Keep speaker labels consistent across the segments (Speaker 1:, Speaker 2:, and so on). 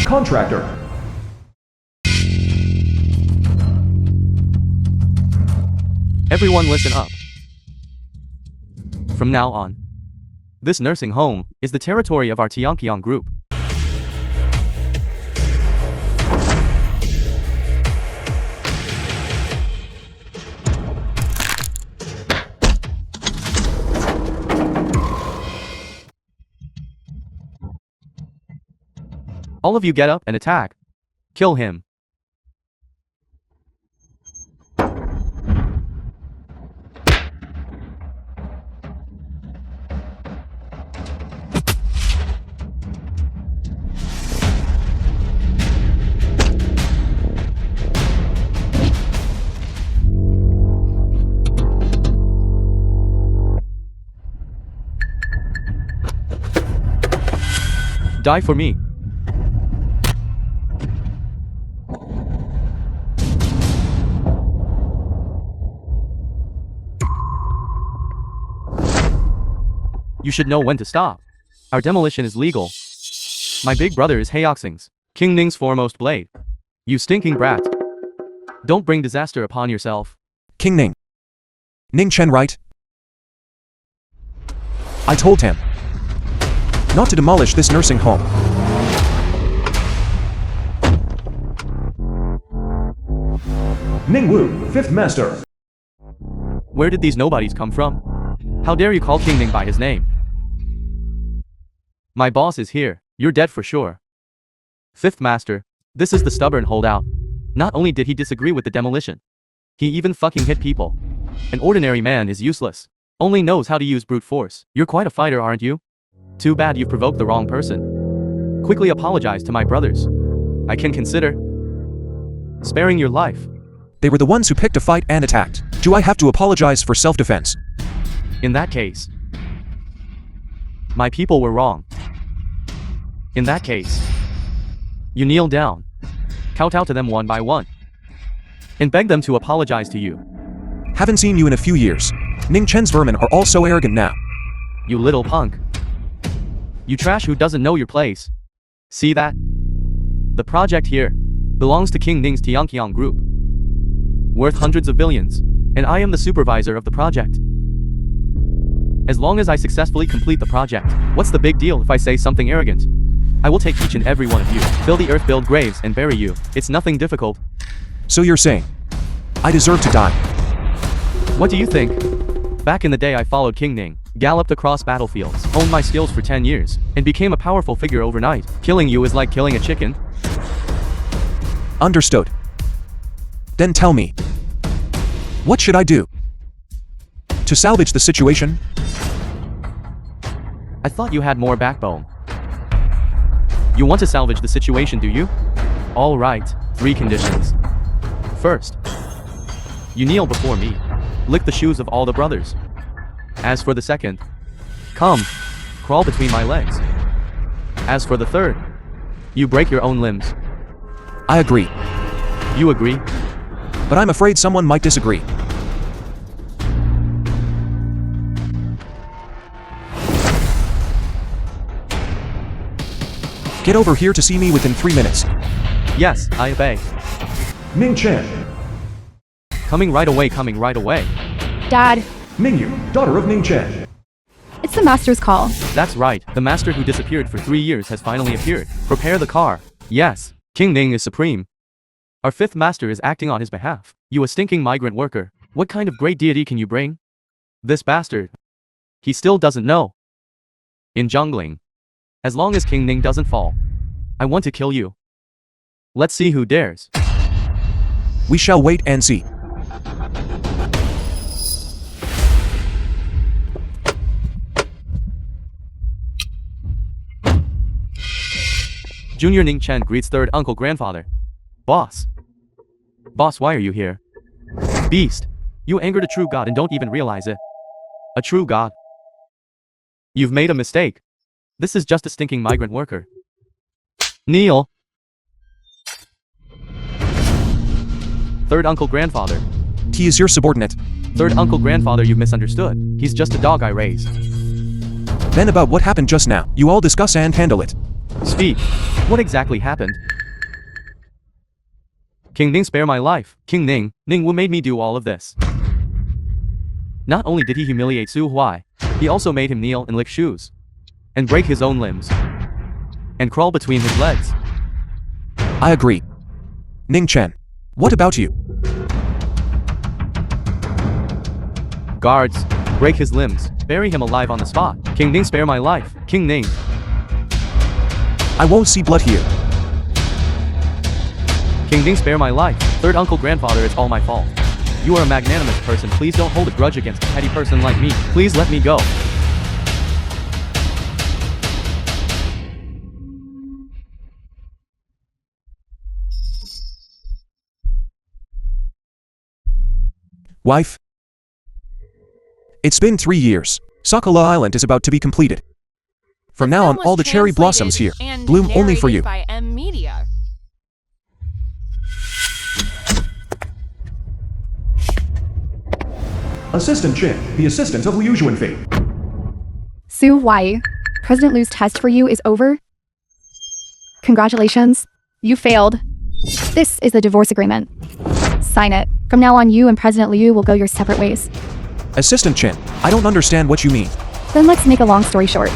Speaker 1: contractor.
Speaker 2: Everyone listen up. From now on, this nursing home is the territory of our VIểN group. All of you get up and attack. Kill him. Die for me. You should know when to stop. Our demolition is legal. My big brother is Haeoxing's, King Ning's foremost blade. You stinking brat. Don't bring disaster upon yourself.
Speaker 3: King Ning. Ning Chen, right? I told him not to demolish this nursing home.
Speaker 1: Ning Wu, 5th Master.
Speaker 2: Where did these nobodies come from? How dare you call King Ning by his name? My boss is here. You're dead for sure. 5th Master, this is the stubborn holdout. Not only did he disagree with the demolition, he even fucking hit people. An ordinary man is useless. Only knows how to use brute force. You're quite a fighter, aren't you? Too bad you've provoked the wrong person. Quickly apologize to my brothers. I can consider sparing your life.
Speaker 3: They were the ones who picked a fight and attacked. Do I have to apologize for self-defense?
Speaker 2: In that case, my people were wrong. In that case, you kneel down, kowtow to them one by one, and beg them to apologize to you.
Speaker 3: Haven't seen you in a few years. Ning Chen's vermin are all so arrogant now.
Speaker 2: You little punk. You trash who doesn't know your place. See that? The project here belongs to King Ning's VIểN group, worth hundreds of billions, and I am the supervisor of the project. As long as I successfully complete the project, what's the big deal if I say something arrogant? I will take each and every one of you, fill the earth, build graves, and bury you. It's nothing difficult.
Speaker 3: So you're saying I deserve to die?
Speaker 2: What do you think? Back in the day I followed King Ning, galloped across battlefields, honed my skills for 10 years, and became a powerful figure overnight. Killing you is like killing a chicken.
Speaker 3: Understood. Then tell me, what should I do to salvage the situation?
Speaker 2: I thought you had more backbone. You want to salvage the situation, do you? All right, 3 conditions. First, you kneel before me, lick the shoes of all the brothers. As for the second, come, crawl between my legs. As for the third, you break your own limbs.
Speaker 3: I agree.
Speaker 2: You agree?
Speaker 3: But I'm afraid someone might disagree. Get over here to see me within 3 minutes.
Speaker 2: Yes, I obey.
Speaker 1: Ning Chen.
Speaker 2: Coming right away, coming right away.
Speaker 4: Dad,
Speaker 1: Ning Yu, daughter of Ning Chen.
Speaker 4: it's the master's call.
Speaker 2: That's right, the master who disappeared for 3 years has finally appeared. Prepare the car. Yes, King Ning is supreme. Our 5th master is acting on his behalf. You a stinking migrant worker. What kind of great deity can you bring? This bastard. He still doesn't know. In jungling, as long as King Ning doesn't fall, I want to kill you. Let's see who dares.
Speaker 3: We shall wait and see.
Speaker 2: Junior Ning Chen greets 3rd uncle grandfather. Boss. Boss, why are you here? Beast. You angered a true god and don't even realize it. A true god. You've made a mistake. This is just a stinking migrant worker. Kneel. 3rd uncle grandfather.
Speaker 3: He is your subordinate.
Speaker 2: 3rd uncle grandfather, you've misunderstood. He's just a dog I raised.
Speaker 3: Then about what happened just now, you all discuss and handle it.
Speaker 2: Speak. What exactly happened? King Ning, spare my life. King Ning, who made me do all of this? Not only did he humiliate Su Huai, he also made him kneel and lick shoes. And break his own limbs. And crawl between his legs.
Speaker 3: I agree. Ning Chen, what about you?
Speaker 2: Guards, break his limbs, bury him alive on the spot. King Ning, spare my life. King Ning.
Speaker 3: I won't see blood here.
Speaker 2: King Ning, spare my life. Third uncle grandfather, it's all my fault. You are a magnanimous person, please don't hold a grudge against a petty person like me. Please let me go.
Speaker 3: Wife? It's been 3 years. Sakala Island is about to be completed. From now on, all the cherry blossoms here bloom only for you.
Speaker 5: By M Media.
Speaker 1: Assistant Chin, the assistant of Liu Yuanfei.
Speaker 4: Su Wai, President Liu's test for you is over. Congratulations. You failed. This is the divorce agreement. Sign it. From now on, you and President Liu will go your separate ways.
Speaker 3: Assistant Chen, I don't understand what you mean.
Speaker 4: Then let's make a long story short.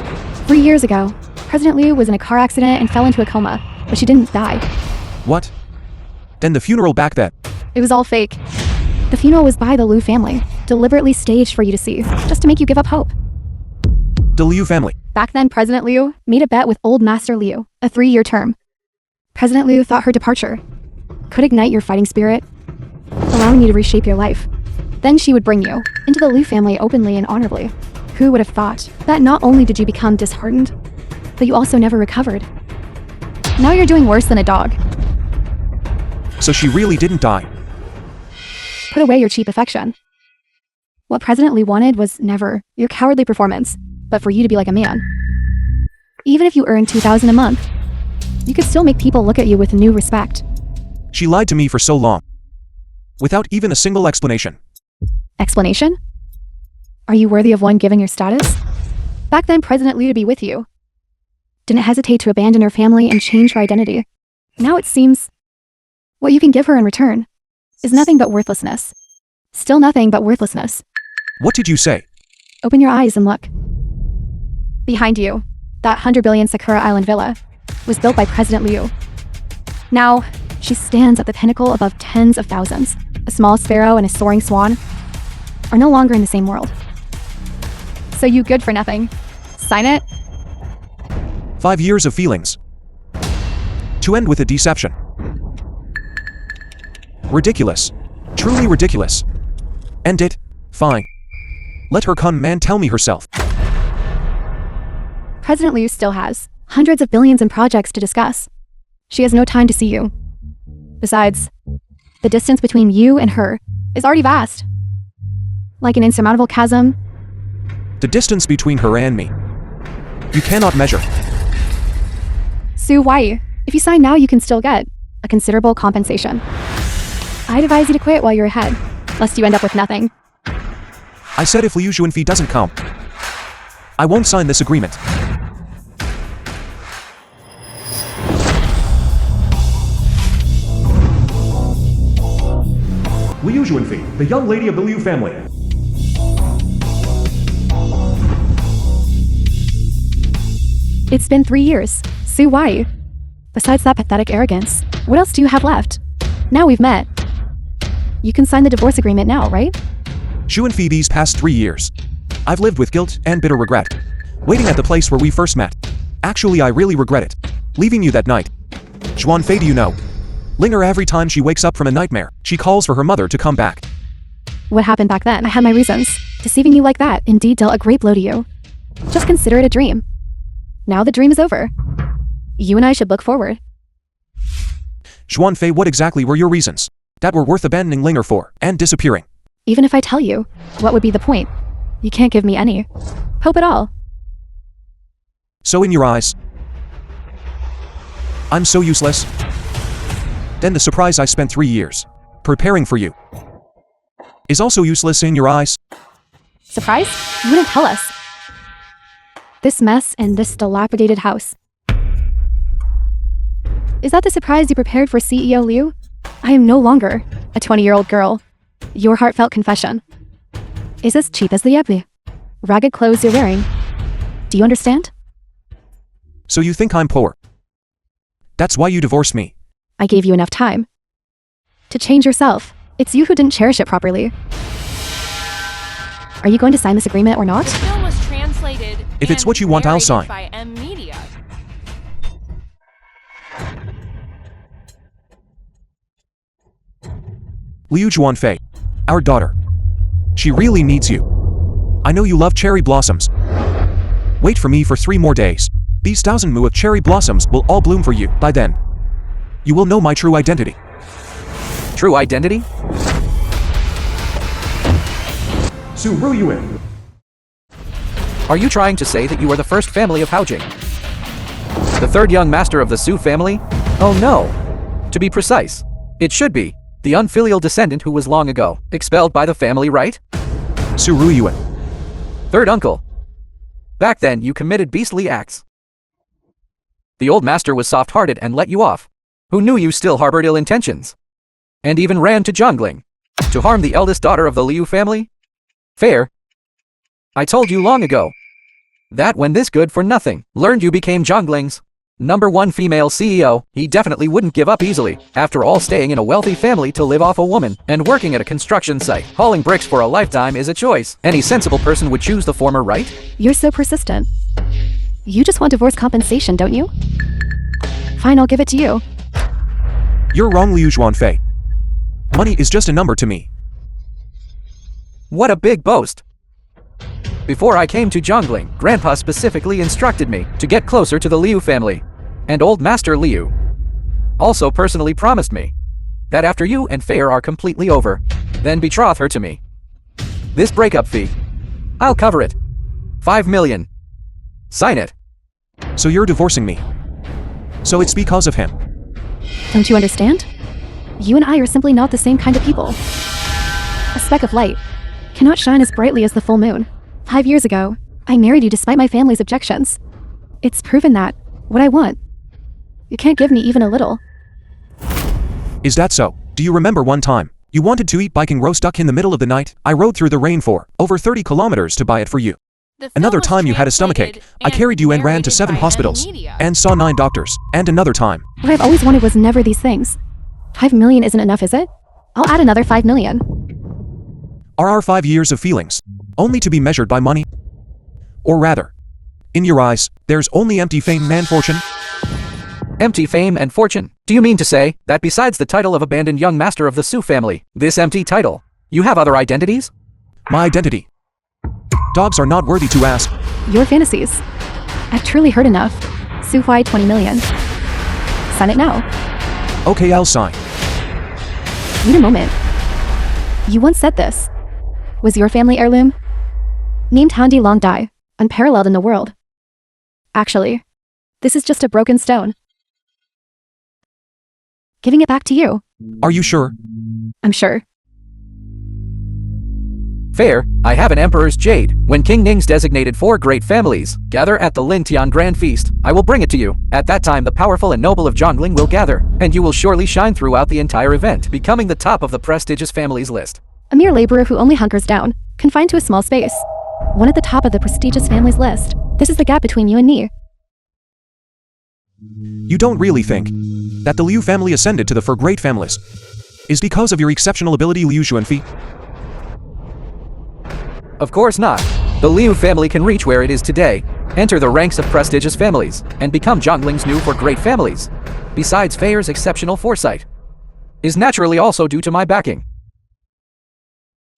Speaker 4: 3 years ago, President Liu was in a car accident and fell into a coma, but she didn't die.
Speaker 3: What? Then the funeral back then.
Speaker 4: It was all fake. The funeral was by the Liu family, deliberately staged for you to see, just to make you give up hope.
Speaker 3: The Liu family.
Speaker 4: Back then, President Liu made a bet with Old Master Liu, a 3-year term. President Liu thought her departure could ignite your fighting spirit, allowing you to reshape your life. Then she would bring you into the Liu family openly and honorably. Who would have thought that not only did you become disheartened, but you also never recovered? Now you're doing worse than a dog.
Speaker 3: So she really didn't die.
Speaker 4: Put away your cheap affection. What President Liu wanted was never your cowardly performance, but for you to be like a man. Even if you earn $2,000 a month, you could still make people look at you with new respect.
Speaker 3: She lied to me for so long. Without even a single explanation.
Speaker 4: Explanation? Are you worthy of one given your status? Back then, President Liu to be with you didn't hesitate to abandon her family and change her identity. Now it seems what you can give her in return is nothing but worthlessness. Still nothing but worthlessness.
Speaker 3: What did you say?
Speaker 4: Open your eyes and look. Behind you, that 100 billion Sakura Island villa was built by President Liu. Now, she stands at the pinnacle above tens of thousands. A small sparrow and a soaring swan are no longer in the same world. So you good for nothing. Sign it?
Speaker 3: 5 years of feelings. To end with a deception. Ridiculous. Truly ridiculous. End it. Fine. Let her come and tell me herself.
Speaker 4: President Liu still has hundreds of billions in projects to discuss. She has no time to see you. Besides, the distance between you and her is already vast. Like an insurmountable chasm.
Speaker 3: The distance between her and me. You cannot measure.
Speaker 4: Su Wai, if you sign now, you can still get a considerable compensation. I'd advise you to quit while you're ahead, lest you end up with nothing.
Speaker 3: I said if Liu Yuanfei doesn't come, I won't sign this agreement.
Speaker 1: Liu Yuanfei, the young lady of the Liu family.
Speaker 4: It's been 3 years. Su Wai. Besides that pathetic arrogance, what else do you have left? Now we've met. You can sign the divorce agreement now, right?
Speaker 3: Yuanfei, these past 3 years, I've lived with guilt and bitter regret. Waiting at the place where we first met. Actually, I really regret it. Leaving you that night. Yuanfei, do you know? Linger, every time she wakes up from a nightmare, she calls for her mother to come back.
Speaker 4: What happened back then? I had my reasons. Deceiving you like that indeed dealt a great blow to you. Just consider it a dream. Now the dream is over. You and I should look forward.
Speaker 3: Yuanfei, what exactly were your reasons that were worth abandoning Linger for and disappearing?
Speaker 4: Even if I tell you, what would be the point? You can't give me any hope at all.
Speaker 3: So in your eyes, I'm so useless? Then the surprise I spent 3 years preparing for you is also useless in your eyes?
Speaker 4: Surprise? You wouldn't tell us. This mess and this dilapidated house Is that the surprise you prepared for CEO Liu? I am no longer a 20-year-old girl. Your heartfelt confession is as cheap as the yappy ragged clothes you're wearing. Do you understand?
Speaker 3: So you think I'm poor? That's why you divorced me.
Speaker 4: I gave you enough time to change yourself. It's you who didn't cherish it properly. Are you going to sign this agreement or not?
Speaker 5: The film was translated
Speaker 3: If it's
Speaker 5: and
Speaker 3: what you want, I'll
Speaker 5: narrated
Speaker 3: sign.
Speaker 5: by M Media.
Speaker 3: Liu Juanfei, our daughter. She really needs you. I know you love cherry blossoms. Wait for me for 3 more days. These 1,000 mu of cherry blossoms will all bloom for you. By then, you will know my true identity.
Speaker 6: True identity?
Speaker 1: Su VIệu
Speaker 6: Are you trying to say that you are the first family of Haojing? The third young master of the Su family? Oh no! To be precise, it should be the unfilial descendant who was long ago expelled by the family, right?
Speaker 3: Su VIệu.
Speaker 6: Third uncle. Back then you committed beastly acts. The old master was soft-hearted and let you off. Who knew you still harbored ill intentions? And even ran to Zhongling to harm the eldest daughter of the Liu family? Fair. I told you long ago that when this good-for-nothing learned you became Zhongling's #1 female CEO, he definitely wouldn't give up easily. After all, staying in a wealthy family to live off a woman and working at a construction site, hauling bricks for a lifetime is a choice. Any sensible person would choose the former, right?
Speaker 4: You're so persistent. You just want divorce compensation, don't you? Fine, I'll give it to you.
Speaker 3: You're wrong, Liu Juanfei. Money is just a number to me.
Speaker 6: What a big boast! Before I came to Zhongling, Grandpa specifically instructed me to get closer to the Liu family. And old Master Liu also personally promised me that after you and Fair are completely over, then betroth her to me. This breakup fee, I'll cover it. 5 million. Sign it.
Speaker 3: So you're divorcing me. So it's because of him.
Speaker 4: Don't you understand? You and I are simply not the same kind of people. A speck of light cannot shine as brightly as the full moon. 5 years ago, I married you despite my family's objections. It's proven that what I want, you can't give me even a little.
Speaker 3: Is that so? Do you remember one time you wanted to eat Viking roast duck in the middle of the night? I rode through the rain for over 30 kilometers to buy it for you.
Speaker 5: The film
Speaker 3: Another
Speaker 5: was
Speaker 3: time you had a stomachache.
Speaker 5: translated
Speaker 3: I carried you and ran to
Speaker 5: narrated
Speaker 3: 7
Speaker 5: by M
Speaker 3: hospitals
Speaker 5: Media.
Speaker 3: and saw 9 doctors. And another time,
Speaker 4: What I've always wanted was never these things. 5 million isn't enough, is it? I'll add another 5 million.
Speaker 3: are our 5 years of feelings only to be measured by money? Or rather, in your eyes, there's only empty fame and fortune?
Speaker 6: Empty fame and fortune? Do you mean to say that besides the title of abandoned young master of the Su family, this empty title, you have other identities?
Speaker 3: My identity. Dogs are not worthy to ask.
Speaker 4: Your fantasies. I've truly heard enough. Suhai 20 million. Sign it now.
Speaker 3: Okay, I'll sign.
Speaker 4: Wait a moment. You once said this was your family heirloom? Named Handi Long Dai, unparalleled in the world. Actually, this is just a broken stone. Giving it back to you.
Speaker 3: Are you sure?
Speaker 4: I'm sure.
Speaker 6: Fair, I have an emperor's jade. When King Ning's designated 4 great families gather at the Lingtian Grand Feast, I will bring it to you. At that time, the powerful and noble of Zhongling will gather, and you will surely shine throughout the entire event, becoming the top of the prestigious families list.
Speaker 4: A mere laborer who only hunkers down, confined to a small space. One at the top of the prestigious families list. This is the gap between you and me.
Speaker 3: You don't really think that the Liu family ascended to the 4 great families is because of your exceptional ability, Liu Juanfei?
Speaker 6: Of course not. The Liu family can reach where it is today, enter the ranks of prestigious families, and become Zhongling's new 4 great families. Besides, Fair's exceptional foresight is naturally also due to my backing.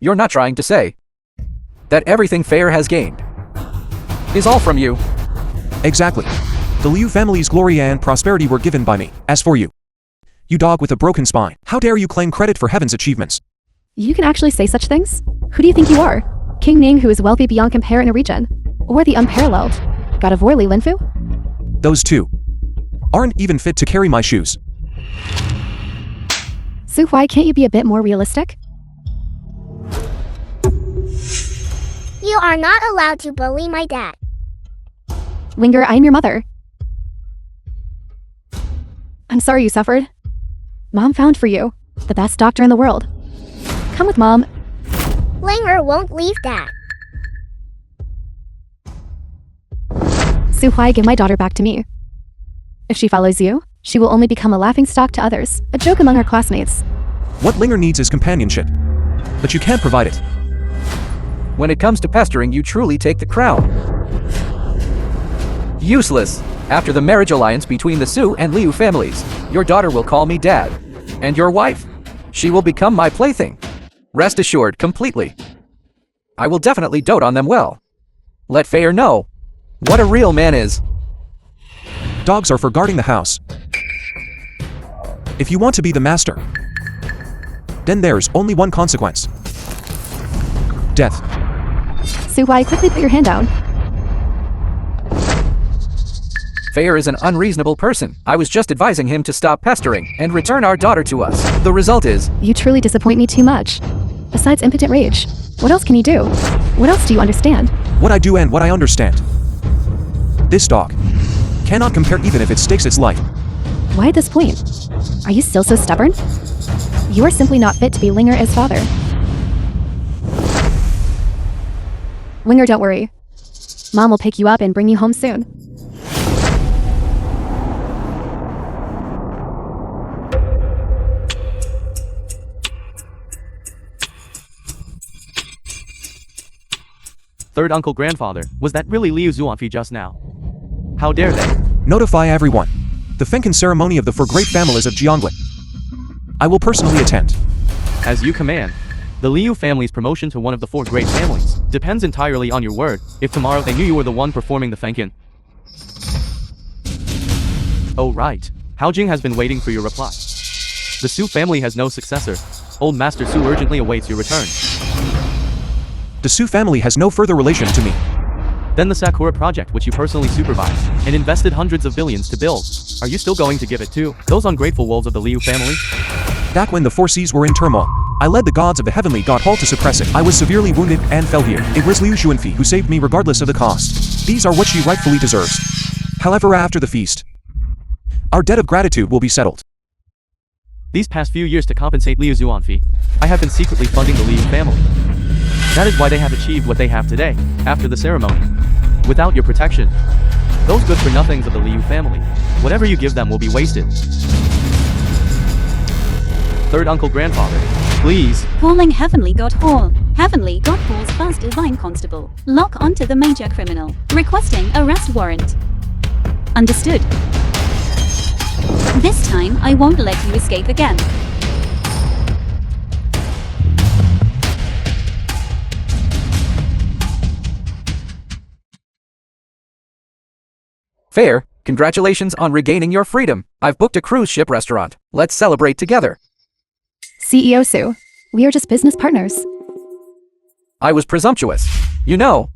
Speaker 6: You're not trying to say that everything Fair has gained is all from you?
Speaker 3: Exactly. The Liu family's glory and prosperity were given by me. As for you, you dog with a broken spine, how dare you claim credit for heaven's achievements?
Speaker 4: You can actually say such things? Who do you think you are? King Ning, who is wealthy beyond compare in a region? Or the unparalleled god of war, Li Linfu?
Speaker 3: Those 2 aren't even fit to carry my shoes.
Speaker 4: So why can't you be a bit more realistic?
Speaker 7: You are not allowed to bully my dad.
Speaker 4: Winger, I am your mother. I'm sorry you suffered. Mom found for you the best doctor in the world. Come with Mom.
Speaker 7: Linger won't leave Dad.
Speaker 4: Su Huai, give my daughter back to me. If she follows you, she will only become a laughingstock to others, a joke among her classmates.
Speaker 3: What Linger needs is companionship. But you can't provide it.
Speaker 6: When it comes to pestering, you truly take the crown. Useless. After the marriage alliance between the Su and Liu families, your daughter will call me dad. And your wife? She will become my plaything. Rest assured, completely. I will definitely dote on them well. Let Fayer know what a real man is.
Speaker 3: Dogs are for guarding the house. If you want to be the master, then there's only one consequence. Death.
Speaker 4: Su Huai, quickly put your hand down.
Speaker 6: Fayer is an unreasonable person. I was just advising him to stop pestering and return our daughter to us. The result is,
Speaker 4: You truly disappoint me too much. Besides impotent rage, what else can you do? What else do you understand?
Speaker 3: What I do and what I understand. This dog cannot compare even if it stakes its life.
Speaker 4: Why at this point? Are you still so stubborn? You are simply not fit to be Linger as father. Linger, don't worry. Mom will pick you up and bring you home soon.
Speaker 2: Third uncle grandfather, was that really Liu Zuanfi just now? How dare they?
Speaker 3: Notify everyone. The Fenkin ceremony of the four great families of Jiangling. I will personally attend.
Speaker 2: As you command. The Liu family's promotion to one of the four great families depends entirely on your word. If tomorrow they knew you were the one performing the Fenkin. Oh right. Hao Jing has been waiting for your reply. The Su family has no successor. Old Master Su urgently awaits your return.
Speaker 3: The Su family has no further relation to me.
Speaker 2: Then the Sakura project, which you personally supervised and invested hundreds of billions to build. Are you still going to give it to those ungrateful wolves of the Liu family?
Speaker 3: Back when the four seas were in turmoil, I led the gods of the heavenly god hall to suppress it. I was severely wounded and fell here. It was Liu Xuanfi who saved me regardless of the cost. These are what she rightfully deserves. However, after the feast, our debt of gratitude will be settled.
Speaker 2: These past few years to compensate Liu Zuanfi, I have been secretly funding the Liu family. That is why they have achieved what they have today, after the ceremony. Without your protection, those good-for-nothings of the Liu family, whatever you give them will be wasted. Third uncle grandfather, please.
Speaker 8: Calling Heavenly God Hall. Heavenly God Hall's first divine constable. Lock onto the major criminal. Requesting arrest warrant. Understood. This time, I won't let you escape again.
Speaker 6: Fair, congratulations on regaining your freedom. I've booked a cruise ship restaurant. Let's celebrate together.
Speaker 4: CEO Su, we are just business partners.
Speaker 6: I was presumptuous. You know,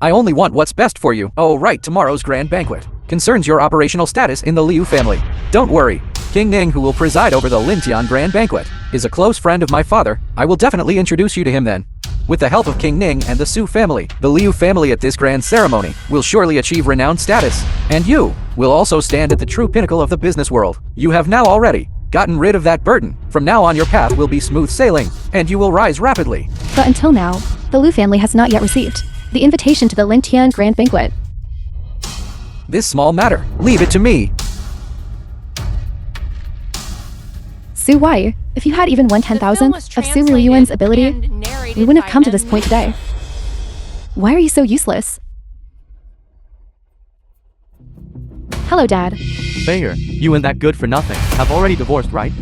Speaker 6: I only want what's best for you. Oh right, tomorrow's grand banquet concerns your operational status in the Liu family. Don't worry, King Ning, who will preside over the Lintian grand banquet, is a close friend of my father. I will definitely introduce you to him then. With the help of King Ning and the Su family, the Liu family at this grand ceremony will surely achieve renowned status. And you will also stand at the true pinnacle of the business world. You have now already gotten rid of that burden. From now on your path will be smooth sailing, and you will rise rapidly.
Speaker 4: But until now, the Liu family has not yet received the invitation to the Lintian Grand Banquet.
Speaker 6: This small matter, leave it to me.
Speaker 4: Su Huai, if you had even 1/10,000th of Su Liyuan's ability, we wouldn't have come to this point today. Why are you so useless? Hello, Dad.
Speaker 2: Fayer, you and that good-for-nothing have already divorced, right?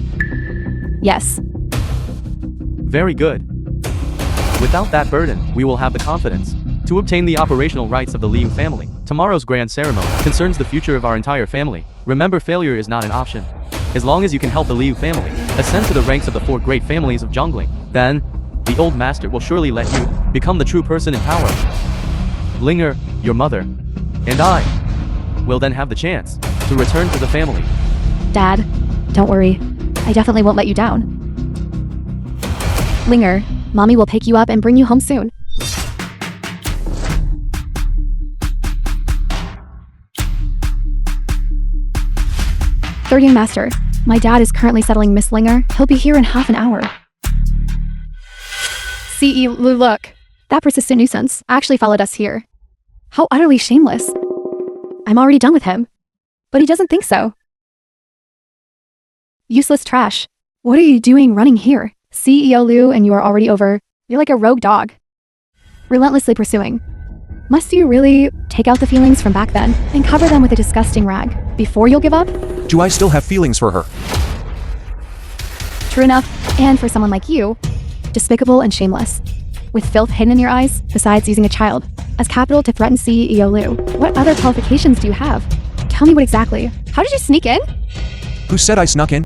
Speaker 4: Yes.
Speaker 2: Very good. Without that burden, we will have the confidence to obtain the operational rights of the Liu family. Tomorrow's grand ceremony concerns the future of our entire family. Remember, failure is not an option. As long as you can help the Liu family ascend to the ranks of the four great families of Jiangling, then the old master will surely let you become the true person in power. Linger, your mother, and I will then have the chance to return to the family.
Speaker 4: Dad, don't worry. I definitely won't let you down. Linger, Mommy will pick you up and bring you home soon. Third young master. My dad is currently settling Miss Linger. He'll be here in half an hour. C.E. Lu, look. That persistent nuisance actually followed us here. How utterly shameless. I'm already done with him. But he doesn't think so. Useless trash. What are you doing running here? CEO Liu, and you are already over. You're like a rogue dog. Relentlessly pursuing. Must you really take out the feelings from back then and cover them with a disgusting rag before you'll give up?
Speaker 3: Do I still have feelings for her?
Speaker 4: True enough, and for someone like you, despicable and shameless. With filth hidden in your eyes, besides using a child as capital to threaten CEO Liu. What other qualifications do you have? Tell me what exactly. How did you sneak in?
Speaker 3: Who said I snuck in?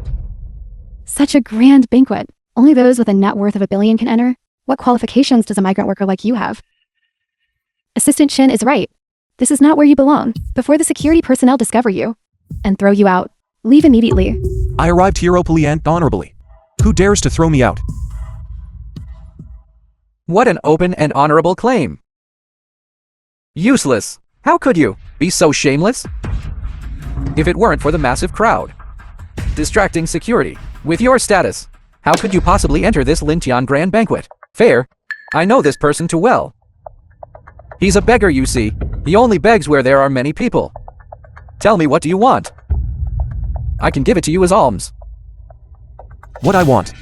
Speaker 4: Such a grand banquet. Only those with a net worth of $1 billion can enter. What qualifications does a migrant worker like you have? Assistant Shin is right. This is not where you belong. Before the security personnel discover you and throw you out, leave immediately.
Speaker 3: I arrived here openly and honorably. Who dares to throw me out?
Speaker 6: What an open and honorable claim. Useless. How could you be so shameless? If it weren't for the massive crowd. Distracting security. With your status, how could you possibly enter this Lintian grand banquet? Fair. I know this person too well. He's a beggar, you see. He only begs where there are many people. Tell me, what do you want? I can give it to you as alms.
Speaker 3: What I want.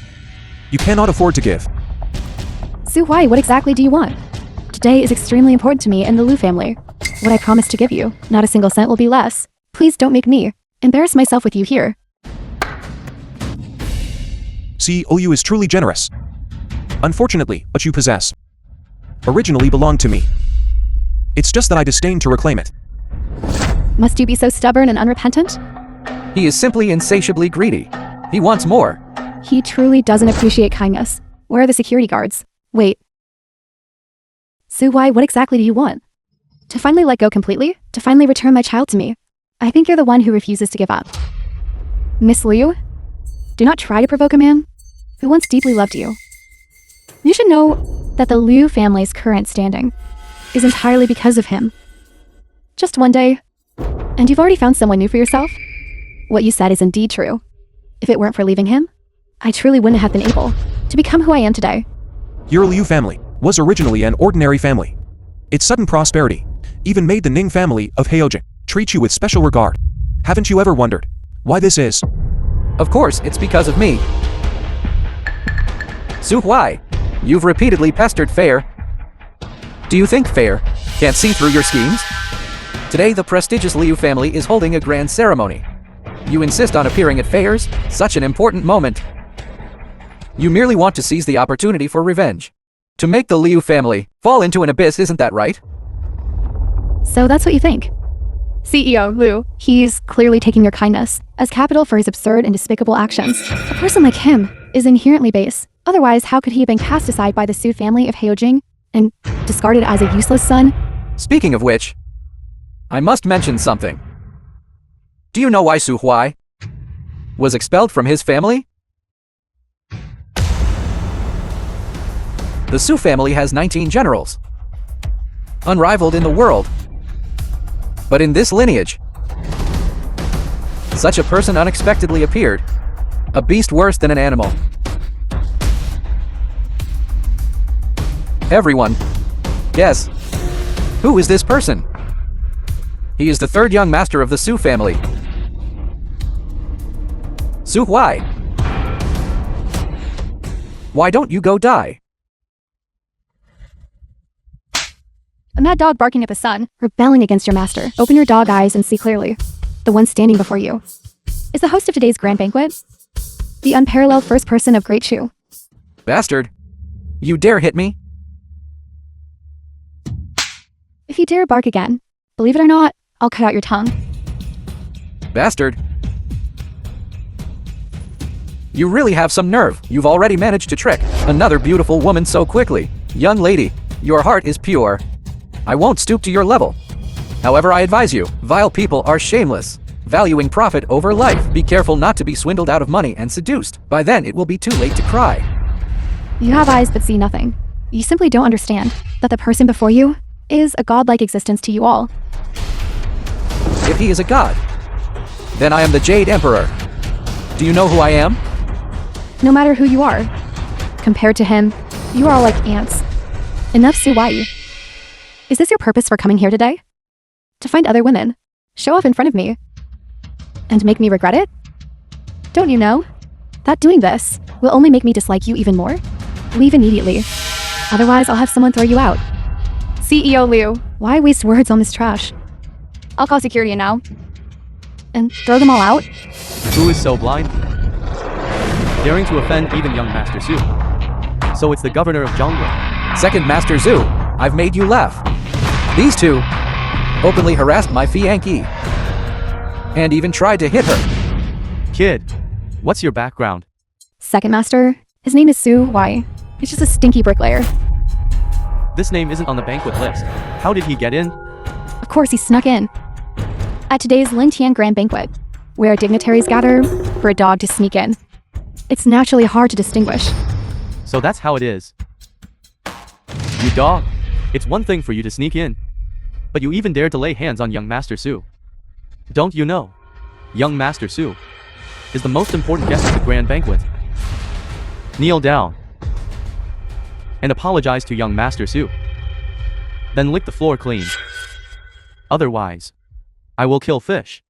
Speaker 3: You cannot afford to give.
Speaker 4: Su Huai, what exactly do you want? Today is extremely important to me and the Liu family. What I promised to give you, not a single cent will be less. Please don't make me embarrass myself with you here.
Speaker 3: COU is truly generous. Unfortunately, what you possess originally belonged to me. It's just that I disdain to reclaim it.
Speaker 4: Must you be so stubborn and unrepentant?
Speaker 6: He is simply insatiably greedy. He wants more.
Speaker 4: He truly doesn't appreciate kindness. Where are the security guards? Wait. Su Huai, what exactly do you want? To finally let go completely? To finally return my child to me? I think you're the one who refuses to give up. Miss Liu? Do not try to provoke a man who once deeply loved you. You should know that the Liu family's current standing is entirely because of him. Just one day, and you've already found someone new for yourself? What you said is indeed true. If it weren't for leaving him, I truly wouldn't have been able to become who I am today.
Speaker 3: Your Liu family was originally an ordinary family. Its sudden prosperity even made the Ning family of Heojing treat you with special regard. Haven't you ever wondered why this is?
Speaker 6: Of course, it's because of me. Su Huai, you've repeatedly pestered Fair. Do you think Fair can't see through your schemes? Today, the prestigious Liu family is holding a grand ceremony. You insist on appearing at fairs, such an important moment. You merely want to seize the opportunity for revenge. To make the Liu family fall into an abyss, isn't that right?
Speaker 4: So that's what you think? CEO Liu, he's clearly taking your kindness as capital for his absurd and despicable actions. A person like him is inherently base. Otherwise, how could he have been cast aside by the Su family of Heojing and discarded as a useless son?
Speaker 6: Speaking of which, I must mention something. Do you know why Su Huai was expelled from his family? The Su family has 19 generals, unrivaled in the world. But in this lineage, such a person unexpectedly appeared, a beast worse than an animal. Everyone, guess, who is this person? He is the third young master of the Su family. Su Huai. Why don't you go die?
Speaker 4: A mad dog barking at the sun, rebelling against your master. Open your dog eyes and see clearly. The one standing before you is the host of today's grand banquet, the unparalleled first person of Great Chu.
Speaker 6: Bastard. You dare hit me?
Speaker 4: If you dare bark again, believe it or not, I'll cut out your tongue.
Speaker 6: Bastard. You really have some nerve. You've already managed to trick another beautiful woman so quickly. Young lady, your heart is pure. I won't stoop to your level. However, I advise you, vile people are shameless, valuing profit over life. Be careful not to be swindled out of money and seduced. By then, it will be too late to cry.
Speaker 4: You have eyes but see nothing. You simply don't understand that the person before you is a godlike existence to you all.
Speaker 6: If he is a god, Then I am the Jade Emperor. Do you know who I am?
Speaker 4: No matter who you are, compared to him, you are all like ants. Enough Suwai. Is this your purpose for coming here today? To find other women, show off in front of me, and make me regret it? Don't you know that doing this will only make me dislike you even more? Leave immediately. Otherwise, I'll have someone throw you out. CEO Liu, why waste words on this trash? I'll call security now. And throw them all out?
Speaker 2: Who is so blind? Daring to offend even young Master Su. So it's the governor of Zhongli.
Speaker 6: Second Master Zhu, I've made you laugh. These two openly harassed my fiancée and even tried to hit her.
Speaker 2: Kid, what's your background?
Speaker 4: Second master, his name is Su Wai. He's just a stinky bricklayer.
Speaker 2: This name isn't on the banquet list. How did he get in?
Speaker 4: Of course, he snuck in. At today's Lin Tian Grand Banquet, where dignitaries gather for a dog to sneak in. It's naturally hard to distinguish.
Speaker 2: So that's how it is. You dog. It's one thing for you to sneak in, but you even dared to lay hands on young Master Su. Don't you know? Young Master Su is the most important guest at the grand banquet. Kneel down and apologize to young Master Su. Then lick the floor clean. Otherwise, I will kill fish.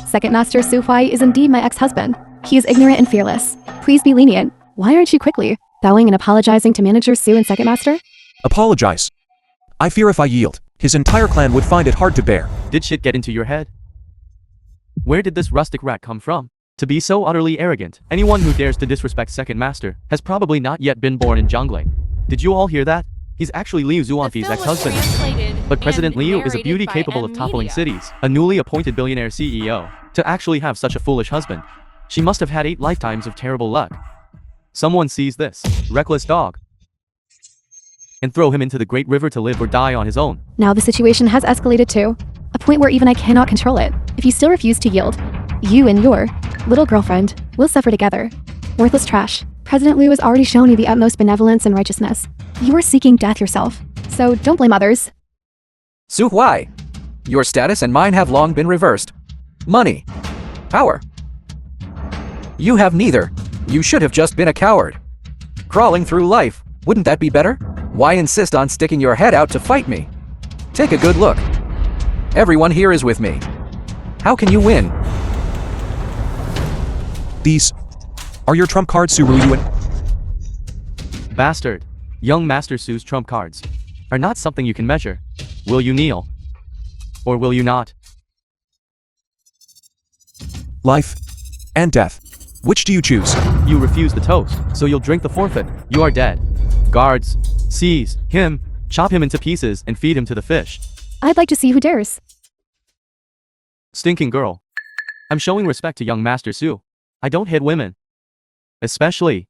Speaker 4: Second Master Su Wai is indeed my ex-husband. He is ignorant and fearless. Please be lenient. Why aren't you quickly bowing and apologizing to Manager Su and Second Master?
Speaker 3: Apologize. I fear if I yield, his entire clan would find it hard to bear.
Speaker 2: Did shit get into your head? Where did this rustic rat come from? To be so utterly arrogant, anyone who dares to disrespect Second Master has probably not yet been born in Zhongli. Did you all hear that? He's actually Liu Zuanfi's ex-husband. But President Liu is a beauty capable of toppling cities, a newly appointed billionaire CEO. To actually have such a foolish husband, she must have had 8 lifetimes of terrible luck. Someone seize this reckless dog and throw him into the great river to live or die on his own.
Speaker 4: Now the situation has escalated to a point where even I cannot control it. If you still refuse to yield, you and your little girlfriend will suffer together. Worthless trash. President Liu has already shown you the utmost benevolence and righteousness. You are seeking death yourself, so don't blame others.
Speaker 6: Su Huai, your status and mine have long been reversed. Money. Power. You have neither. You should have just been a coward. Crawling through life, wouldn't that be better? Why insist on sticking your head out to fight me? Take a good look. Everyone here is with me. How can you win?
Speaker 3: These are your trump cards, Su VIjourd.
Speaker 2: Bastard. Young Master Su's trump cards are not something you can measure. Will you kneel? Or will you not?
Speaker 3: Life and death. Which do you choose?
Speaker 2: You refuse the toast, so you'll drink the forfeit. You are dead. Guards, seize him, chop him into pieces, and feed him to the fish.
Speaker 4: I'd like to see who dares.
Speaker 2: Stinking girl. I'm showing respect to young Master Su. I don't hit women. Especially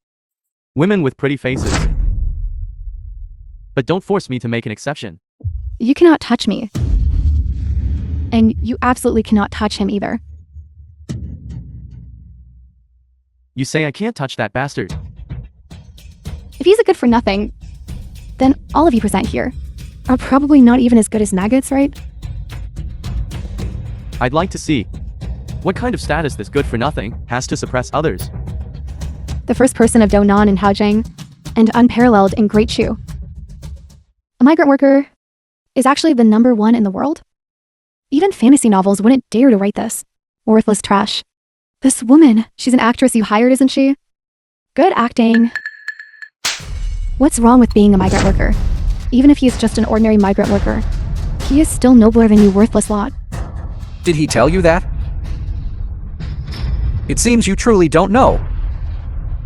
Speaker 2: women with pretty faces. But don't force me to make an exception.
Speaker 4: You cannot touch me. And you absolutely cannot touch him either.
Speaker 2: You say I can't touch that bastard.
Speaker 4: If he's a good for nothing, then all of you present here are probably not even as good as maggots, right?
Speaker 2: I'd like to see what kind of status this good for nothing has to suppress others.
Speaker 4: The first person of Donan and Haojing, and unparalleled in Great Chu. A migrant worker is actually the #1 in the world? Even fantasy novels wouldn't dare to write this. Worthless trash. This woman, she's an actress you hired, isn't she? Good acting. What's wrong with being a migrant worker? Even if he is just an ordinary migrant worker, he is still nobler than you worthless lot.
Speaker 6: Did he tell you that? It seems you truly don't know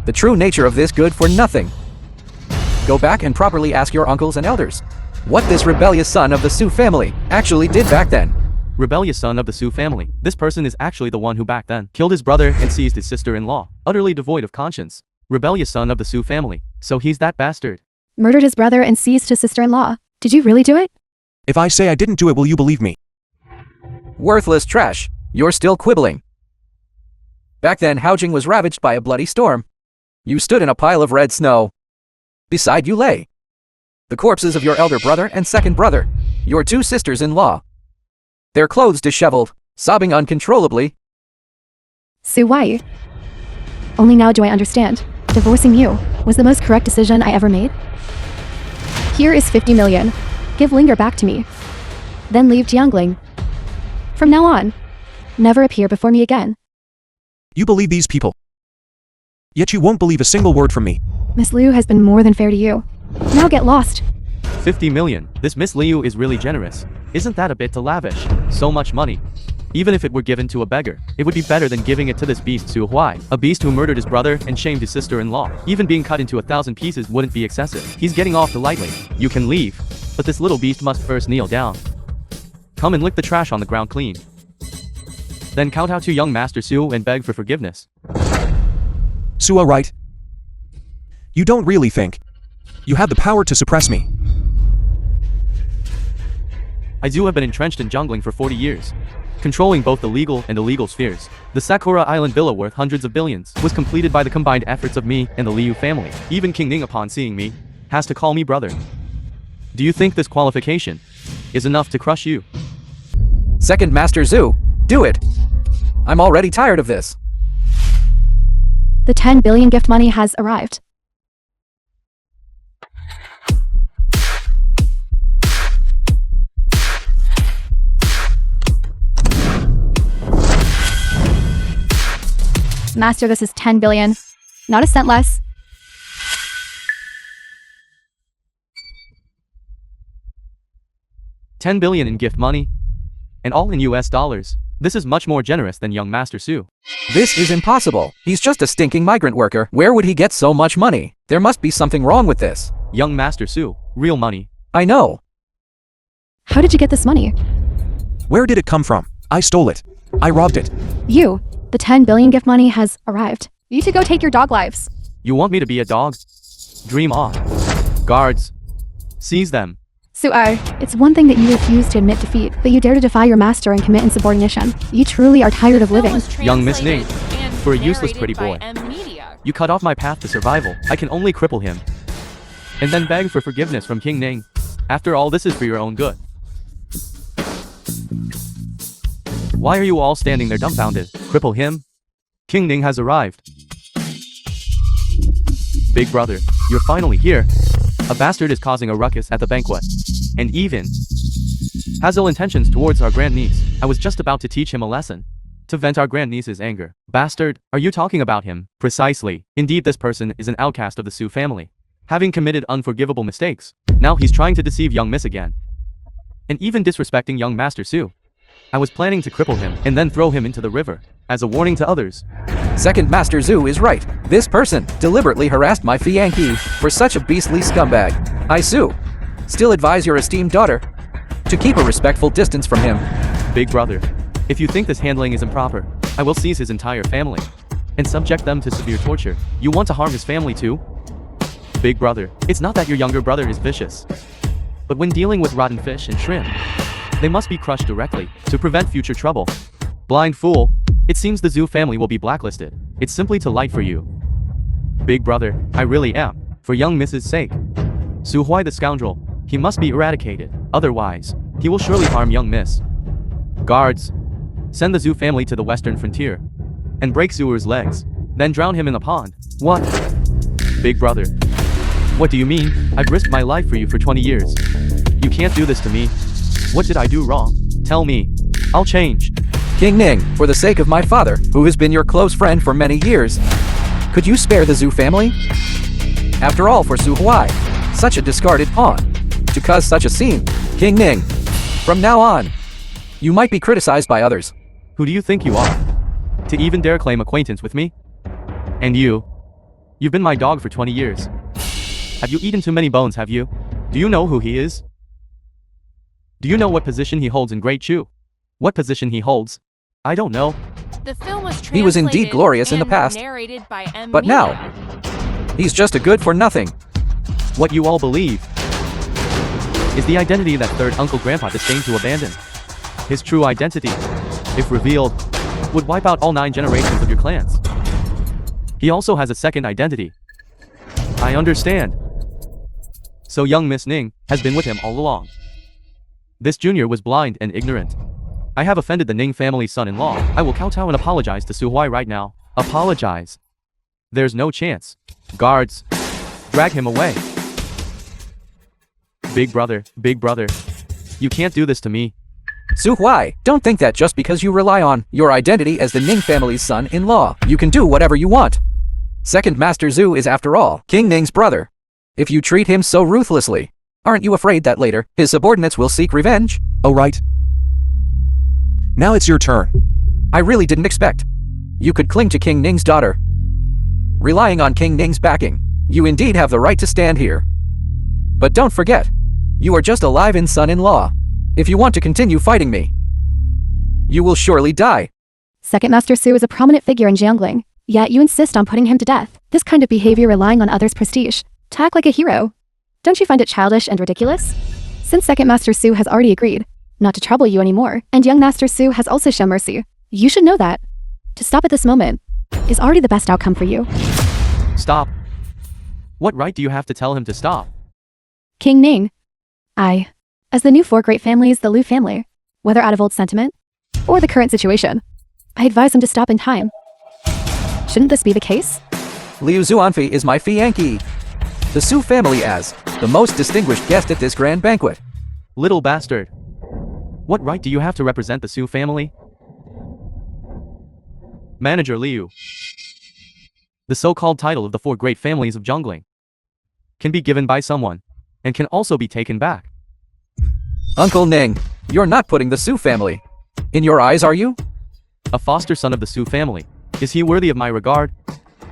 Speaker 6: the true nature of this good for nothing. Go back and properly ask your uncles and elders what this rebellious son of the Su family actually did back then.
Speaker 2: Rebellious son of the Su family. This person is actually the one who back then killed his brother and seized his sister-in-law, utterly devoid of conscience. Rebellious son of the Su family. So he's that bastard.
Speaker 4: Murdered his brother and seized his sister-in-law. Did you really do it?
Speaker 3: If I say I didn't do it, will you believe me?
Speaker 6: Worthless trash. You're still quibbling. Back then, Haojing was ravaged by a bloody storm. You stood in a pile of red snow. Beside you lay the corpses of your elder brother and second brother, your 2 sisters-in-law. their clothes disheveled, sobbing uncontrollably.
Speaker 4: Sue, why? Only now do I understand. Divorcing you was the most correct decision I ever made. Here is 50 million. Give Linger back to me. Then leave Jiangling. From now on, never appear before me again.
Speaker 3: You believe these people. Yet you won't believe a single word from me.
Speaker 4: Miss Liu has been more than fair to you. Now get lost.
Speaker 2: 50 million. This Miss Liu is really generous. Isn't that a bit too lavish? So much money. Even if it were given to a beggar, it would be better than giving it to this beast Su Huai, a beast who murdered his brother and shamed his sister-in-law. Even being cut into 1,000 pieces wouldn't be excessive. He's getting off too lightly. You can leave, but this little beast must first kneel down. Come and lick the trash on the ground clean. Then kowtow to young Master Su and beg for forgiveness.
Speaker 3: Sua, right? You don't really think you have the power to suppress me.
Speaker 2: I have been entrenched in jungling for 40 years, controlling both the legal and illegal spheres. The Sakura Island villa worth hundreds of billions was completed by the combined efforts of me and the Liu family. Even King Ning, upon seeing me, has to call me brother. Do you think this qualification is enough to crush you?
Speaker 6: Second Master Zhu, do it. I'm already tired of this.
Speaker 4: The 10 billion gift money has arrived. Master, this is 10 billion. Not a cent less.
Speaker 2: $10 billion in gift money, and all in US dollars. This is much more generous than young Master Su.
Speaker 6: This is impossible. He's just a stinking migrant worker. Where would he get so much money? There must be something wrong with this.
Speaker 2: Young Master Su, real money.
Speaker 6: I know.
Speaker 4: How did you get this money?
Speaker 3: Where did it come from? I stole it. I robbed it.
Speaker 4: You. The 10 billion gift money has arrived. You should go take your dog lives.
Speaker 2: You want me to be a dog? Dream on. Guards, seize them.
Speaker 4: Su'ar, it's one thing that you refuse to admit defeat, but you dare to defy your master and commit insubordination. You truly are tired of living.
Speaker 2: Young Miss Ning, for a useless pretty boy. You cut off my path to survival. I can only cripple him. And then beg for forgiveness from King Ning. After all, this is for your own good. Why are you all standing there dumbfounded? Cripple him? King Ning has arrived. Big brother, you're finally here. A bastard is causing a ruckus at the banquet. And even has ill intentions towards our grandniece. I was just about to teach him a lesson to vent our grandniece's anger. Bastard, are you talking about him? Precisely. Indeed, this person is an outcast of the Su family, having committed unforgivable mistakes. Now he's trying to deceive young Miss again, and even disrespecting young Master Su. I was planning to cripple him and then throw him into the river as a warning to others.
Speaker 6: Second Master Zhu is right. This person deliberately harassed my fiancée for such a beastly scumbag. I Su still advise your esteemed daughter to keep a respectful distance from him.
Speaker 2: Big brother, if you think this handling is improper, I will seize his entire family and subject them to severe torture. You want to harm his family too? Big brother, it's not that your younger brother is vicious, but when dealing with rotten fish and shrimp, they must be crushed directly to prevent future trouble. Blind fool, it seems the Zhu family will be blacklisted. It's simply too light for you. Big brother, I really am, for young Mrs.'s sake. Su Huai the scoundrel, he must be eradicated, otherwise, he will surely harm young Miss. Guards, send the Zhu family to the western frontier and break Zuer's legs, then drown him in the pond. What? Big brother, what do you mean? I've risked my life for you for 20 years. You can't do this to me. What did I do wrong? Tell me. I'll change.
Speaker 6: King Ning, for the sake of my father, who has been your close friend for many years, could you spare the Zhu family? After all, for Su Huai, such a discarded pawn, to cause such a scene. King Ning, from now on, you might be criticized by others.
Speaker 2: Who do you think you are, to even dare claim acquaintance with me? And you've been my dog for 20 years. Have you eaten too many bones, have you? Do you know who he is? Do you know what position he holds in Great Chu? What position he holds? I don't know.
Speaker 5: The film was
Speaker 6: He was indeed glorious in the past, but now, he's just a good for nothing.
Speaker 2: What you all believe is the identity that third Uncle Grandpa disdained to abandon. His true identity, if revealed, would wipe out all 9 generations of your clans. He also has a second identity. I understand. So young Miss Ning has been with him all along. This junior was blind and ignorant. I have offended the Ning family's son-in-law. I will kowtow and apologize to Su Huai right now. Apologize. There's no chance. Guards, drag him away. Big brother, you can't do this to me.
Speaker 6: Su Huai, don't think that just because you rely on your identity as the Ning family's son-in-law, you can do whatever you want. Second Master Zhu is, after all, King Ning's brother. If you treat him so ruthlessly, aren't you afraid that later, his subordinates will seek revenge?
Speaker 3: Oh right. Now it's your turn.
Speaker 6: I really didn't expect you could cling to King Ning's daughter. Relying on King Ning's backing, you indeed have the right to stand here. But don't forget, you are just a live-in son-in-law. If you want to continue fighting me, you will surely die.
Speaker 4: Second Master Su is a prominent figure in Jiangling, yet you insist on putting him to death. This kind of behavior relying on others' prestige, to act like a hero. Don't you find it childish and ridiculous? Since Second Master Su has already agreed not to trouble you anymore, and young Master Su has also shown mercy, you should know that to stop at this moment is already the best outcome for you.
Speaker 2: Stop. What right do you have to tell him to stop?
Speaker 4: King Ning, as the new four great families, the Liu family, whether out of old sentiment or the current situation, I advise him to stop in time. Shouldn't this be the case?
Speaker 6: Liu Zuanfi is my fiancé. The Su family as the most distinguished guest at this grand banquet.
Speaker 2: Little bastard. What right do you have to represent the Su family? Manager Liu. The so-called title of the four great families of Jiangling can be given by someone, and can also be taken back.
Speaker 6: Uncle Ning, you're not putting the Su family in your eyes, are you?
Speaker 2: A foster son of the Su family. Is he worthy of my regard?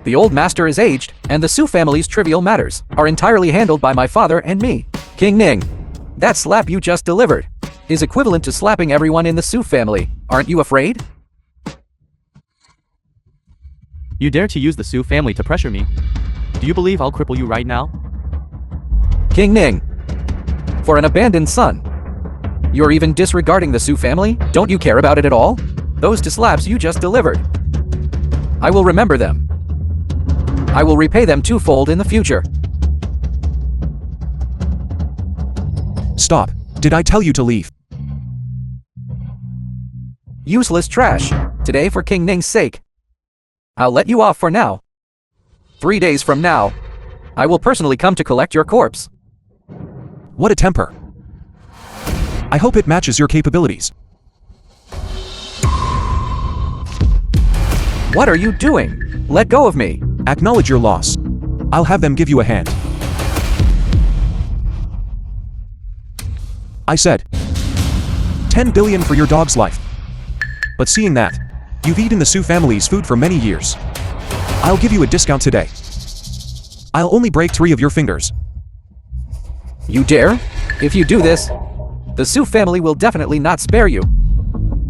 Speaker 6: The old master is aged, and the Su family's trivial matters are entirely handled by my father and me. King Ning, that slap you just delivered is equivalent to slapping everyone in the Su family. Aren't you afraid?
Speaker 2: You dare to use the Su family to pressure me? Do you believe I'll cripple you right now?
Speaker 6: King Ning, for an abandoned son, you're even disregarding the Su family? Don't you care about it at all? Those two slaps you just delivered, I will remember them. I will repay them twofold in the future.
Speaker 3: Stop. Did I tell you to leave?
Speaker 6: Useless trash. Today, for King Ning's sake, I'll let you off for now. 3 days from now, I will personally come to collect your corpse.
Speaker 3: What a temper. I hope it matches your capabilities.
Speaker 6: What are you doing? Let go of me.
Speaker 3: Acknowledge your loss. I'll have them give you a hand. I said 10 billion for your dog's life. But seeing that you've eaten the Su family's food for many years, I'll give you a discount today. I'll only break 3 of your fingers.
Speaker 6: You dare? If you do this, the Su family will definitely not spare you.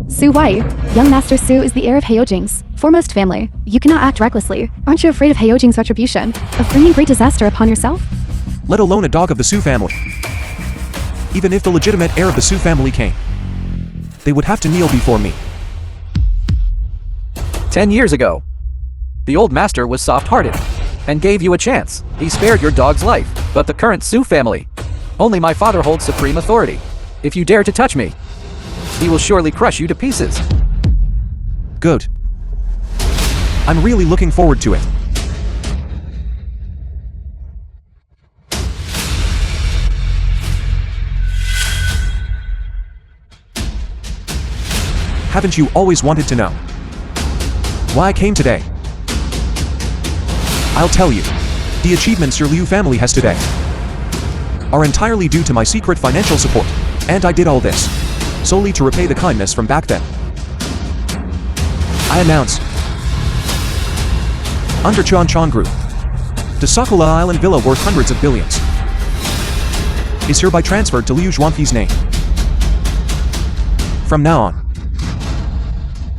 Speaker 4: Su Huai, young Master Su is the heir of Heojing's foremost family. You cannot act recklessly. Aren't you afraid of Heojing's retribution, of bringing great disaster upon yourself?
Speaker 3: Let alone a dog of the Su family. Even if the legitimate heir of the Su family came, they would have to kneel before me.
Speaker 6: 10 years ago, the old master was soft-hearted and gave you a chance. He spared your dog's life, but the current Su family, only my father holds supreme authority. If you dare to touch me, he will surely crush you to pieces.
Speaker 3: Good. I'm really looking forward to it. Haven't you always wanted to know why I came today? I'll tell you. The achievements your Liu family has today are entirely due to my secret financial support, and I did all this solely to repay the kindness from back then. I announced, under Chan Group, the Sakula Island villa worth hundreds of billions is hereby transferred to Liu Zhuanfi's name. From now on,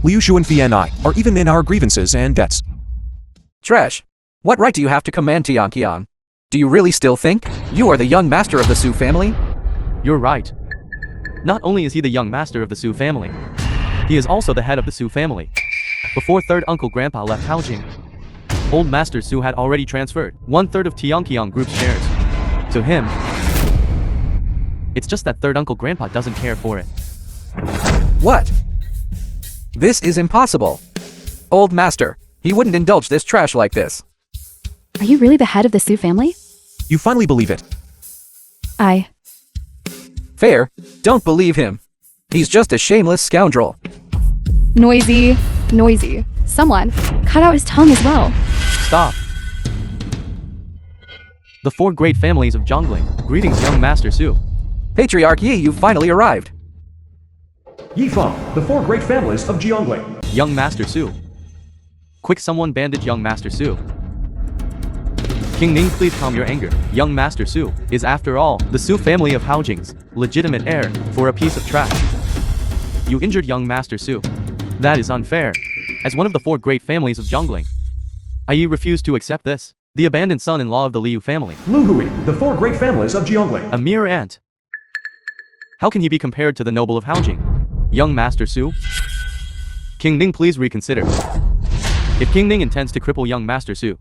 Speaker 3: Liu Zhuanfi and I are even in our grievances and debts.
Speaker 6: Trash. What right do you have to command Tianqiang? Do you really still think you are the young master of the Su family?
Speaker 2: You're right. Not only is he the young master of the Su family, he is also the head of the Su family. Before third uncle grandpa left Haojing, old master Su had already transferred 1/3 of Tianqiang Group's shares to him. It's just that third uncle grandpa doesn't care for it.
Speaker 6: What? This is impossible. Old master, he wouldn't indulge this trash like this.
Speaker 4: Are you really the head of the Su family?
Speaker 3: You finally believe it.
Speaker 6: Fair, don't believe him. He's just a shameless scoundrel.
Speaker 4: Noisy. Someone, cut out his tongue as well.
Speaker 2: Stop. The 4 great families of Zhongling. Greetings, young Master Su.
Speaker 6: Patriarch Yi, you finally arrived.
Speaker 1: Yifeng, the 4 great families of Jiangling.
Speaker 2: Young Master Su. Quick, someone bandage young Master Su. King Ning, please calm your anger. Young Master Su is, after all, the Su family of Haojing's legitimate heir for a piece of trash. You injured young Master Su. That is unfair. As one of the 4 great families of Zhongling, I refuse to accept this. The abandoned son-in-law of the Liu family.
Speaker 1: Lu Hui, the 4 great families of Jiangling.
Speaker 2: A mere ant. How can he be compared to the noble of Haojing? Young Master Su? King Ning, please reconsider. If King Ning intends to cripple young Master Su,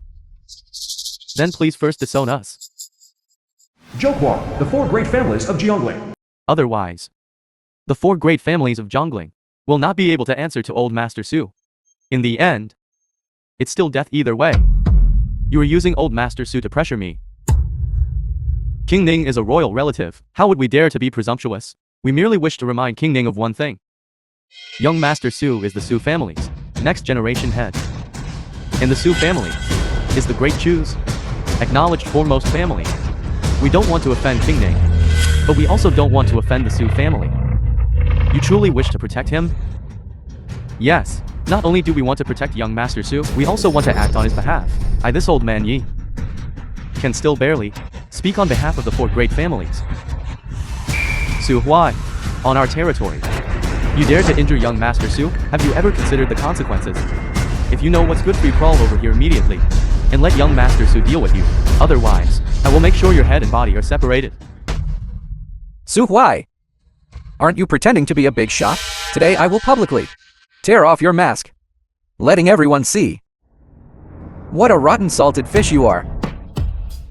Speaker 2: then please first disown us.
Speaker 1: Zhouhua, the 4 great families of Jiangling.
Speaker 2: Otherwise, the 4 great families of Zhongling will not be able to answer to old Master Su. In the end, it's still death either way. You are using old Master Su to pressure me. King Ning is a royal relative. How would we dare to be presumptuous? We merely wish to remind King Ning of one thing. Young Master Su is the Su family's next generation head. And the Su family is the Great Chu's acknowledged foremost family. We don't want to offend King Ning, but we also don't want to offend the Su family. You truly wish to protect him? Yes. Not only do we want to protect young Master Su, we also want to act on his behalf. This old man Yi can still barely speak on behalf of the 4 great families. Su Huai, on our territory. You dare to injure young Master Su? Have you ever considered the consequences? If you know what's good for you, crawl over here immediately and let young Master Su deal with you. Otherwise, I will make sure your head and body are separated.
Speaker 6: Su Huai, aren't you pretending to be a big shot? Today I will publicly tear off your mask, letting everyone see what a rotten salted fish you are.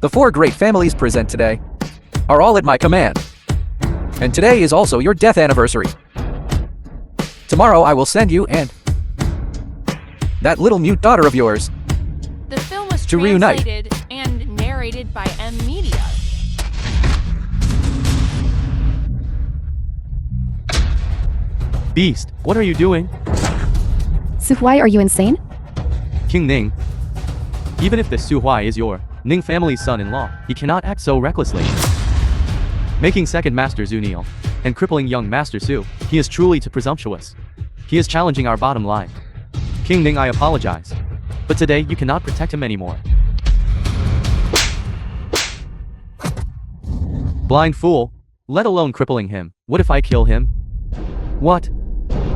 Speaker 6: The 4 great families present today are all at my command. And today is also your death anniversary. Tomorrow I will send you and that little mute daughter of yours
Speaker 5: The film was
Speaker 6: to reunite.
Speaker 5: translated and narrated by M Media.
Speaker 2: Beast, what are you doing?
Speaker 4: Su Huai, are you insane?
Speaker 2: King Ning. Even if this Su Huai is your Ning family's son-in-law, he cannot act so recklessly. Making second Master Zhu kneel and crippling young Master Su, he is truly too presumptuous. He is challenging our bottom line. King Ning, I apologize, but today you cannot protect him anymore. Blind fool, let alone crippling him. What if I kill him? What?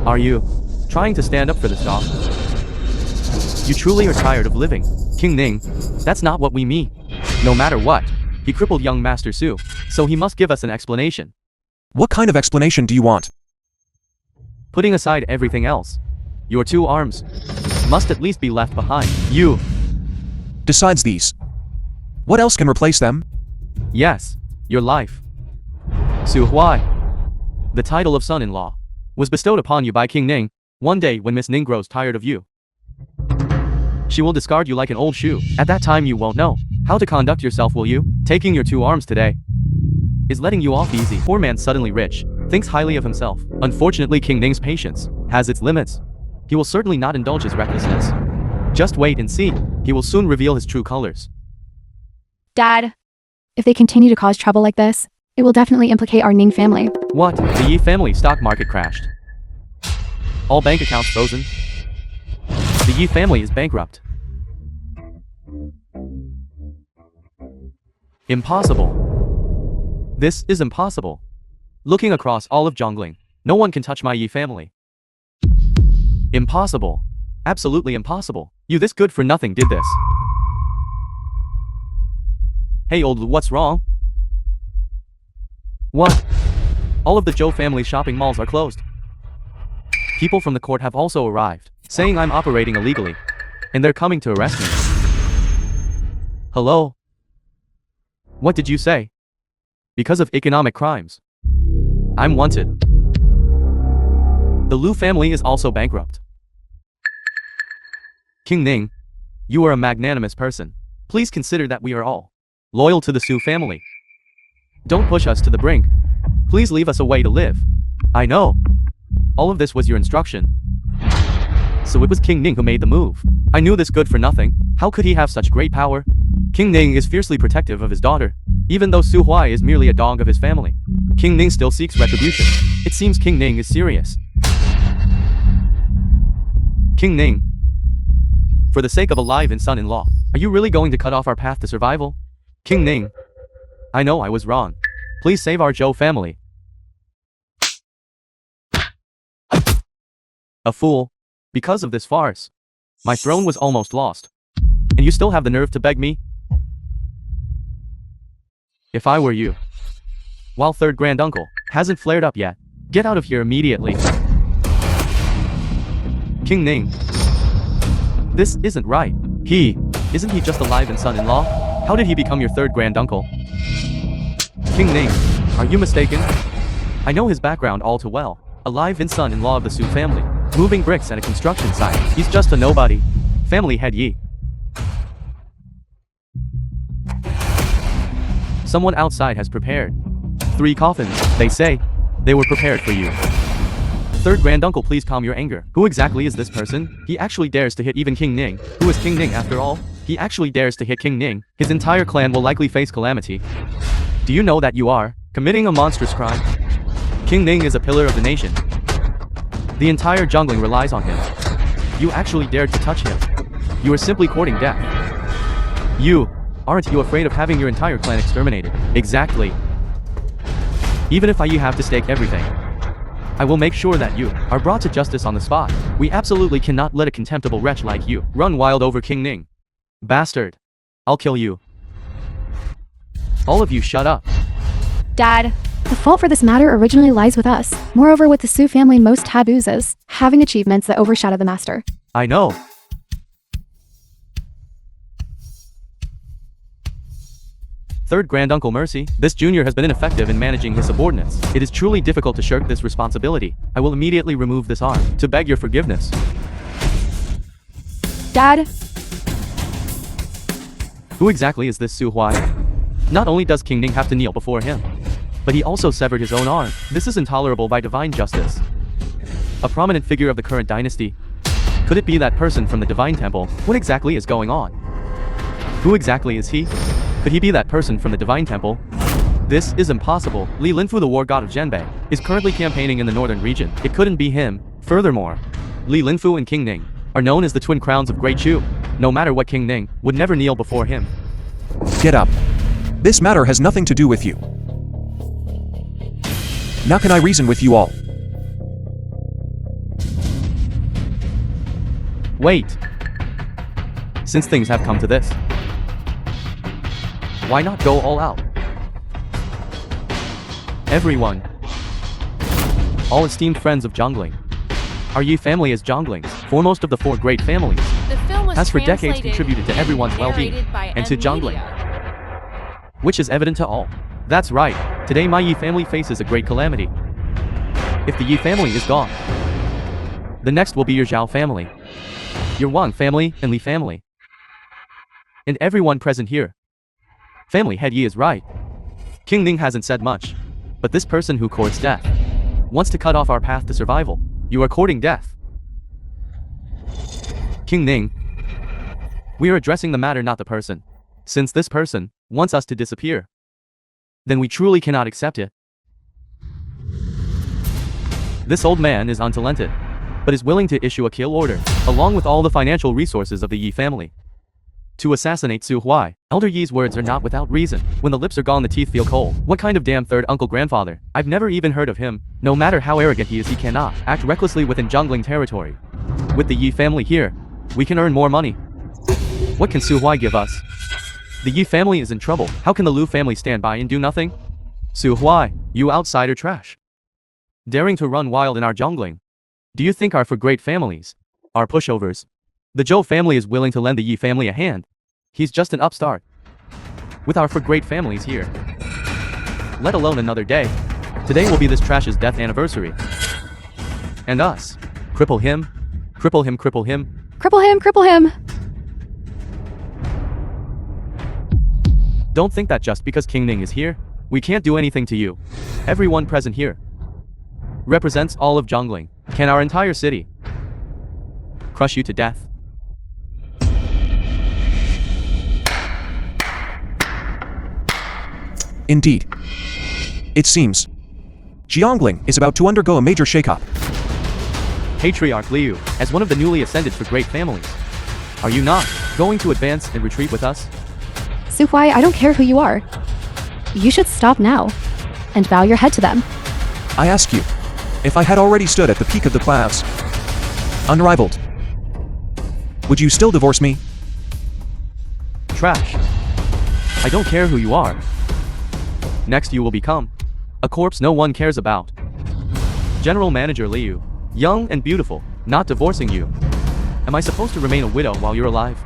Speaker 2: Are you trying to stand up for this dog? You truly are tired of living. King Ning, that's not what we mean. No matter what, he crippled young Master Su, so he must give us an explanation.
Speaker 3: What kind of explanation do you want?
Speaker 2: Putting aside everything else, your 2 arms must at least be left behind. You.
Speaker 3: Besides these, what else can replace them?
Speaker 2: Yes, your life. Su Huai. The title of son-in-law was bestowed upon you by King Ning. One day when Miss Ning grows tired of you, she will discard you like an old shoe. At that time you won't know how to conduct yourself, will you? Taking your 2 arms today is letting you off easy. Poor man suddenly rich, thinks highly of himself. Unfortunately, King Ning's patience has its limits. He will certainly not indulge his recklessness. Just wait and see. He will soon reveal his true colors.
Speaker 4: Dad, if they continue to cause trouble like this, it will definitely implicate our Ning family.
Speaker 2: What? The Yi family stock market crashed. All bank accounts frozen. The Yi family is bankrupt. Impossible. This is impossible. Looking across all of Zhongling, no one can touch my Yi family. Impossible. Absolutely impossible. You this good for nothing did this. Hey old, what's wrong? What? All of the Zhou family shopping malls are closed. People from the court have also arrived, saying I'm operating illegally, and they're coming to arrest me. Hello? What did you say? Because of economic crimes. I'm wanted. The Liu family is also bankrupt. King Ning, you are a magnanimous person. Please consider that we are all loyal to the Su family. Don't push us to the brink. Please leave us a way to live. I know. All of this was your instruction. So it was King Ning who made the move. I knew this good for nothing. How could he have such great power? King Ning is fiercely protective of his daughter. Even though Su Huai is merely a dog of his family, King Ning still seeks retribution. It seems King Ning is serious. King Ning, for the sake of a live-in son-in-law, are you really going to cut off our path to survival? King Ning, I know I was wrong. Please save our Zhou family. A fool. Because of this farce, my throne was almost lost. And you still have the nerve to beg me? If I were you, while third granduncle hasn't flared up yet, get out of here immediately. King Ning, this isn't right. Isn't he just a live-in son-in-law? How did he become your third granduncle? King Ning, are you mistaken? I know his background all too well. A live-in son-in-law of the Su family, moving bricks at a construction site. He's just a nobody. Family head Yi. Someone outside has prepared 3 coffins. They say they were prepared for you. Third granduncle, please calm your anger. Who exactly is this person? He actually dares to hit even King Ning. Who is King Ning after all? He actually dares to hit King Ning. His entire clan will likely face calamity. Do you know that you are committing a monstrous crime? King Ning is a pillar of the nation. The entire jungling relies on him. You actually dared to touch him. You are simply courting death. Aren't you afraid of having your entire clan exterminated? Exactly. Even if I have to stake everything, I will make sure that you are brought to justice on the spot. We absolutely cannot let a contemptible wretch like you run wild over King Ning. Bastard. I'll kill you. All of you shut up.
Speaker 4: Dad, the fault for this matter originally lies with us. Moreover, with the Su family, most taboos is having achievements that overshadow the master.
Speaker 2: I know. Third granduncle Mercy, this junior has been ineffective in managing his subordinates. It is truly difficult to shirk this responsibility. I will immediately remove this arm to beg your forgiveness.
Speaker 4: Dad?
Speaker 2: Who exactly is this Su Huai? Not only does King Ning have to kneel before him, but he also severed his own arm. This is intolerable by divine justice. A prominent figure of the current dynasty. Could it be that person from the divine temple? What exactly is going on? Who exactly is he? Could he be that person from the divine temple? This is impossible. Li Linfu, the war god of Zhenbei, is currently campaigning in the northern region. It couldn't be him. Furthermore, Li Linfu and King Ning are known as the twin crowns of Great Chu. No matter what, King Ning would never kneel before him.
Speaker 3: Get up. This matter has nothing to do with you. Now can I reason with you all?
Speaker 2: Wait. Since things have come to this, why not go all out? Everyone, all esteemed friends of jungling, our Yi family is jungling's foremost of the 4 great families,
Speaker 5: The film was
Speaker 2: has for decades
Speaker 5: translated
Speaker 2: contributed to
Speaker 5: and
Speaker 2: everyone's well-being
Speaker 5: narrated by
Speaker 2: and to
Speaker 5: M
Speaker 2: jungling,
Speaker 5: Media.
Speaker 2: which is evident to all. That's right, today my Yi family faces a great calamity. If the Yi family is gone, the next will be your Zhao family, your Wang family, and Li family. And everyone present here. Family head Yi is right. King Ning hasn't said much, but this person who courts death wants to cut off our path to survival. You are courting death. King Ning, we are addressing the matter, not the person. Since this person wants us to disappear, then we truly cannot accept it. This old man is untalented, but is willing to issue a kill order, along with all the financial resources of the Yi family, to assassinate Su Huai. Elder Yi's words are not without reason. When the lips are gone, the teeth feel cold. What kind of damn third uncle grandfather? I've never even heard of him. No matter how arrogant he is, he cannot act recklessly within jungling territory. With the Yi family here, we can earn more money. What can Su Huai give us? The Yi family is in trouble. How can the Liu family stand by and do nothing? Su Huai, you outsider trash, daring to run wild in our jungling. Do you think our for great families are pushovers? The Zhou family is willing to lend the Yi family a hand. He's just an upstart. With our for great families here, let alone another day. Today will be this trash's death anniversary. And us. Cripple him. Cripple him, cripple him.
Speaker 4: Cripple him, cripple him.
Speaker 2: Don't think that just because King Ning is here, we can't do anything to you. Everyone present here represents all of Zhongling, can our entire city crush you to death.
Speaker 3: Indeed. It seems Zhongling is about to undergo a major shakeup.
Speaker 2: Patriarch Liu, as one of the newly ascended for great families, are you not going to advance and retreat with us?
Speaker 4: Su Huai, I don't care who you are. You should stop now and bow your head to them.
Speaker 3: I ask you, if I had already stood at the peak of the clouds, unrivaled, would you still divorce me?
Speaker 2: Trash. I don't care who you are. Next you will become a corpse no one cares about. General Manager Liu, young and beautiful, not divorcing you. Am I supposed to remain a widow while you're alive?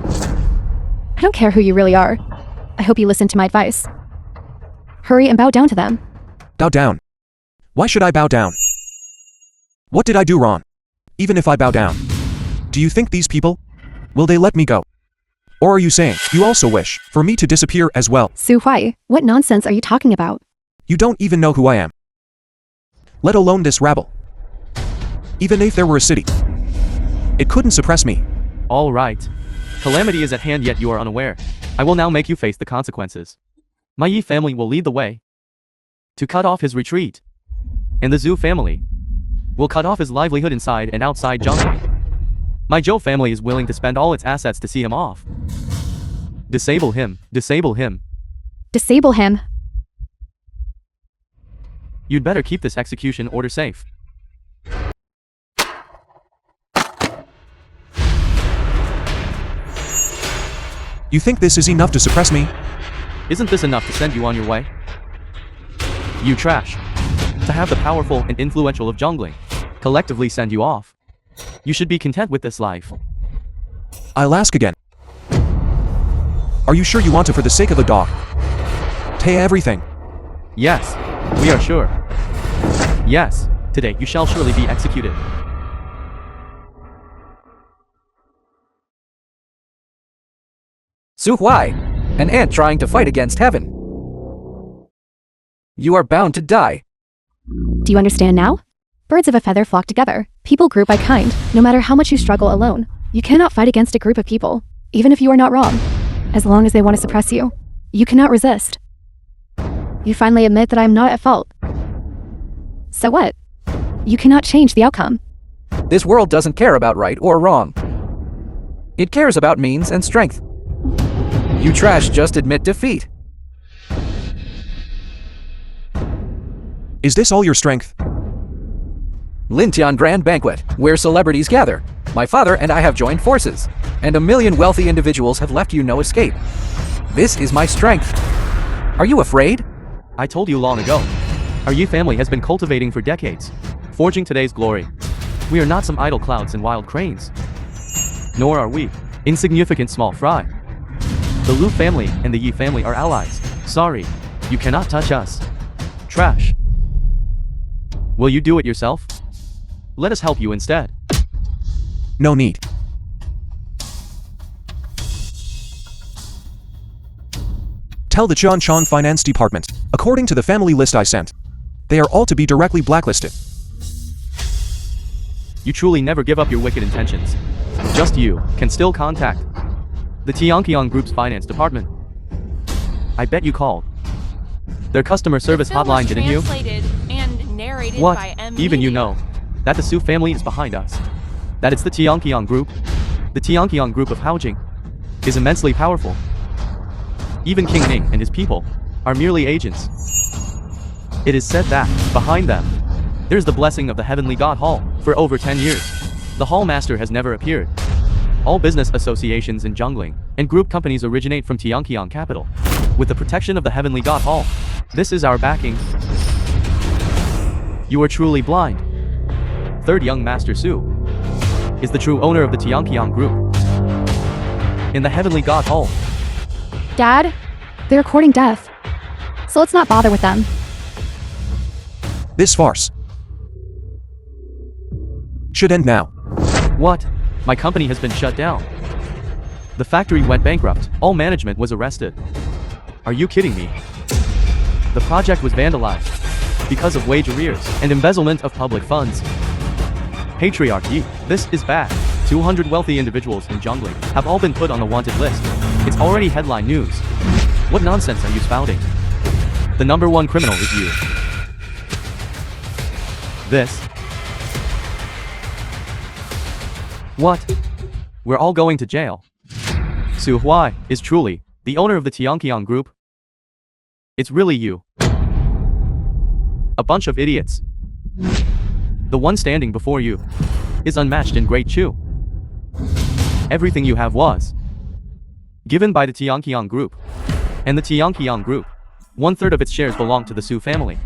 Speaker 4: I don't care who you really are. I hope you listen to my advice. Hurry and bow down to them.
Speaker 3: Bow down. Why should I bow down? What did I do wrong? Even if I bow down, do you think these people, will they let me go? Or are you saying you also wish for me to disappear as well?
Speaker 4: Su Huai, what nonsense are you talking about?
Speaker 3: You don't even know who I am. Let alone this rabble. Even if there were a city, it couldn't suppress me.
Speaker 2: All right. Calamity is at hand yet you are unaware. I will now make you face the consequences. My Yi family will lead the way to cut off his retreat. And the Zhu family will cut off his livelihood inside and outside Zhongling. My Zhou family is willing to spend all its assets to see him off. Disable him. Disable him.
Speaker 4: Disable him.
Speaker 2: You'd better keep this execution order safe.
Speaker 3: You think this is enough to suppress me?
Speaker 2: Isn't this enough to send you on your way? You trash. To have the powerful and influential of Zhongling collectively send you off. You should be content with this life.
Speaker 3: I'll ask again. Are you sure you want to for the sake of a dog? Pay everything.
Speaker 2: Yes, we are sure. Yes, today you shall surely be executed.
Speaker 6: Su Huai, an ant trying to fight against heaven. You are bound to die.
Speaker 4: Do you understand now? Birds of a feather flock together. People group by kind. No matter how much you struggle alone, you cannot fight against a group of people, even if you are not wrong. As long as they want to suppress you, you cannot resist. You finally admit that I am not at fault. So what? You cannot change the outcome.
Speaker 6: This world doesn't care about right or wrong. It cares about means and strength. You trash just admit defeat.
Speaker 3: Is this all your strength?
Speaker 6: Lintian Grand Banquet, where celebrities gather. My father and I have joined forces, and 1 million wealthy individuals have left you no escape. This is my strength. Are you afraid?
Speaker 2: I told you long ago. Our Yi family has been cultivating for decades, forging today's glory. We are not some idle clouds and wild cranes. Nor are we insignificant small fry. The Lu family and the Yi family are allies. Sorry, you cannot touch us. Trash. Will you do it yourself? Let us help you instead.
Speaker 3: No need. Tell the Chong Finance Department, according to the family list I sent, they are all to be directly blacklisted.
Speaker 2: You truly never give up your wicked intentions. Just you can still contact the Tianqiang Group's finance department. I bet you called their customer service
Speaker 5: Film was
Speaker 2: hotline, didn't you?
Speaker 5: translated and narrated
Speaker 2: What?
Speaker 5: by M.
Speaker 2: Even you
Speaker 5: Media.
Speaker 2: know that the Su family is behind us. That it's the Tianqiang Group. The Tianqiang Group of Haojing is immensely powerful. Even King Ning and his people are merely agents. It is said that, behind them, there's the blessing of the Heavenly God Hall. For over 10 years, the Hall Master has never appeared. All business associations in Zhongling and group companies originate from Tianqiang capital. With the protection of the Heavenly God Hall, this is our backing. You are truly blind. Third young Master Su is the true owner of the Tianqiang Group. In the Heavenly God Hall.
Speaker 4: Dad, they're courting death. So let's not bother with them.
Speaker 3: This farce. should end now.
Speaker 2: What? My company has been shut down. The factory went bankrupt. All management was arrested. Are you kidding me? The project was vandalized because of wage arrears and embezzlement of public funds. Patriarchy. This is bad. 200 wealthy individuals in Zhongli have all been put on the wanted list. It's already headline news. What nonsense are you spouting? The #1 criminal is you. This. What? We're all going to jail. Su Huai is truly the owner of the Tianqiang Group. It's really you. A bunch of idiots. The one standing before you is unmatched in Great Chu. Everything you have was given by the Tianqiang Group. And the Tianqiang Group, 1/3 of its shares belong to the Su family.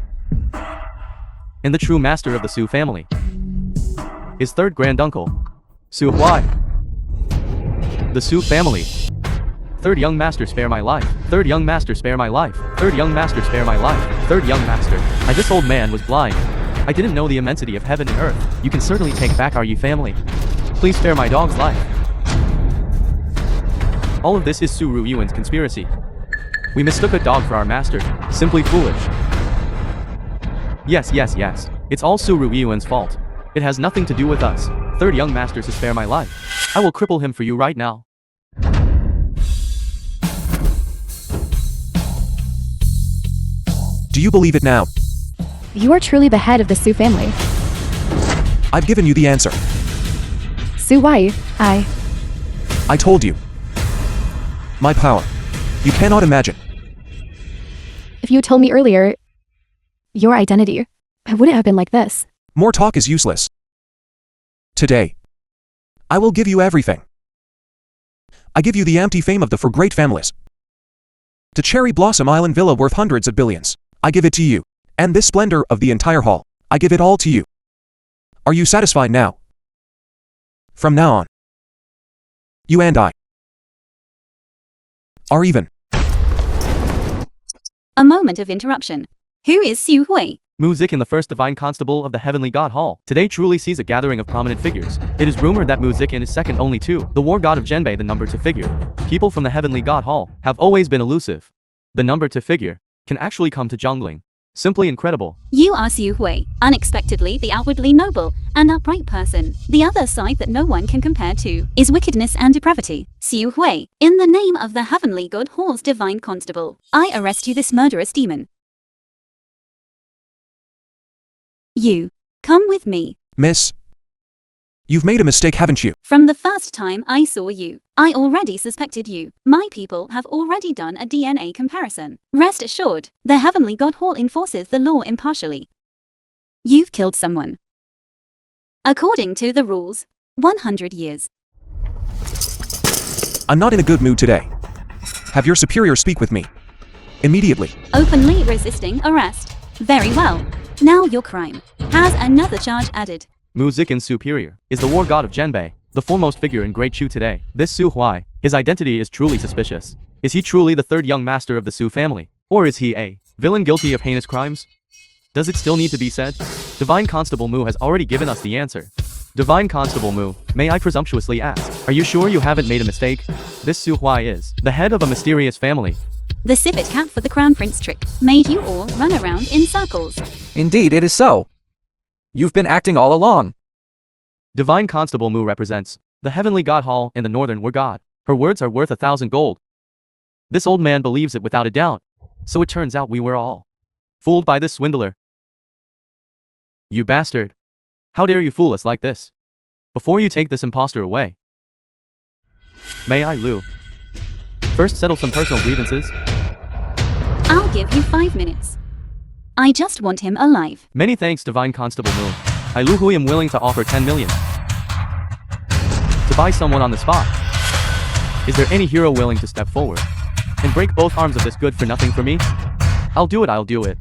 Speaker 2: And the true master of the Su family is third granduncle, Su Huai. The Su family. Third young master, spare my life. Third young master, spare my life. Third young master, spare my life. Third young master. This old man was blind. I didn't know the immensity of heaven and earth. You can certainly take back our Yu family. Please spare my dog's life. All of this is Su Ruyuan's conspiracy. We mistook a dog for our master. Simply foolish. Yes. It's all Su Ruyuan's fault. It has nothing to do with us. Third young master to spare my life. I will cripple him for you right now.
Speaker 3: Do you believe it now?
Speaker 4: You are truly the head of the Su family.
Speaker 3: I've given you the answer.
Speaker 4: Su Wai,
Speaker 3: I told you. My power. You cannot imagine.
Speaker 4: if you told me earlier your identity, I wouldn't have been like this.
Speaker 3: More talk is useless. Today, I will give you everything. I give you the empty fame of the four great families. The Cherry Blossom Island villa worth hundreds of billions. I give it to you. And this splendor of the entire hall. I give it all to you. Are you satisfied now? From now on, you and I are even.
Speaker 8: A moment of interruption. Who is Xu Hui?
Speaker 2: Music in the first divine constable of the heavenly god hall. Today truly sees a gathering of prominent figures. It is rumored that Music is second only to the war god of Zhenbei, the number 2 figure. People from the heavenly god hall have always been elusive. The number 2 figure can actually come to Zhongling. Simply incredible.
Speaker 8: You are Xu Hui, unexpectedly the outwardly noble and upright person. The other side that no one can compare to is wickedness and depravity. Xu Hui, in the name of the heavenly god hall's divine constable, I arrest you, this murderous demon. You, come with me.
Speaker 3: Miss, you've made a mistake, haven't you?
Speaker 8: From the first time I saw you, I already suspected you. My people have already done a DNA comparison. Rest assured, the heavenly god hall enforces the law impartially. You've killed someone. According to the rules, 100 years.
Speaker 3: I'm not in a good mood today. Have your superior speak with me. Immediately.
Speaker 8: Openly resisting arrest. Very well. Now your crime has another charge added.
Speaker 2: Music in superior is the war god of Zhenbei, the foremost figure in Great Chu today. This Su Huai, his identity is truly suspicious. Is he truly the third young master of the Su family? Or is he a villain guilty of heinous crimes? Does it still need to be said? Divine Constable Mu has already given us the answer. Divine Constable Mu, may I presumptuously ask, are you sure you haven't made a mistake? This Su Huai is the head of a mysterious family.
Speaker 8: The civet cat for the crown prince trick made you all run around in circles.
Speaker 6: Indeed, it is so. You've been acting all along.
Speaker 2: Divine Constable Mu represents the heavenly god hall and the northern war god. Her words are worth 1,000 gold. This old man believes it without a doubt. So it turns out we were all fooled by this swindler. You bastard. How dare you fool us like this? Before you take this impostor away, may I, Lu, first settle some personal grievances?
Speaker 8: I'll give you 5 minutes. I just want him alive.
Speaker 2: Many thanks, Divine Constable Mu. I, Lu Hui, am willing to offer 10 million to buy someone on the spot. Is there any hero willing to step forward and break both arms of this good for nothing for me? I'll do it.
Speaker 4: I'll do it.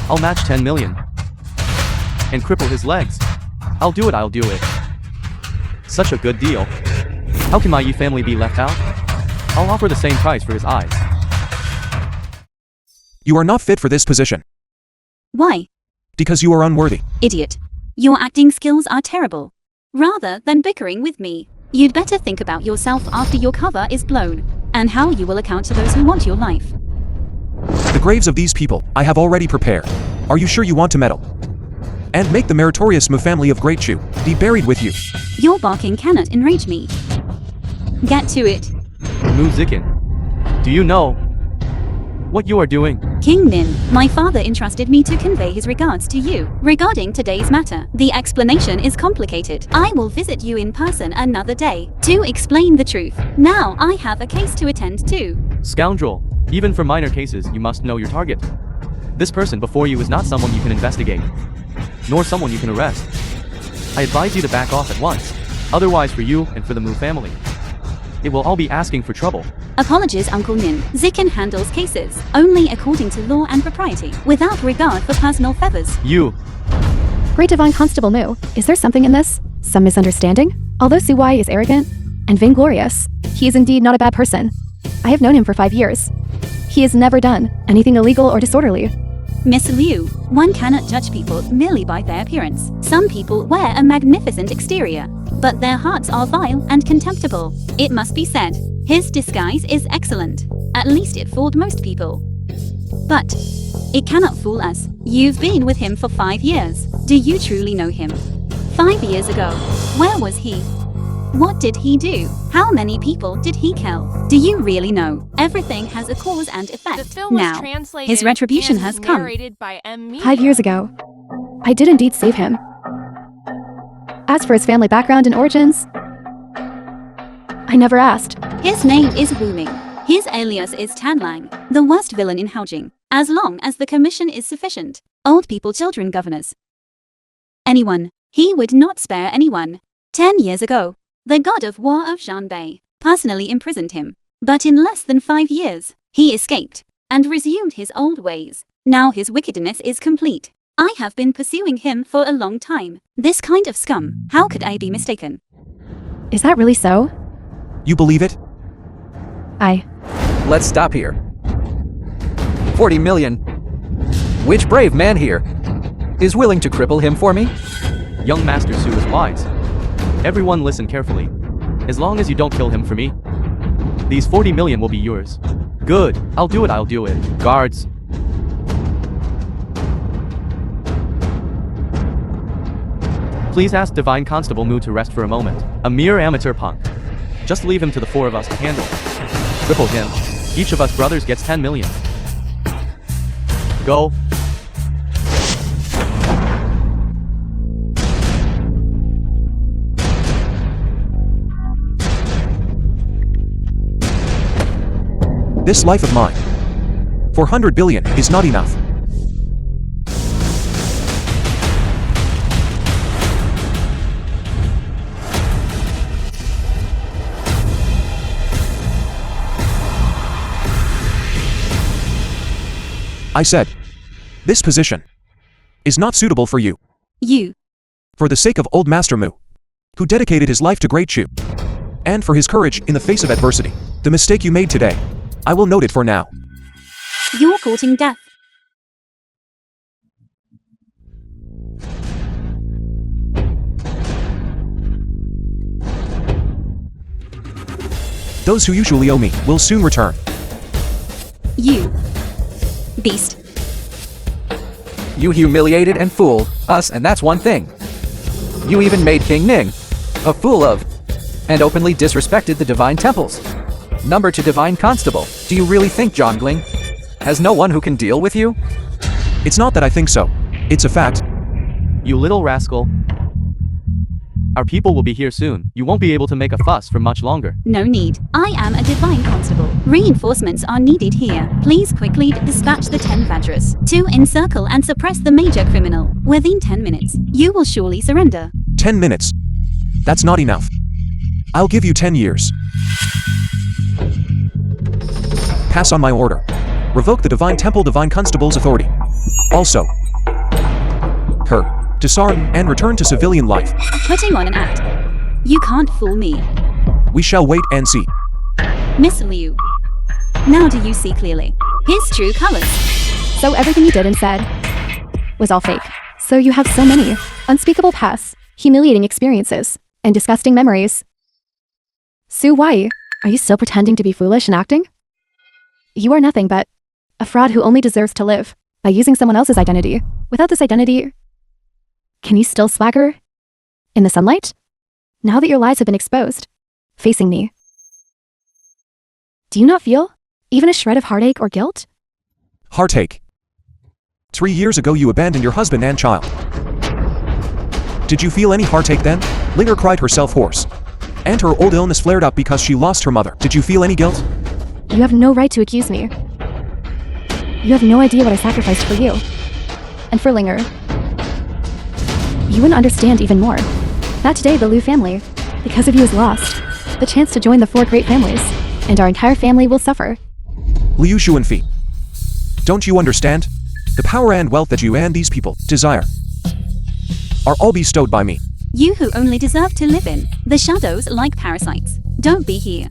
Speaker 2: I'll match 10 million and cripple his legs. I'll do it. Such a good deal. How can my Yi family be left out? I'll offer the same price for his eyes.
Speaker 3: You are not fit for this position.
Speaker 8: Why?
Speaker 3: Because you are unworthy.
Speaker 8: Idiot. Your acting skills are terrible. Rather than bickering with me, you'd better think about yourself after your cover is blown, and how you will account to those who want your life.
Speaker 3: The graves of these people I have already prepared. Are you sure you want to meddle? And make the meritorious Mu family of Great Chu be buried with you.
Speaker 8: Your barking cannot enrage me. Get to it.
Speaker 2: Mu Zikin. Do you know what you are doing?
Speaker 8: King Nin, my father entrusted me to convey his regards to you regarding today's matter. The explanation is complicated. I will visit you in person another day to explain the truth. Now I have a case to attend to.
Speaker 2: Scoundrel. Even for minor cases, you must know your target. This person before you is not someone you can investigate, nor someone you can arrest. I advise you to back off at once. Otherwise, for you and for the Mu family, it will all be asking for trouble.
Speaker 8: Apologies, Uncle Nin. Zikin handles cases only according to law and propriety, without regard for personal favors.
Speaker 2: You.
Speaker 4: Great Divine Constable Mu, is there something in this? Some misunderstanding? Although Suwai is arrogant and vainglorious, he is indeed not a bad person. I have known him for 5 years. He has never done anything illegal or disorderly.
Speaker 8: Miss Liu, one cannot judge people merely by their appearance. Some people wear a magnificent exterior, but their hearts are vile and contemptible. It must be said, his disguise is excellent. At least it fooled most people. But it cannot fool us. You've been with him for 5 years. Do you truly know him? 5 years ago, where was he? What did he do? How many people did he kill? Do you really know? Everything has a cause and effect.
Speaker 5: The film was
Speaker 8: Now,
Speaker 5: translated
Speaker 8: his retribution
Speaker 5: and
Speaker 8: has come.
Speaker 5: narrated by M. Media.
Speaker 4: 5 years ago, I did indeed save him. As for his family background and origins, I never asked.
Speaker 8: His name is Wu Ming. His alias is Tan Lang, the worst villain in Haojing. As long as the commission is sufficient, old people, children, governors, anyone, he would not spare anyone. 10 years ago, the god of war of Zhanbei personally imprisoned him. But in less than 5 years, he escaped and resumed his old ways. Now his wickedness is complete. I have been pursuing him for a long time. This kind of scum, how could I be mistaken?
Speaker 4: Is that really so?
Speaker 3: You believe it?
Speaker 6: Let's stop here. 40 million. Which brave man here is willing to cripple him for me?
Speaker 2: Young Master Su is wise. Everyone listen carefully. As long as you don't kill him for me, these 40 million will be yours. Good, I'll do it. Guards. Please ask Divine Constable Mu to rest for a moment. A mere amateur punk. Just leave him to the 4 of us to handle. Cripple him. Each of us brothers gets 10 million. Go.
Speaker 3: This life of mine. 400 billion is not enough. I said, this position is not suitable for you.
Speaker 8: You.
Speaker 3: For the sake of old Master Mu, who dedicated his life to Great Chu, and for his courage in the face of adversity, the mistake you made today, I will note it for now.
Speaker 8: You're courting death.
Speaker 3: Those who usually owe me will soon return.
Speaker 8: You. Beast.
Speaker 6: You humiliated and fooled us, and that's one thing. You even made King Ning a fool of, and openly disrespected the divine temples. Number 2 Divine Constable, do you really think Zhongling has no one who can deal with you?
Speaker 3: It's not that I think so. It's a fact.
Speaker 2: You little rascal. Our people will be here soon. You won't be able to make a fuss for much longer.
Speaker 8: No need. I am a divine constable. Reinforcements are needed here. Please quickly dispatch the 10 Vajras to encircle and suppress the major criminal. Within 10 minutes, you will surely surrender.
Speaker 3: 10 minutes. That's not enough. I'll give you 10 years. Pass on my order. Revoke the Divine Temple Divine Constable's authority. Also, her. Disarm and return to civilian life.
Speaker 8: Putting on an act. You can't fool me.
Speaker 3: We shall wait and see.
Speaker 8: Miss Liu. Now do you see clearly his true colors?
Speaker 4: So everything you did and said was all fake. So you have so many unspeakable pasts, humiliating experiences, and disgusting memories. Sue, why? Are you still pretending to be foolish and acting? You are nothing but a fraud who only deserves to live by using someone else's identity. Without this identity, can you still swagger in the sunlight? Now that your lies have been exposed, facing me, do you not feel even a shred of heartache or guilt?
Speaker 3: Heartache. 3 years ago you abandoned your husband and child. Did you feel any heartache then? Linger cried herself hoarse. And her old illness flared up because she lost her mother. Did you feel any guilt?
Speaker 4: You have no right to accuse me. You have no idea what I sacrificed for you. And for Linger. You wouldn't understand even more. That today the Liu family, because of you, is lost the chance to join the 4 great families, and our entire family will suffer.
Speaker 3: Liu Xuanfi. Don't you understand? The power and wealth that you and these people desire are all bestowed by me.
Speaker 8: You who only deserve to live in the shadows like parasites. Don't be here.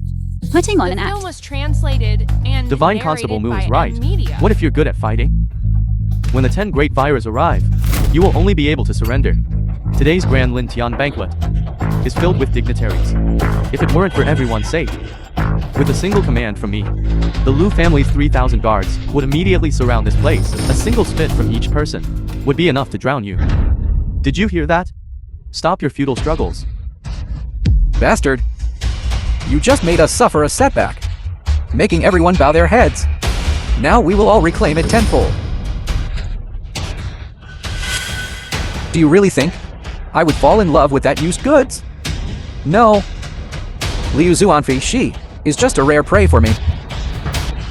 Speaker 8: Putting on
Speaker 5: The
Speaker 8: an
Speaker 5: film
Speaker 8: act.
Speaker 5: was translated and
Speaker 2: Divine
Speaker 5: narrated
Speaker 2: Constable Moo
Speaker 5: by
Speaker 2: is right.
Speaker 5: Media.
Speaker 2: What if you're good at fighting? When the 10 great fires arrive, you will only be able to surrender. Today's Grand Lin Tian banquet is filled with dignitaries. If it weren't for everyone's sake, with a single command from me, the Liu family's 3,000 guards would immediately surround this place. A single spit from each person would be enough to drown you. Did you hear that? Stop your futile struggles.
Speaker 6: Bastard. You just made us suffer a setback, making everyone bow their heads. Now we will all reclaim it tenfold. Do you really think I would fall in love with that used goods? No. Liu Xuanfi, she is just a rare prey for me.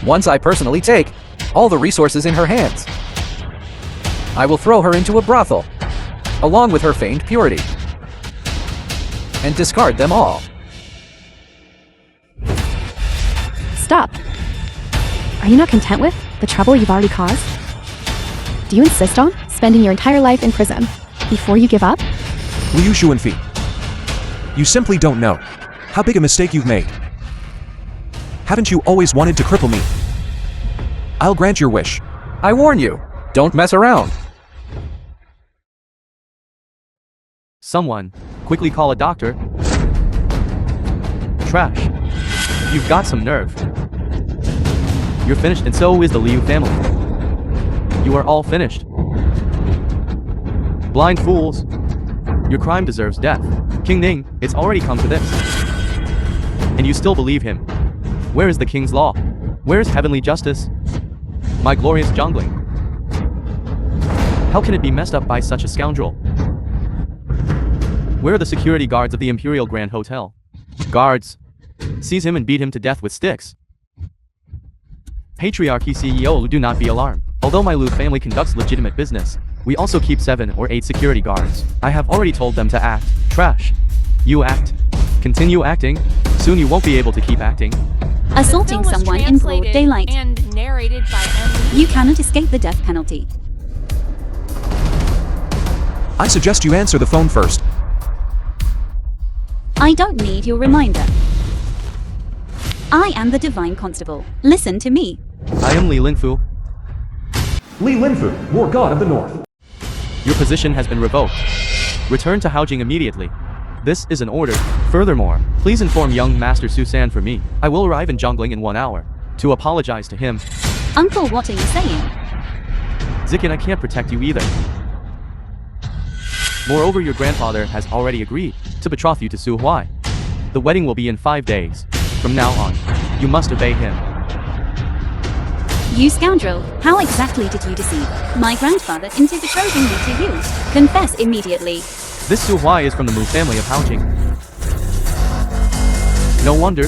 Speaker 6: Once I personally take all the resources in her hands, I will throw her into a brothel, along with her feigned purity, and discard them all.
Speaker 4: Stop. Are you not content with the trouble you've already caused? Do you insist on spending your entire life in prison before you give up?
Speaker 3: Liu Xuanfi. You simply don't know how big a mistake you've made. Haven't you always wanted to cripple me? I'll grant your wish.
Speaker 6: I warn you, don't mess around.
Speaker 2: Someone, quickly call a doctor. Trash. You've got some nerve. You're finished, and so is the Liu family. You are all finished. Blind fools. Your crime deserves death. King Ning, it's already come to this. And you still believe him. Where is the king's law? Where is heavenly justice? My glorious jungling. How can it be messed up by such a scoundrel? Where are the security guards of the Imperial Grand Hotel? Guards, seize him and beat him to death with sticks. Patriarchy CEO, do not be alarmed. Although my Liu family conducts legitimate business, we also keep 7 or 8 security guards. I have already told them to act. Trash. You act. Continue acting. Soon you won't be able to keep acting.
Speaker 5: The
Speaker 8: Assaulting
Speaker 5: film was
Speaker 8: someone in broad
Speaker 5: translated
Speaker 8: daylight.
Speaker 5: and narrated by
Speaker 8: You cannot escape the death penalty.
Speaker 3: I suggest you answer the phone first.
Speaker 8: I don't need your reminder. I am the Divine Constable. Listen to me.
Speaker 2: I am Li Linfu.
Speaker 1: Li Linfu, war god of the north.
Speaker 2: Your position has been revoked. Return to Haojing immediately. This is an order. Furthermore, please inform young Master Susan for me. I will arrive in Zhongling in 1 hour. To apologize to him.
Speaker 8: Uncle, what are you saying?
Speaker 2: Zikin, I can't protect you either. Moreover, your grandfather has already agreed to betroth you to Su Huai. The wedding will be in 5 days. From now on, you must obey him.
Speaker 8: You scoundrel, how exactly did you deceive my grandfather into betrothing me to you? Confess immediately.
Speaker 2: This Su Huai is from the Mu family of Haojing. No wonder.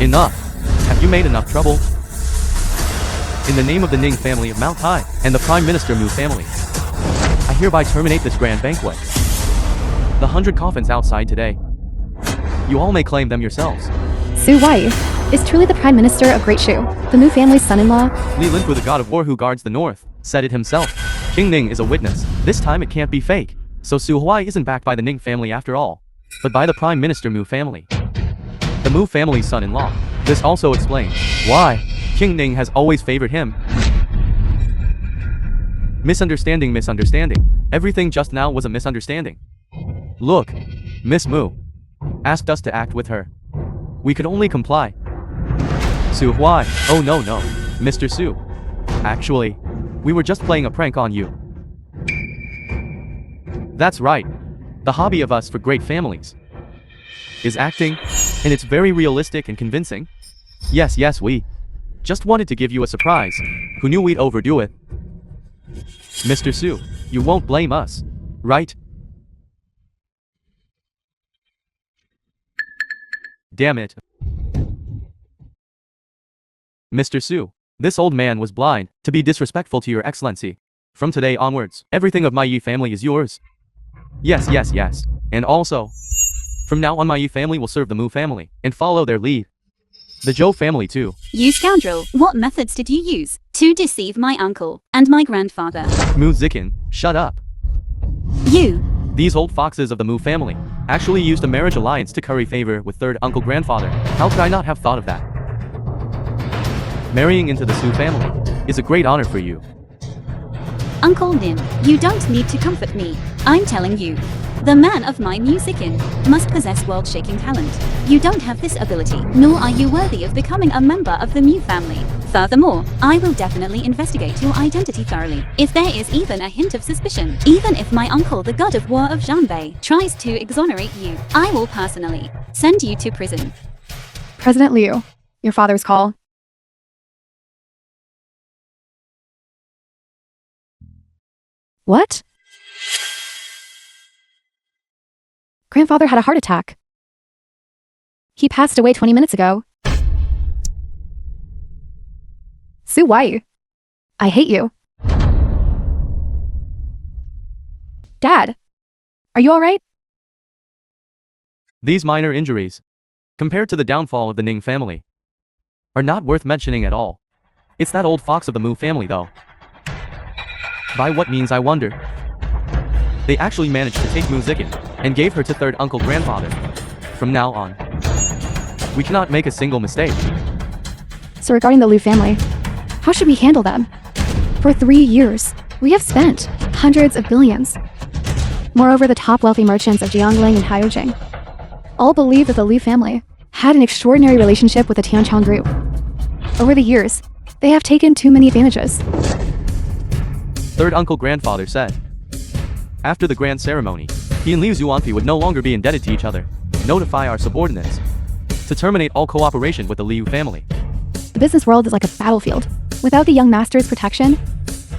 Speaker 2: Enough. Have you made enough trouble? In the name of the Ning family of Mount Hai and the Prime Minister Mu family, I hereby terminate this grand banquet. The 100 coffins outside today. You all may claim them yourselves.
Speaker 4: Su Wai is truly the Prime Minister of Great Shu, the Mu family's son-in-law.
Speaker 2: Li Linfu, the god of war who guards the north, said it himself. King Ning is a witness. This time it can't be fake. So Su Huai isn't backed by the Ning family after all, but by the Prime Minister Mu family. The Mu family's son-in-law. This also explains why King Ning has always favored him. Misunderstanding. Everything just now was a misunderstanding. Look, Miss Moo asked us to act with her. We could only comply. Su, why? Oh no, Mr. Su. Actually, we were just playing a prank on you. That's right. The hobby of us for great families is acting, and it's very realistic and convincing. Yes, we just wanted to give you a surprise. Who knew we'd overdo it? Mr. Su, you won't blame us, right? Damn it. Mr. Su, this old man was blind to be disrespectful to your excellency. From today onwards, everything of my Yi family is yours. Yes. And also, from now on my Yi family will serve the Mu family and follow their lead. The Zhou family too.
Speaker 8: You scoundrel, what methods did you use to deceive my uncle and my grandfather?
Speaker 2: Mu Zikin, shut up.
Speaker 8: You.
Speaker 2: These old foxes of the Mu family actually used a marriage alliance to curry favor with third uncle grandfather. How could I not have thought of that? Marrying into the Su family is a great honor for you.
Speaker 8: Uncle Nin, you don't need to comfort me. I'm telling you. The man of my musician must possess world-shaking talent. You don't have this ability, nor are you worthy of becoming a member of the Mu family. Furthermore, I will definitely investigate your identity thoroughly. If there is even a hint of suspicion, even if my uncle, the god of war of Zhanbei, tries to exonerate you, I will personally send you to prison.
Speaker 4: President Liu, your father's call. What? Grandfather had a heart attack. He passed away 20 minutes ago. Su, why? I hate you. Dad, are you alright?
Speaker 2: These minor injuries, compared to the downfall of the Ning family, are not worth mentioning at all. It's that old fox of the Mu family though. By what means I wonder? They actually managed to take Mu Zikin and gave her to third uncle grandfather. From now on, we cannot make a single mistake.
Speaker 4: So regarding the Liu family, how should we handle them? For 3 years, we have spent hundreds of billions. Moreover, the top wealthy merchants of Jiangling and Haiyujing all believe that the Liu family had an extraordinary relationship with the Tianchong group. Over the years, they have taken too many advantages.
Speaker 2: Third uncle grandfather said, after the grand ceremony, he and Liu Zuanpi would no longer be indebted to each other. Notify our subordinates to terminate all cooperation with the Liu family.
Speaker 4: The business world is like a battlefield. Without the young master's protection,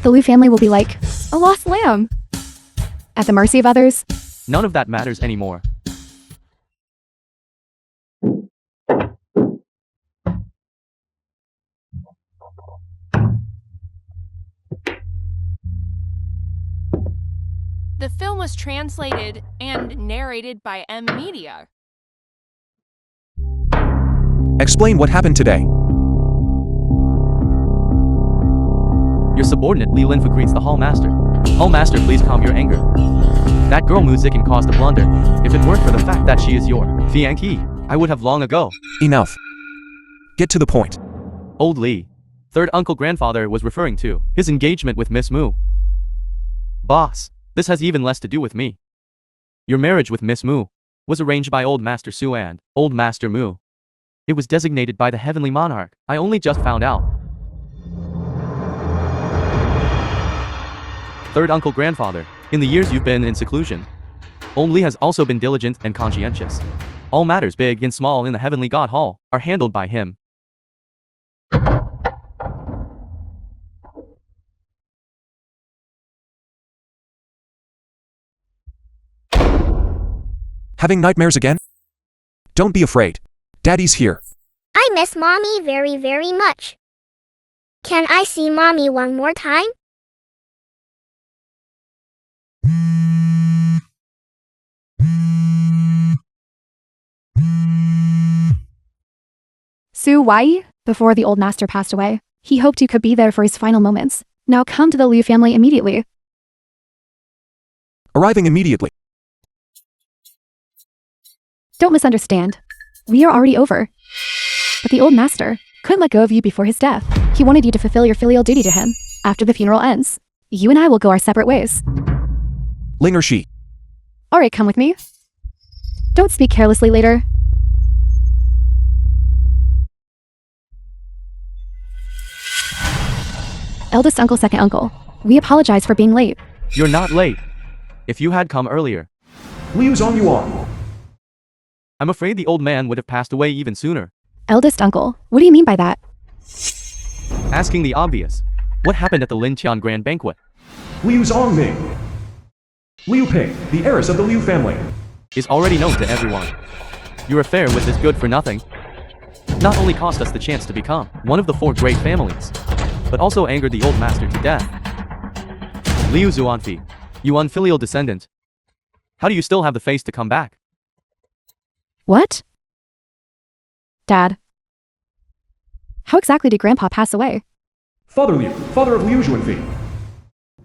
Speaker 4: the Liu family will be like a lost lamb, at the mercy of others.
Speaker 2: None of that matters anymore.
Speaker 5: The film was translated and narrated by M Media.
Speaker 3: Explain what happened today.
Speaker 2: Your subordinate Li Linfu greets the hall master. Hall master, please calm your anger. That girl Mu Zikin caused a blunder. If it weren't for the fact that she is your fiancée, I would have long ago.
Speaker 3: Enough. Get to the point.
Speaker 2: Old Li, third uncle grandfather, was referring to his engagement with Miss Mu. Boss, this has even less to do with me. Your marriage with Miss Mu was arranged by Old Master Su and Old Master Mu. It was designated by the Heavenly Monarch. I only just found out. Third uncle grandfather, in the years you've been in seclusion, Old Li has also been diligent and conscientious. All matters big and small in the Heavenly God Hall are handled by him.
Speaker 3: Having nightmares again? Don't be afraid. Daddy's here.
Speaker 7: I miss Mommy very, very much. Can I see Mommy one more time?
Speaker 4: Su Wai, before the old master passed away, he hoped you could be there for his final moments. Now come to the Liu family immediately.
Speaker 3: Arriving immediately.
Speaker 4: Don't misunderstand. We are already over. But the old master couldn't let go of you before his death. He wanted you to fulfill your filial duty to him. After the funeral ends, You and I will go our separate ways.
Speaker 3: Ling or she?
Speaker 4: Alright, come with me. Don't speak carelessly later. Eldest uncle, second uncle. We apologize for being late.
Speaker 2: You're not late. If you had come earlier,
Speaker 1: Liu Zong Yuan.
Speaker 2: I'm afraid the old man would have passed away even sooner.
Speaker 4: Eldest uncle, what do you mean by that?
Speaker 2: Asking the obvious. What happened at the Lechon grand banquet?
Speaker 1: Liu Zong Ming. Liu Ping, the heiress of the Liu family.
Speaker 2: Is already known to everyone. Your affair with this good-for-nothing not only cost us the chance to become one of the 4 great families, but also angered the old master to death. Liu Zuanfi, you unfilial descendant. How do you still have the face to come back?
Speaker 4: What? Dad. How exactly did Grandpa pass away?
Speaker 1: Father Liu, father of Liu Juanfi.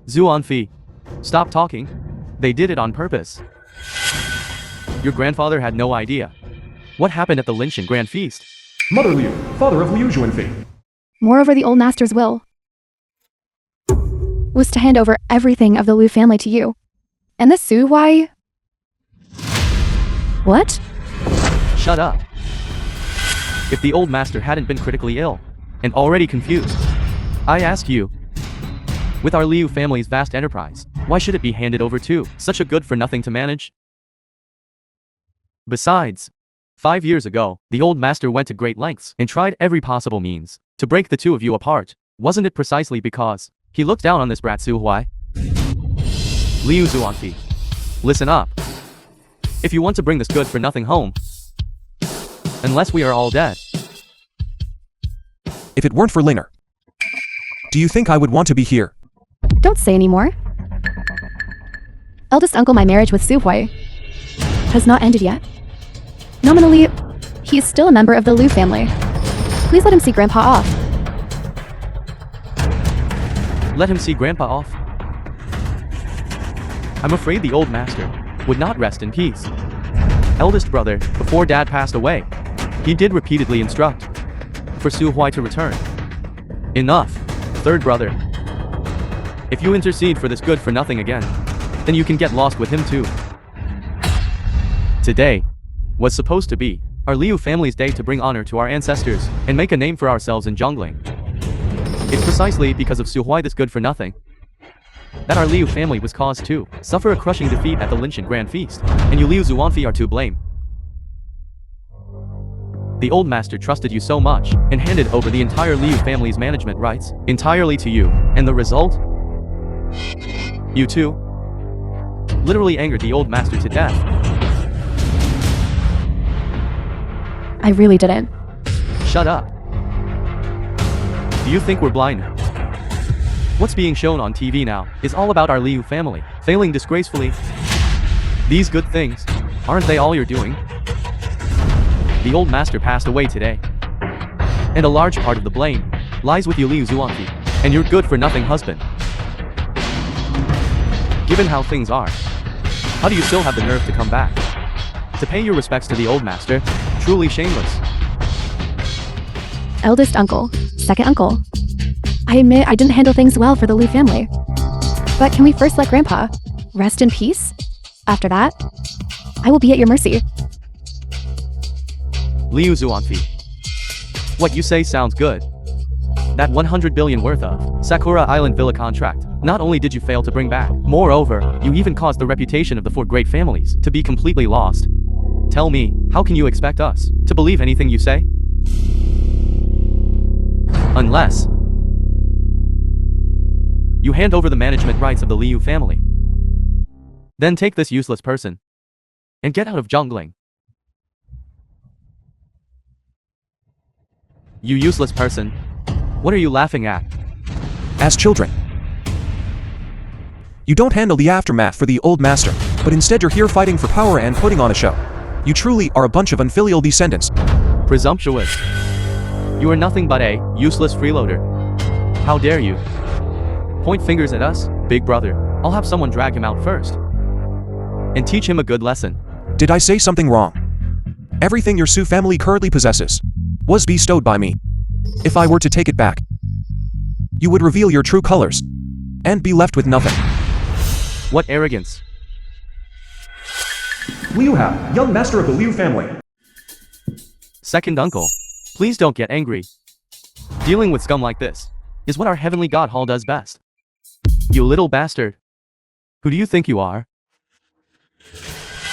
Speaker 2: Zuanfi, stop talking. They did it on purpose. Your grandfather had no idea. What happened at the Lechon grand feast?
Speaker 1: Mother Liu, father of Liu Juanfi.
Speaker 4: Moreover, the old master's will was to hand over everything of the Liu family to you. And this Su, why? What?
Speaker 2: Shut up. If the old master hadn't been critically ill and already confused, I ask you, with our Liu family's vast enterprise, why should it be handed over to such a good-for-nothing to manage? Besides, 5 years ago, the old master went to great lengths and tried every possible means to break the two of you apart. Wasn't it precisely because he looked down on this brat Su Huai? Liu Zuanfi, listen up. If you want to bring this good-for-nothing home, unless we are all dead.
Speaker 3: If it weren't for Linger, do you think I would want to be here?
Speaker 4: Don't say any more. Eldest uncle, my marriage with Su Hui has not ended yet. Nominally, he is still a member of the Liu family. Please let him see Grandpa off.
Speaker 2: Let him see Grandpa off. I'm afraid the old master would not rest in peace. Eldest brother, before Dad passed away, he did repeatedly instruct for Su Hui to return. Enough. Third brother, if you intercede for this good-for-nothing again, then you can get lost with him too. Today was supposed to be our Liu family's day to bring honor to our ancestors and make a name for ourselves in jungling. It's precisely because of Su Hui, this good-for-nothing, that our Liu family was caused to suffer a crushing defeat at the Lechon grand feast, and you Liu Zuanfi are to blame. The old master trusted you so much and handed over the entire Liu family's management rights entirely to you, and the result? You too literally angered the old master to death.
Speaker 4: I really didn't.
Speaker 2: Shut up. Do you think we're blind? What's being shown on TV now is all about our Liu family failing disgracefully. These good things, aren't they all you're doing? The old master passed away today, and a large part of the blame lies with you Liu Zuanfi and your good-for-nothing husband. Given how things are, how do you still have the nerve to come back to pay your respects to the old master? Truly shameless.
Speaker 4: Eldest uncle, second uncle. I admit I didn't handle things well for the Liu family. But can we first let Grandpa rest in peace? After that, I will be at your mercy.
Speaker 2: Liu Zuanfi, what you say sounds good. That 100 billion worth of Sakura Island Villa contract, not only did you fail to bring back, moreover, you even caused the reputation of the 4 great families to be completely lost. Tell me, how can you expect us to believe anything you say? Unless you hand over the management rights of the Liu family. Then take this useless person and get out of jungling. You useless person. What are you laughing at?
Speaker 3: As children, you don't handle the aftermath for the old master, but instead you're here fighting for power and putting on a show. You truly are a bunch of unfilial descendants.
Speaker 2: Presumptuous. You are nothing but a useless freeloader. How dare you point fingers at us, big brother? I'll have someone drag him out first and teach him a good lesson.
Speaker 3: Did I say something wrong? Everything your Su family currently possesses was bestowed by me. If I were to take it back, you would reveal your true colors and be left with nothing.
Speaker 2: What arrogance.
Speaker 1: Liu Hao, young master of the Liu family.
Speaker 2: Second uncle, please don't get angry. Dealing with scum like this is what our heavenly God Hall does best. You little bastard. Who do you think you are?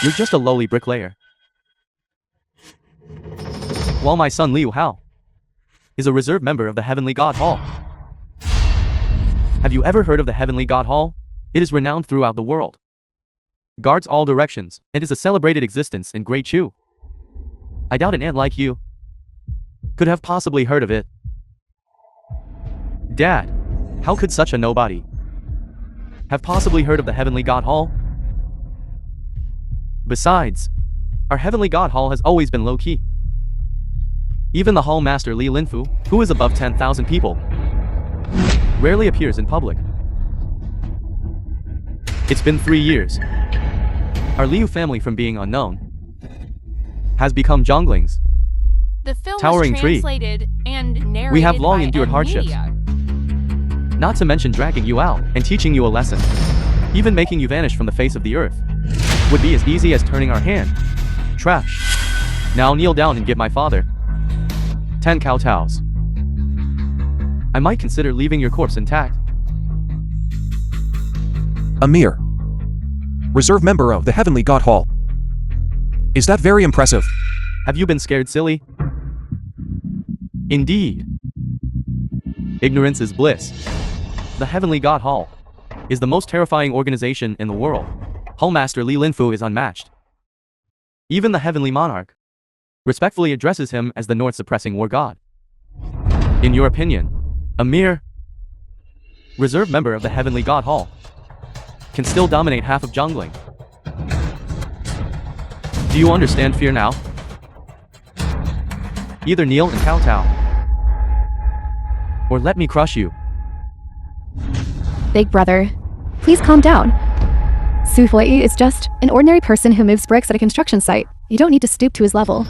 Speaker 2: You're just a lowly bricklayer. While my son Liu Hao is a reserve member of the Heavenly God Hall. Have you ever heard of the Heavenly God Hall? It is renowned throughout the world. Guards all directions, and is a celebrated existence in Great Chu. I doubt an ant like you could have possibly heard of it. Dad, how could such a nobody have possibly heard of the Heavenly God Hall? Besides, our Heavenly God Hall has always been low-key. Even the Hall Master Li Linfu, who is above 10,000 people, rarely appears in public. It's been 3 years. Our Liu family from being unknown has become Zhonglings.
Speaker 5: The film
Speaker 2: Towering
Speaker 5: was
Speaker 2: tree.
Speaker 5: translated and narrated
Speaker 2: We have long
Speaker 5: by
Speaker 2: endured
Speaker 5: M
Speaker 2: hardships.
Speaker 5: Media.
Speaker 2: Not to mention dragging you out and teaching you a lesson. Even making you vanish from the face of the earth would be as easy as turning our hand. Trash. Now kneel down and give my father 10 kowtows. I might consider leaving your corpse intact.
Speaker 3: Amir. Reserve member of the Heavenly God Hall. Is that very impressive?
Speaker 2: Have you been scared, silly? Indeed. Ignorance is bliss. The Heavenly God Hall is the most terrifying organization in the world. Hall Master Li Linfu is unmatched. Even the Heavenly Monarch respectfully addresses him as the North-suppressing war god. In your opinion, a mere reserve member of the Heavenly God Hall can still dominate half of Zhongling. Do you understand fear now? Either kneel and kowtow, or let me crush you.
Speaker 4: Big brother, please calm down. Su Hui is just an ordinary person who moves bricks at a construction site. You don't need to stoop to his level.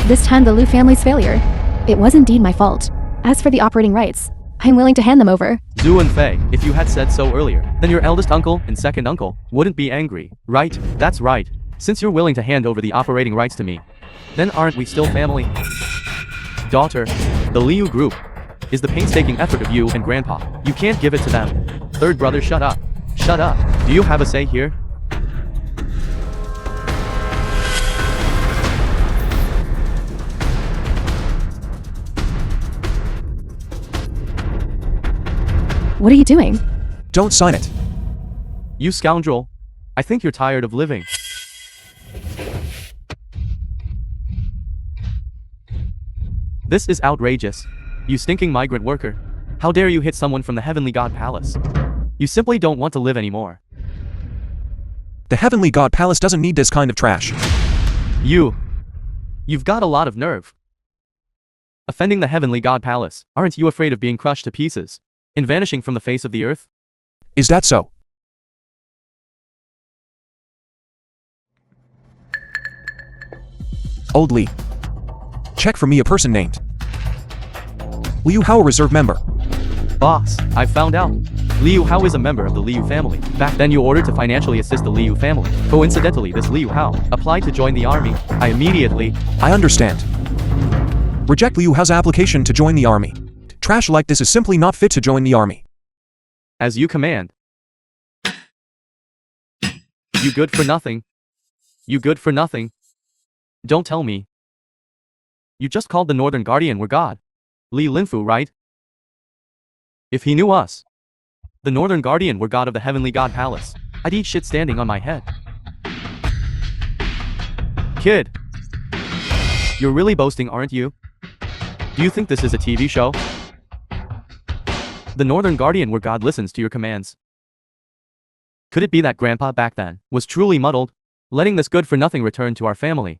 Speaker 4: This time the Liu family's failure, it was indeed my fault. As for the operating rights, I'm willing to hand them over.
Speaker 2: Zhu and Fei, if you had said so earlier, then your eldest uncle and second uncle wouldn't be angry, right? That's right. Since you're willing to hand over the operating rights to me, then aren't we still family? Daughter, the Liu group is the painstaking effort of you and grandpa. You can't give it to them. Third brother, shut up. Shut up. Do you have a say here?
Speaker 4: What are you doing?
Speaker 3: Don't sign it.
Speaker 2: You scoundrel. I think you're tired of living. This is outrageous. You stinking migrant worker. How dare you hit someone from the Heavenly God Palace? You simply don't want to live anymore.
Speaker 3: The Heavenly God Palace doesn't need this kind of trash.
Speaker 2: You've got a lot of nerve. Offending the Heavenly God Palace. Aren't you afraid of being crushed to pieces and vanishing from the face of the earth?
Speaker 3: Is that so? Old Lee. Check for me a person named Liu Hao, reserve member.
Speaker 2: Boss, I found out. Liu Hao is a member of the Liu family. Back then you ordered to financially assist the Liu family. Coincidentally, this Liu Hao applied to join the army.
Speaker 3: I understand. Reject Liu Hao's application to join the army. Trash like this is simply not fit to join the army.
Speaker 2: As you command. You good for nothing. You good for nothing. Don't tell me. You just called the Northern Guardian were God. Li Linfu, right? If he knew us, the Northern Guardian were God of the Heavenly God Palace, I'd eat shit standing on my head. Kid, you're really boasting, aren't you? Do you think this is a TV show? The Northern Guardian were God listens to your commands. Could it be that Grandpa back then was truly muddled, letting this good-for-nothing return to our family?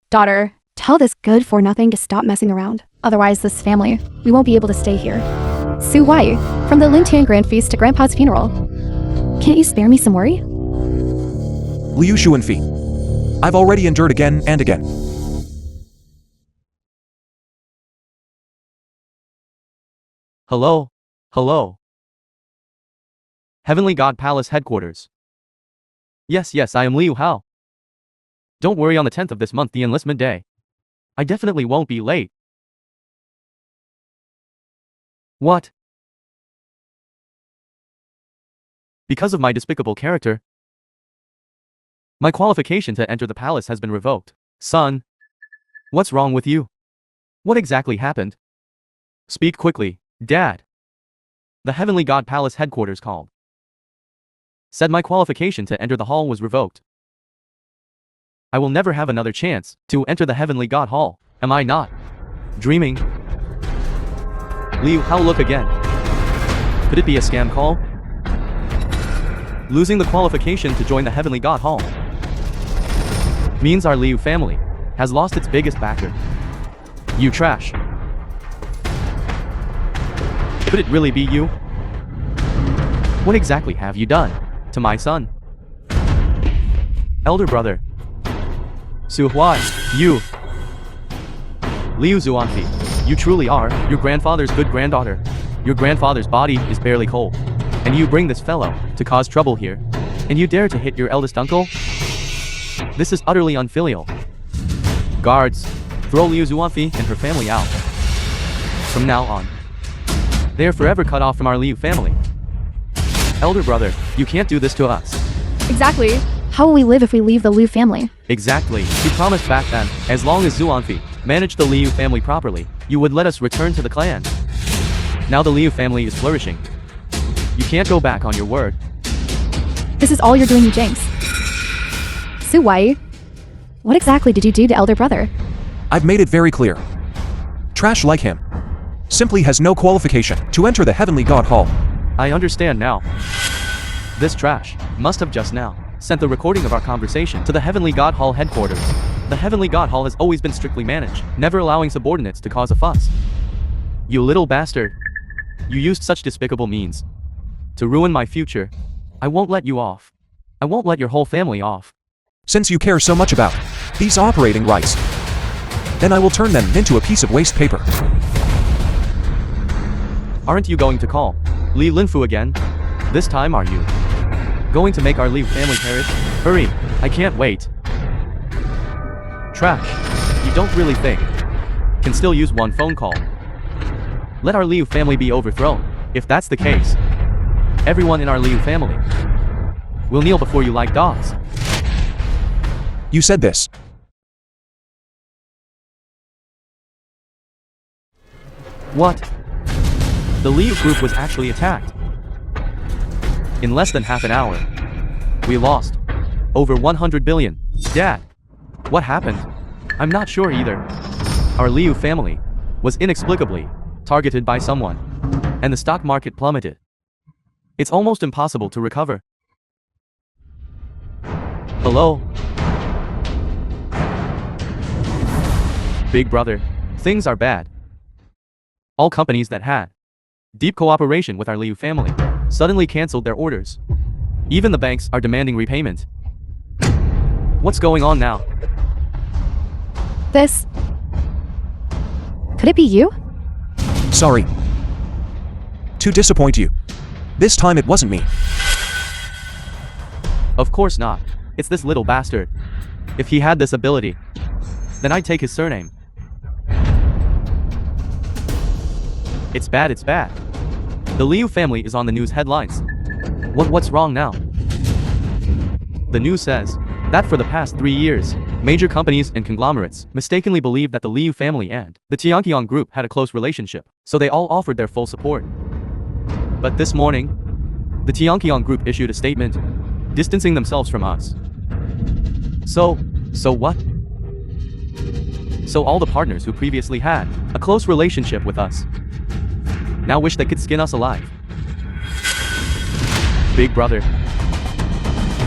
Speaker 4: Daughter, tell this good-for-nothing to stop messing around. Otherwise, this family, we won't be able to stay here. Su Wai, from the Lintian Grand Feast to Grandpa's funeral. Can't you spare me some worry?
Speaker 3: Liu Xuanfi. I've already endured again and again.
Speaker 2: Hello? Hello? Heavenly God Palace headquarters. Yes, I am Liu Hao. Don't worry, on the 10th of this month, the enlistment day. I definitely won't be late. What? Because of my despicable character, my qualification to enter the palace has been revoked. Son, what's wrong with you? What exactly happened? Speak quickly, Dad. The Heavenly God Palace headquarters called. Said my qualification to enter the hall was revoked. I will never have another chance to enter the Heavenly God Hall. Am I not dreaming? Liu Hao, look again. Could it be a scam call? Losing the qualification to join the Heavenly God Hall means our Liu family has lost its biggest backer. You trash. Could it really be you? What exactly have you done to my son? Elder brother. Su Huai, you. Liu Zuanfi, you truly are your grandfather's good granddaughter. Your grandfather's body is barely cold, and you bring this fellow to cause trouble here, and you dare to hit your eldest uncle? This is utterly unfilial. Guards, throw Liu Zuanfi and her family out. From now on, they are forever cut off from our Liu family. Elder brother, you can't do this to us.
Speaker 4: Exactly. How will we live if we leave the Liu family?
Speaker 2: Exactly. You promised back then, as long as Zuanfi managed the Liu family properly, you would let us return to the clan. Now the Liu family is flourishing. You can't go back on your word.
Speaker 4: This is all you're doing, you jinx. Su Wai, what exactly did you do to elder brother?
Speaker 3: I've made it very clear. Trash like him simply has no qualification to enter the Heavenly God Hall.
Speaker 2: I understand now. This trash must have just now sent the recording of our conversation to the Heavenly God Hall headquarters. The Heavenly God Hall has always been strictly managed, never allowing subordinates to cause a fuss. You little bastard. You used such despicable means to ruin my future. I won't let you off. I won't let your whole family off.
Speaker 3: Since you care so much about these operating rights, then I will turn them into a piece of waste paper.
Speaker 2: Aren't you going to call Li Linfu again? This time are you going to make our Liu family perish? Hurry, I can't wait. Trash, you don't really think can still use one phone call. Let our Liu family be overthrown. If that's the case, everyone in our Liu family will kneel before you like dogs.
Speaker 3: You said this.
Speaker 2: What? The Liu group was actually attacked. In less than half an hour, we lost over 100 billion. Dad, what happened? I'm not sure either. Our Liu family was inexplicably targeted by someone, and the stock market plummeted. It's almost impossible to recover. Hello? Big brother, things are bad. All companies that had deep cooperation with our Liu family suddenly canceled their orders. Even the banks are demanding repayment. What's going on now?
Speaker 4: This... Could it be you?
Speaker 3: Sorry to disappoint you. This time it wasn't me.
Speaker 2: Of course not. It's this little bastard. If he had this ability, then I'd take his surname. It's bad, it's bad. The Liu family is on the news headlines. What's wrong now? The news says that for the past 3 years, major companies and conglomerates mistakenly believed that the Liu family and the Tianqiang group had a close relationship, so they all offered their full support. But this morning, the Tianqiang group issued a statement, distancing themselves from us. So what? So all the partners who previously had a close relationship with us now wish they could skin us alive. Big brother.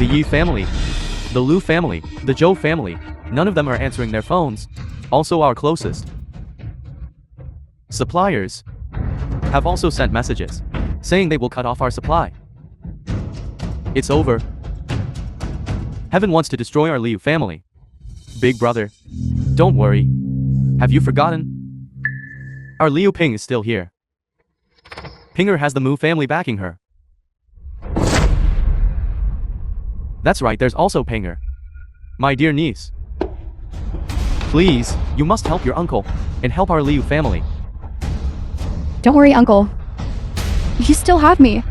Speaker 2: The Yi family, the Lu family, the Zhou family, none of them are answering their phones. Also our closest suppliers have also sent messages saying they will cut off our supply. It's over. Heaven wants to destroy our Liu family. Big brother, don't worry. Have you forgotten? Our Liu Ping is still here. Pinger has the Mu family backing her. That's right, there's also Panger. My dear niece. Please, you must help your uncle, and help our Liu family.
Speaker 4: Don't worry, Uncle. You still have me.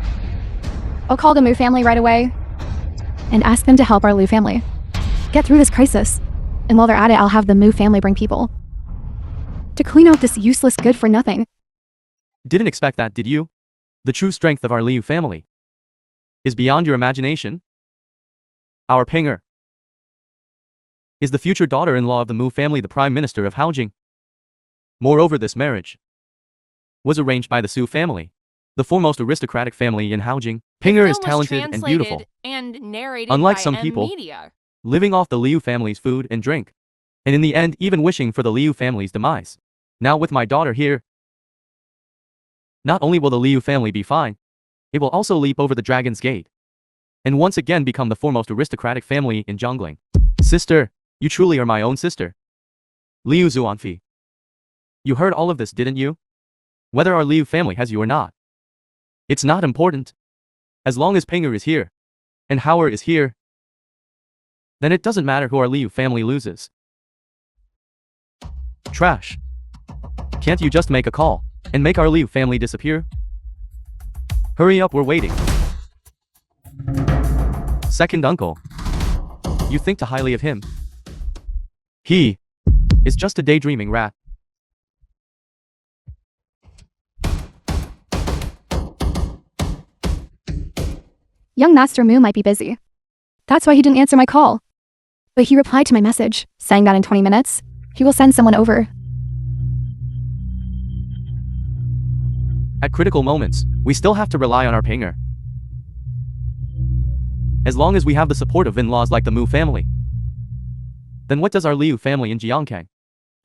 Speaker 4: I'll call the Mu family right away and ask them to help our Liu family get through this crisis. And while they're at it, I'll have the Mu family bring people to clean out this useless good for nothing.
Speaker 2: Didn't expect that, did you? The true strength of our Liu family is beyond your imagination. Our Panger is the future daughter-in-law of the Mu family, the Prime Minister of Haojing. Moreover, this marriage was arranged by the Su family, the foremost aristocratic family in Haojing. Panger is talented and beautiful,
Speaker 5: and narrated
Speaker 2: unlike
Speaker 5: by
Speaker 2: some
Speaker 5: M
Speaker 2: people,
Speaker 5: Media.
Speaker 2: living off the Liu family's food and drink, and in the end even wishing for the Liu family's demise. Now with my daughter here, not only will the Liu family be fine, it will also leap over the Dragon's Gate, and once again become the foremost aristocratic family in Zhongling. Sister, you truly are my own sister. Liu Zuanfi. You heard all of this, didn't you? Whether our Liu family has you or not, it's not important. As long as Panger is here, and Hauer is here, then it doesn't matter who our Liu family loses. Trash. Can't you just make a call, and make our Liu family disappear? Hurry up, we're waiting. Second uncle. You think too highly of him. He is just a daydreaming rat.
Speaker 4: Young Master Mu might be busy. That's why he didn't answer my call. But he replied to my message, saying that in 20 minutes, he will send someone over.
Speaker 2: At critical moments, we still have to rely on our Panger. As long as we have the support of in-laws like the Mu family, then what does our Liu family in Jiangkang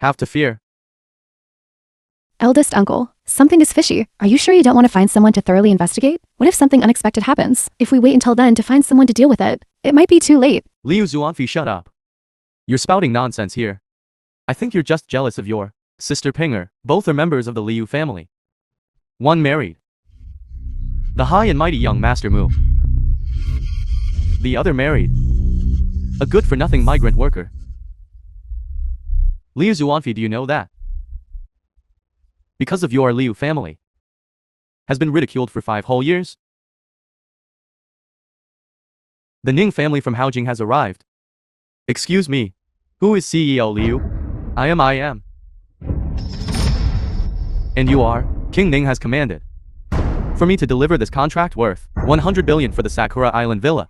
Speaker 2: have to fear?
Speaker 4: Eldest uncle, something is fishy. Are you sure you don't want to find someone to thoroughly investigate? What if something unexpected happens? If we wait until then to find someone to deal with it, it might be too late.
Speaker 2: Liu Zuanfi, shut up. You're spouting nonsense here. I think you're just jealous of your sister Panger. Both are members of the Liu family. One married the high and mighty young Master Mu. The other married a good-for-nothing migrant worker. Liu Zuanfi, do you know that? Because of your Liu family has been ridiculed for 5 whole years. The Ning family from Haojing has arrived. Excuse me, who is CEO Liu? I am. And you are? King Ning has commanded for me to deliver this contract worth 100 billion for the Sakura Island Villa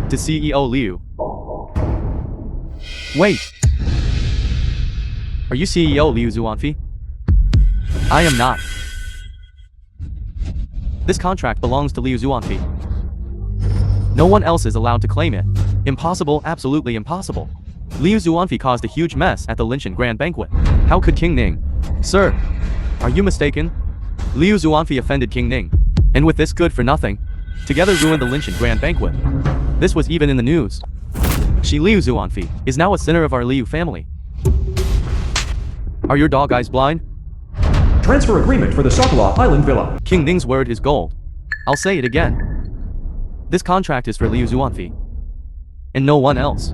Speaker 2: to CEO Liu. Wait. Are you CEO Liu Zuanfi? I am not. This contract belongs to Liu Zuanfi. No one else is allowed to claim it. Impossible, absolutely impossible. Liu Zuanfi caused a huge mess at the Lechon Grand Banquet. How could King Ning? Sir, are you mistaken? Liu Zuanfi offended King Ning, and with this good for nothing, together ruined the Lechon Grand Banquet. This was even in the news. She Liu Zuanfi is now a sinner of our Liu family. Are your dog eyes blind?
Speaker 1: Transfer agreement for the Sakura Island Villa.
Speaker 2: King Ning's word is gold. I'll say it again. This contract is for Liu Zuanfi, and no one else.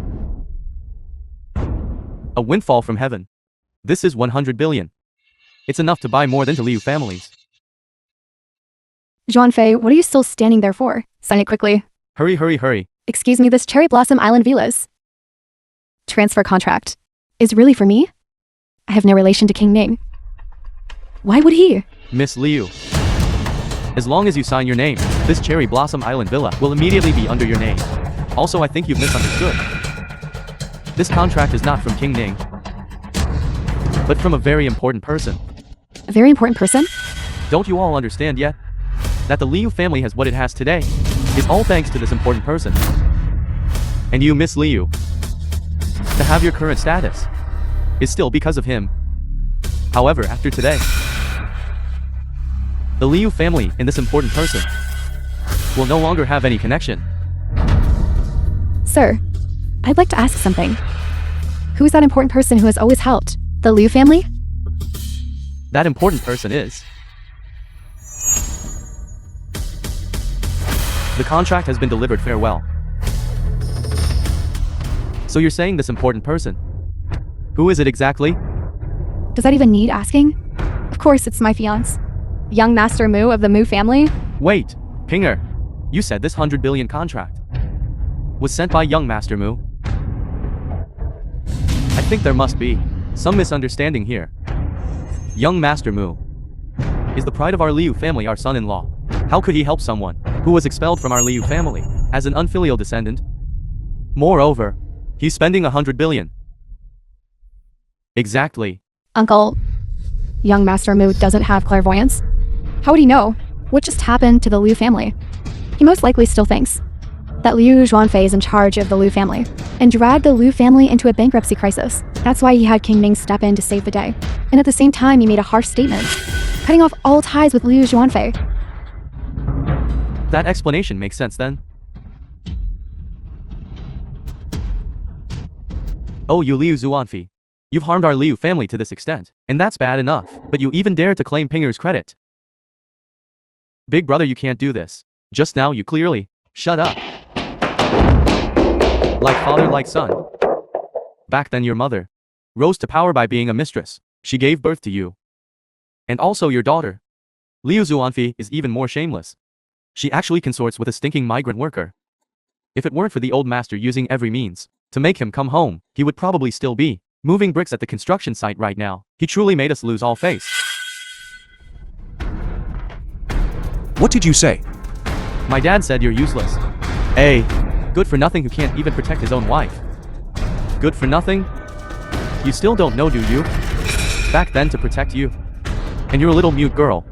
Speaker 2: A windfall from heaven. This is 100 billion. It's enough to buy more than 2 Liu families.
Speaker 4: Zhuanfei, what are you still standing there for? Sign it quickly.
Speaker 2: Hurry.
Speaker 4: Excuse me, this Cherry Blossom Island Villas transfer contract is really for me? I have no relation to King Ning. Why would he?
Speaker 2: Miss Liu, as long as you sign your name, this Cherry Blossom Island Villa will immediately be under your name. Also, I think you've misunderstood. This contract is not from King Ning, but from a very important person.
Speaker 4: A very important person?
Speaker 2: Don't you all understand yet? That the Liu family has what it has today is all thanks to this important person. And you, Miss Liu, to have your current status is still because of him. However, after today, the Liu family and this important person will no longer have any connection.
Speaker 4: Sir, I'd like to ask something. Who is that important person who has always helped? The Liu family?
Speaker 2: That important person is... The contract has been delivered, farewell. So you're saying this important person? Who is it exactly?
Speaker 4: Does that even need asking? Of course, it's my fiance. Young Master Mu of the Mu family.
Speaker 2: Wait, Pinger. You said this 100 billion contract was sent by young Master Mu. I think there must be some misunderstanding here. Young Master Mu is the pride of our Liu family, our son-in-law. How could he help someone who was expelled from our Liu family as an unfilial descendant? Moreover, he's spending 100 billion. Exactly.
Speaker 4: Uncle, young Master Mu doesn't have clairvoyance. How would he know what just happened to the Liu family? He most likely still thinks that Liu Zhuanfei is in charge of the Liu family and dragged the Liu family into a bankruptcy crisis. That's why he had King Ning step in to save the day. And at the same time, he made a harsh statement, cutting off all ties with Liu Zhuanfei.
Speaker 2: That explanation makes sense then. Oh, you Liu Zhuanfei. You've harmed our Liu family to this extent, and that's bad enough, but you even dare to claim Pinger's credit. Big brother, you can't do this. Just now you clearly shut up. Like father, like son. Back then your mother rose to power by being a mistress. She gave birth to you. And also your daughter. Liu Zhuanfei is even more shameless. She actually consorts with a stinking migrant worker. If it weren't for the old master using every means to make him come home, he would probably still be moving bricks at the construction site right now. He truly made us lose all face.
Speaker 3: What did you say?
Speaker 2: My dad said you're useless. A good for nothing who can't even protect his own wife. Good for nothing? You still don't know, do you? Back then to protect you. And your little mute girl.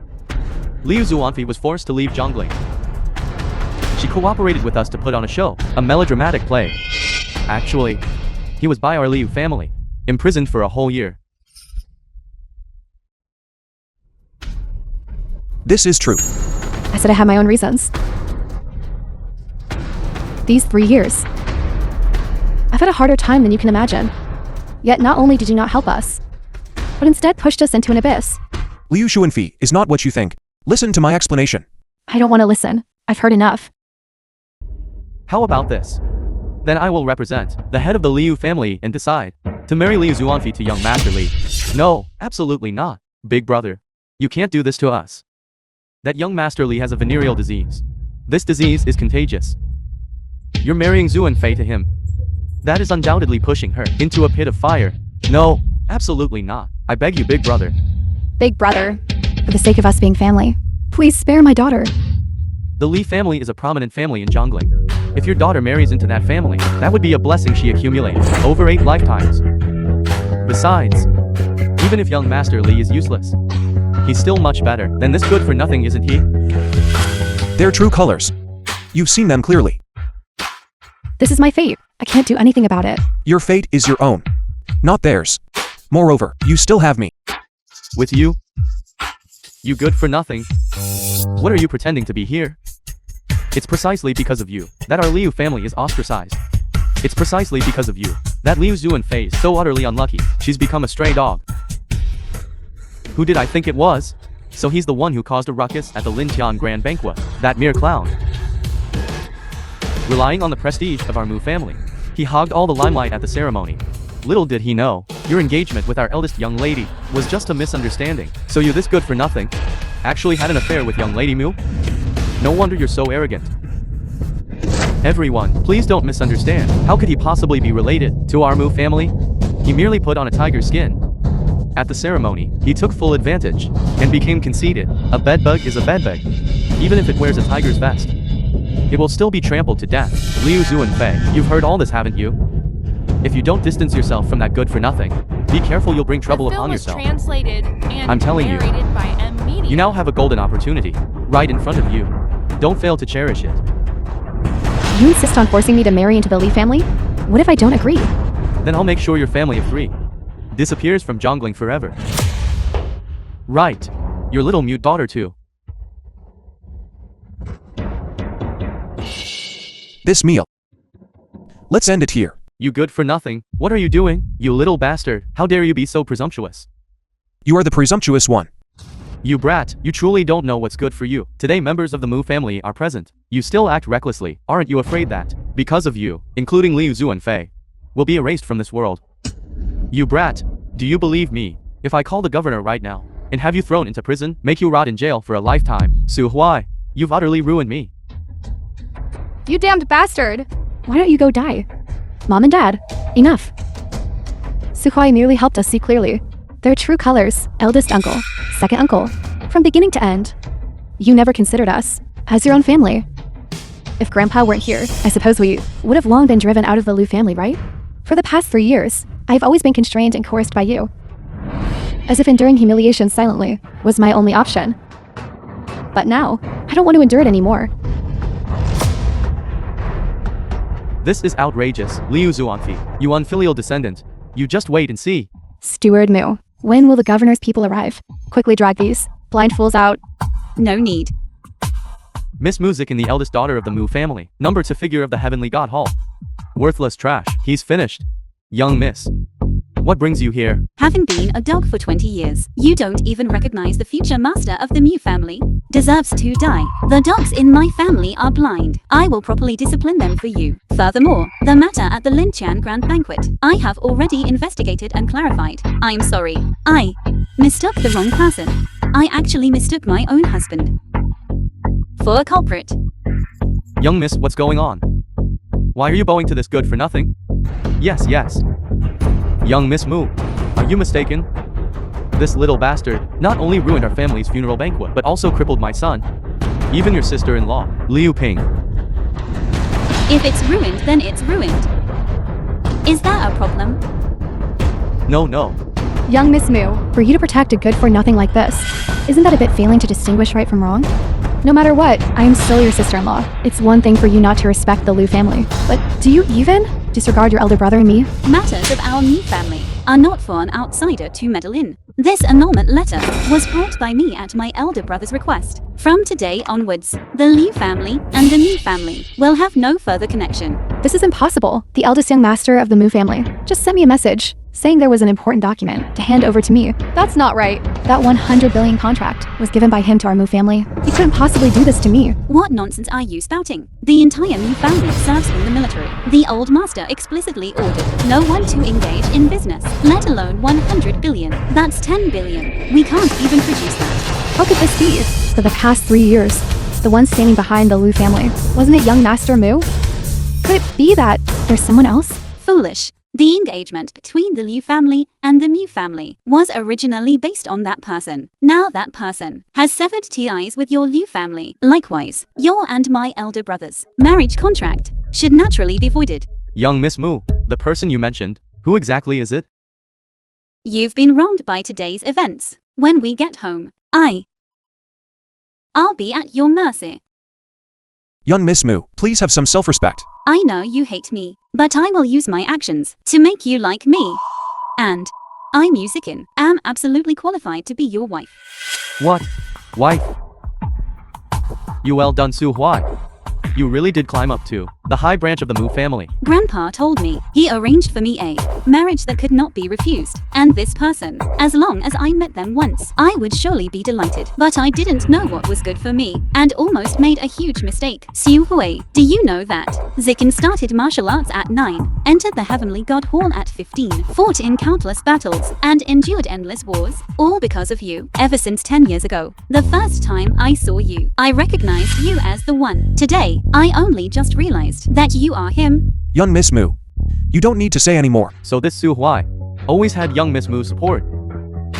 Speaker 2: Liu Zhuanfei was forced to leave Zhongling. She cooperated with us to put on a show, a melodramatic play. Actually, he was by our Liu family, imprisoned for a whole year.
Speaker 3: This is true.
Speaker 4: I said I had my own reasons. These 3 years, I've had a harder time than you can imagine. Yet not only did you not help us, but instead pushed us into an abyss.
Speaker 3: Liu Zhuanfei is not what you think. Listen to my explanation.
Speaker 4: I don't want to listen. I've heard enough.
Speaker 2: How about this? Then I will represent the head of the Liu family and decide to marry Liu Zhuanfei to young Master Li. No, absolutely not. Big brother, you can't do this to us. That young Master Li has a venereal disease. This disease is contagious. You're marrying Zhuanfei to him. That is undoubtedly pushing her into a pit of fire. No, absolutely not. I beg you, big brother.
Speaker 4: Big brother, for the sake of us being family, please spare my daughter.
Speaker 2: The Li family is a prominent family in Zhongling. If your daughter marries into that family, that would be a blessing she accumulated over 8 lifetimes. Besides, even if young Master Li is useless, he's still much better than this good for nothing, isn't he?
Speaker 3: Their true colors. You've seen them clearly.
Speaker 4: This is my fate. I can't do anything about it.
Speaker 3: Your fate is your own, not theirs. Moreover, you still have me.
Speaker 2: With you? You good for nothing. What are you pretending to be here? It's precisely because of you that our Liu family is ostracized. It's precisely because of you that Liu Zhuanfei is so utterly unlucky. She's become a stray dog. Who did I think it was? So he's the one who caused a ruckus at the Lintian Grand Banquet. That mere clown. Relying on the prestige of our Mu family, he hogged all the limelight at the ceremony. Little did he know, your engagement with our eldest young lady was just a misunderstanding. So you, this good for nothing, actually had an affair with young lady Mu? No wonder you're so arrogant. Everyone, please don't misunderstand. How could he possibly be related to our Mu family? He merely put on a tiger skin. At the ceremony, he took full advantage and became conceited. A bedbug is a bedbug. Even if it wears a tiger's vest, it will still be trampled to death. Liu Zhuanfei, you've heard all this, haven't you? If you don't distance yourself from that good for nothing, be careful, you'll bring trouble upon yourself.
Speaker 5: Translated and
Speaker 2: I'm telling you,
Speaker 5: narrated by M Media.
Speaker 2: You now have a golden opportunity right in front of you. Don't fail to cherish it.
Speaker 4: You insist on forcing me to marry into the Li family? What if I don't agree?
Speaker 2: Then I'll make sure your family of 3 disappears from Zhongling forever. Right. Your little mute daughter too.
Speaker 3: This meal. Let's end it here.
Speaker 2: You good for nothing. What are you doing, you little bastard? How dare you be so presumptuous?
Speaker 3: You are the presumptuous one.
Speaker 2: You brat, you truly don't know what's good for you. Today members of the Mu family are present. You still act recklessly. Aren't you afraid that, because of you, including Liu Zhuanfei, will be erased from this world. You brat, do you believe me? If I call the governor right now and have you thrown into prison, make you rot in jail for a lifetime, Su Huai, you've utterly ruined me.
Speaker 4: You damned bastard! Why don't you go die? Mom and Dad, enough. Sukhoi merely helped us see clearly. Their true colors, eldest uncle, second uncle, from beginning to end. You never considered us as your own family. If Grandpa weren't here, I suppose we would have long been driven out of the Liu family, right? For the past 3 years, I've always been constrained and coerced by you. As if enduring humiliation silently was my only option. But now, I don't want to endure it anymore.
Speaker 2: This is outrageous, Liu Zuanfi, you unfilial descendant. You just wait and see.
Speaker 4: Steward Mu, when will the governor's people arrive? Quickly drag these blind fools out.
Speaker 8: No need.
Speaker 2: Miss Music and the eldest daughter of the Mu family, number 2 figure of the heavenly god hall. Worthless trash, he's finished. Young miss, what brings you here?
Speaker 8: Having been a dog for 20 years, you don't even recognize the future master of the Mu family. Deserves to die. The dogs in my family are blind. I will properly discipline them for you. Furthermore, the matter at the Lechon Grand Banquet, I have already investigated and clarified. I'm sorry. I mistook the wrong person. I actually mistook my own husband for a culprit.
Speaker 2: Young miss, what's going on? Why are you bowing to this good for nothing? Yes, yes. Young Miss Mu, are you mistaken? This little bastard not only ruined our family's funeral banquet, but also crippled my son. Even your sister-in-law, Liu Ping.
Speaker 8: If it's ruined, then it's ruined. Is that a problem?
Speaker 2: No.
Speaker 4: Young Miss Mu, for you to protect a good for nothing like this, isn't that a bit failing to distinguish right from wrong? No matter what, I am still your sister-in-law. It's one thing for you not to respect the Liu family, but do you even disregard your elder brother and me?
Speaker 8: Matters of our Mu family are not for an outsider to meddle in. This annulment letter was brought by me at my elder brother's request. From today onwards, the Liu family and the Mu family will have no further connection.
Speaker 4: This is impossible. The eldest young master of the Mu family just sent me a message saying there was an important document to hand over to me. That's not right. That 100 billion contract was given by him to our Mu family. He couldn't possibly do this to me.
Speaker 8: What nonsense are you spouting? The entire Mu family serves in the military. The old master explicitly ordered no one to engage in business, let alone 100 billion. That's 10 billion. We can't even produce that.
Speaker 4: How could this be? For the past 3 years, the one standing behind the Liu family, wasn't it young Master Mu? Could it be that there's someone else?
Speaker 8: Foolish. The engagement between the Liu family and the Mu family was originally based on that person. Now that person has severed ties with your Liu family. Likewise, your and my elder brother's marriage contract should naturally be voided.
Speaker 2: Young Miss Mu, the person you mentioned, who exactly is it?
Speaker 8: You've been wronged by today's events. When we get home, I'll be at your mercy.
Speaker 3: Young Miss Mu, please have some self-respect.
Speaker 8: I know you hate me, but I will use my actions to make you like me. And I, Musician, am absolutely qualified to be your wife.
Speaker 2: What? Wife? You well done, Su Huai. You really did climb up to the high branch of the Mu family.
Speaker 8: Grandpa told me he arranged for me a marriage that could not be refused, and this person, as long as I met them once, I would surely be delighted. But I didn't know what was good for me, and almost made a huge mistake. Su Hui, do you know that Zikin started martial arts at 9, entered the heavenly god hall at 15, fought in countless battles, and endured endless wars, all because of you? Ever since 10 years ago, the first time I saw you, I recognized you as the one. Today, I only just realized that you are him.
Speaker 3: Young Miss Mu, you don't need to say any more.
Speaker 2: So this Su Huai always had young Miss Mu's support.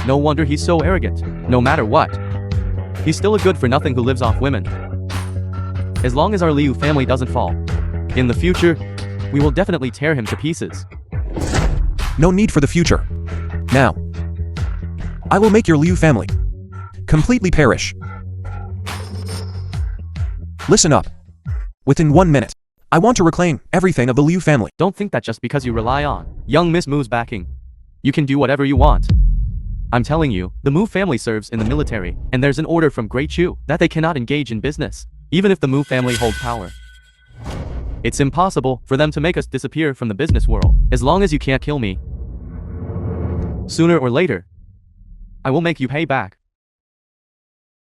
Speaker 2: No wonder he's so arrogant. No matter what, he's still a good for nothing who lives off women. As long as our Liu family doesn't fall, in the future, we will definitely tear him to pieces.
Speaker 3: No need for the future. Now, I will make your Liu family completely perish. Listen up. Within 1 minute, I want to reclaim everything of the Liu family.
Speaker 2: Don't think that just because you rely on young Miss Mu's backing, you can do whatever you want. I'm telling you, the Mu family serves in the military, and there's an order from Great Chu that they cannot engage in business, even if the Mu family holds power. It's impossible for them to make us disappear from the business world, as long as you can't kill me. Sooner or later, I will make you pay back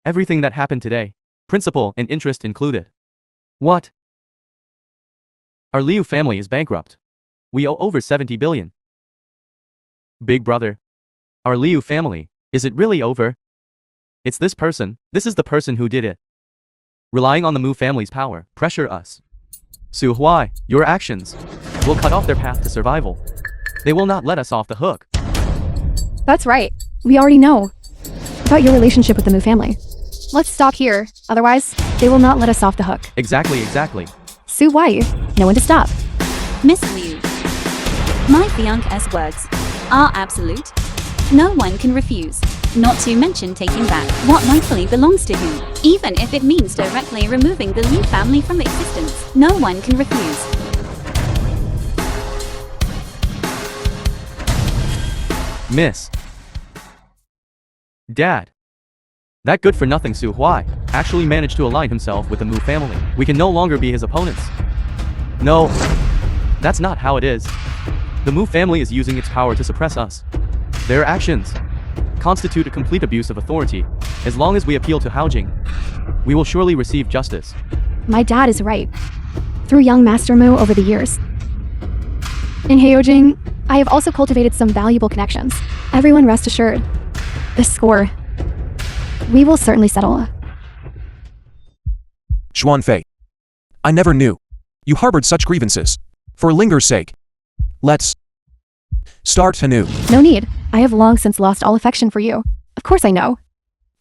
Speaker 2: everything that happened today, principal and interest included. What? Our Liu family is bankrupt. We owe over 70 billion. Big brother. Our Liu family. Is it really over? It's this person. This is the person who did it. Relying on the Mu family's power, pressure us. Su Huai, your actions will cut off their path to survival. They will not let us off the hook.
Speaker 4: That's right. We already know about your relationship with the Mu family. Let's stop here. Otherwise, they will not let us off the hook.
Speaker 2: Exactly.
Speaker 4: Su Wai, no one to stop.
Speaker 8: Miss Liu. My fiancé's words are absolute. No one can refuse. Not to mention taking back what rightfully belongs to him. Even if it means directly removing the Liu family from existence, no one can refuse.
Speaker 2: Miss. Dad. That good-for-nothing Su Huai actually managed to align himself with the Mu family. We can no longer be his opponents. No, that's not how it is. The Mu family is using its power to suppress us. Their actions constitute a complete abuse of authority. As long as we appeal to Haojing, we will surely receive justice.
Speaker 4: My dad is right. Through young Master Mu over the years. In Haojing, I have also cultivated some valuable connections. Everyone rest assured. This score, we will certainly settle.
Speaker 3: Xuanfei. I never knew you harbored such grievances. For Linger's sake, let's start anew.
Speaker 4: No need. I have long since lost all affection for you. Of course I know.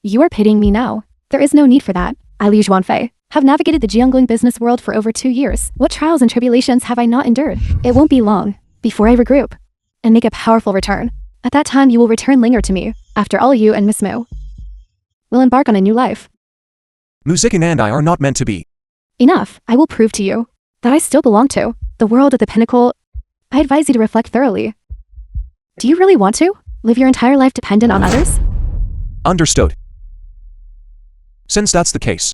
Speaker 4: You are pitying me now. There is no need for that. I, Li Xuanfei, have navigated the Jiangling business world for over 2 years. What trials and tribulations have I not endured? It won't be long before I regroup and make a powerful return. At that time, you will return Linger to me. After all, you and Miss Mu will embark on a new life.
Speaker 3: Musikin and I are not meant to be.
Speaker 4: Enough. I will prove to you that I still belong to the world at the pinnacle. I advise you to reflect thoroughly. Do you really want to live your entire life dependent on others?
Speaker 3: Understood. Since that's the case,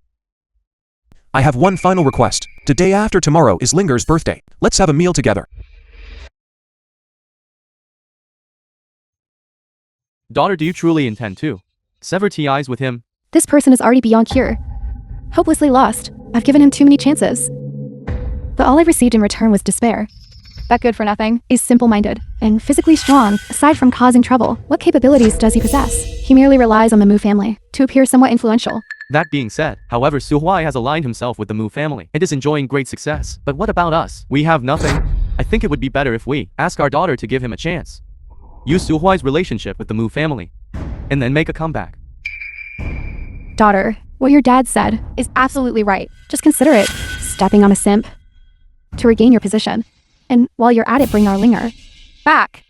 Speaker 3: I have one final request. The day after tomorrow is Linger's birthday. Let's have a meal together.
Speaker 2: Daughter, do you truly intend to sever ties with him?
Speaker 4: This person is already beyond cure. Hopelessly lost. I've given him too many chances. But all I've received in return was despair. That good-for-nothing is simple-minded and physically strong. Aside from causing trouble, what capabilities does he possess? He merely relies on the Mu family to appear somewhat influential.
Speaker 2: That being said, however, Su Huai has aligned himself with the Mu family and is enjoying great success. But what about us? We have nothing. I think it would be better if we ask our daughter to give him a chance. Use Su Huai's relationship with the Mu family and then make a comeback.
Speaker 4: Daughter, what your dad said is absolutely right. Just consider it. Stepping on a simp to regain your position. And while you're at it, bring our Linger back.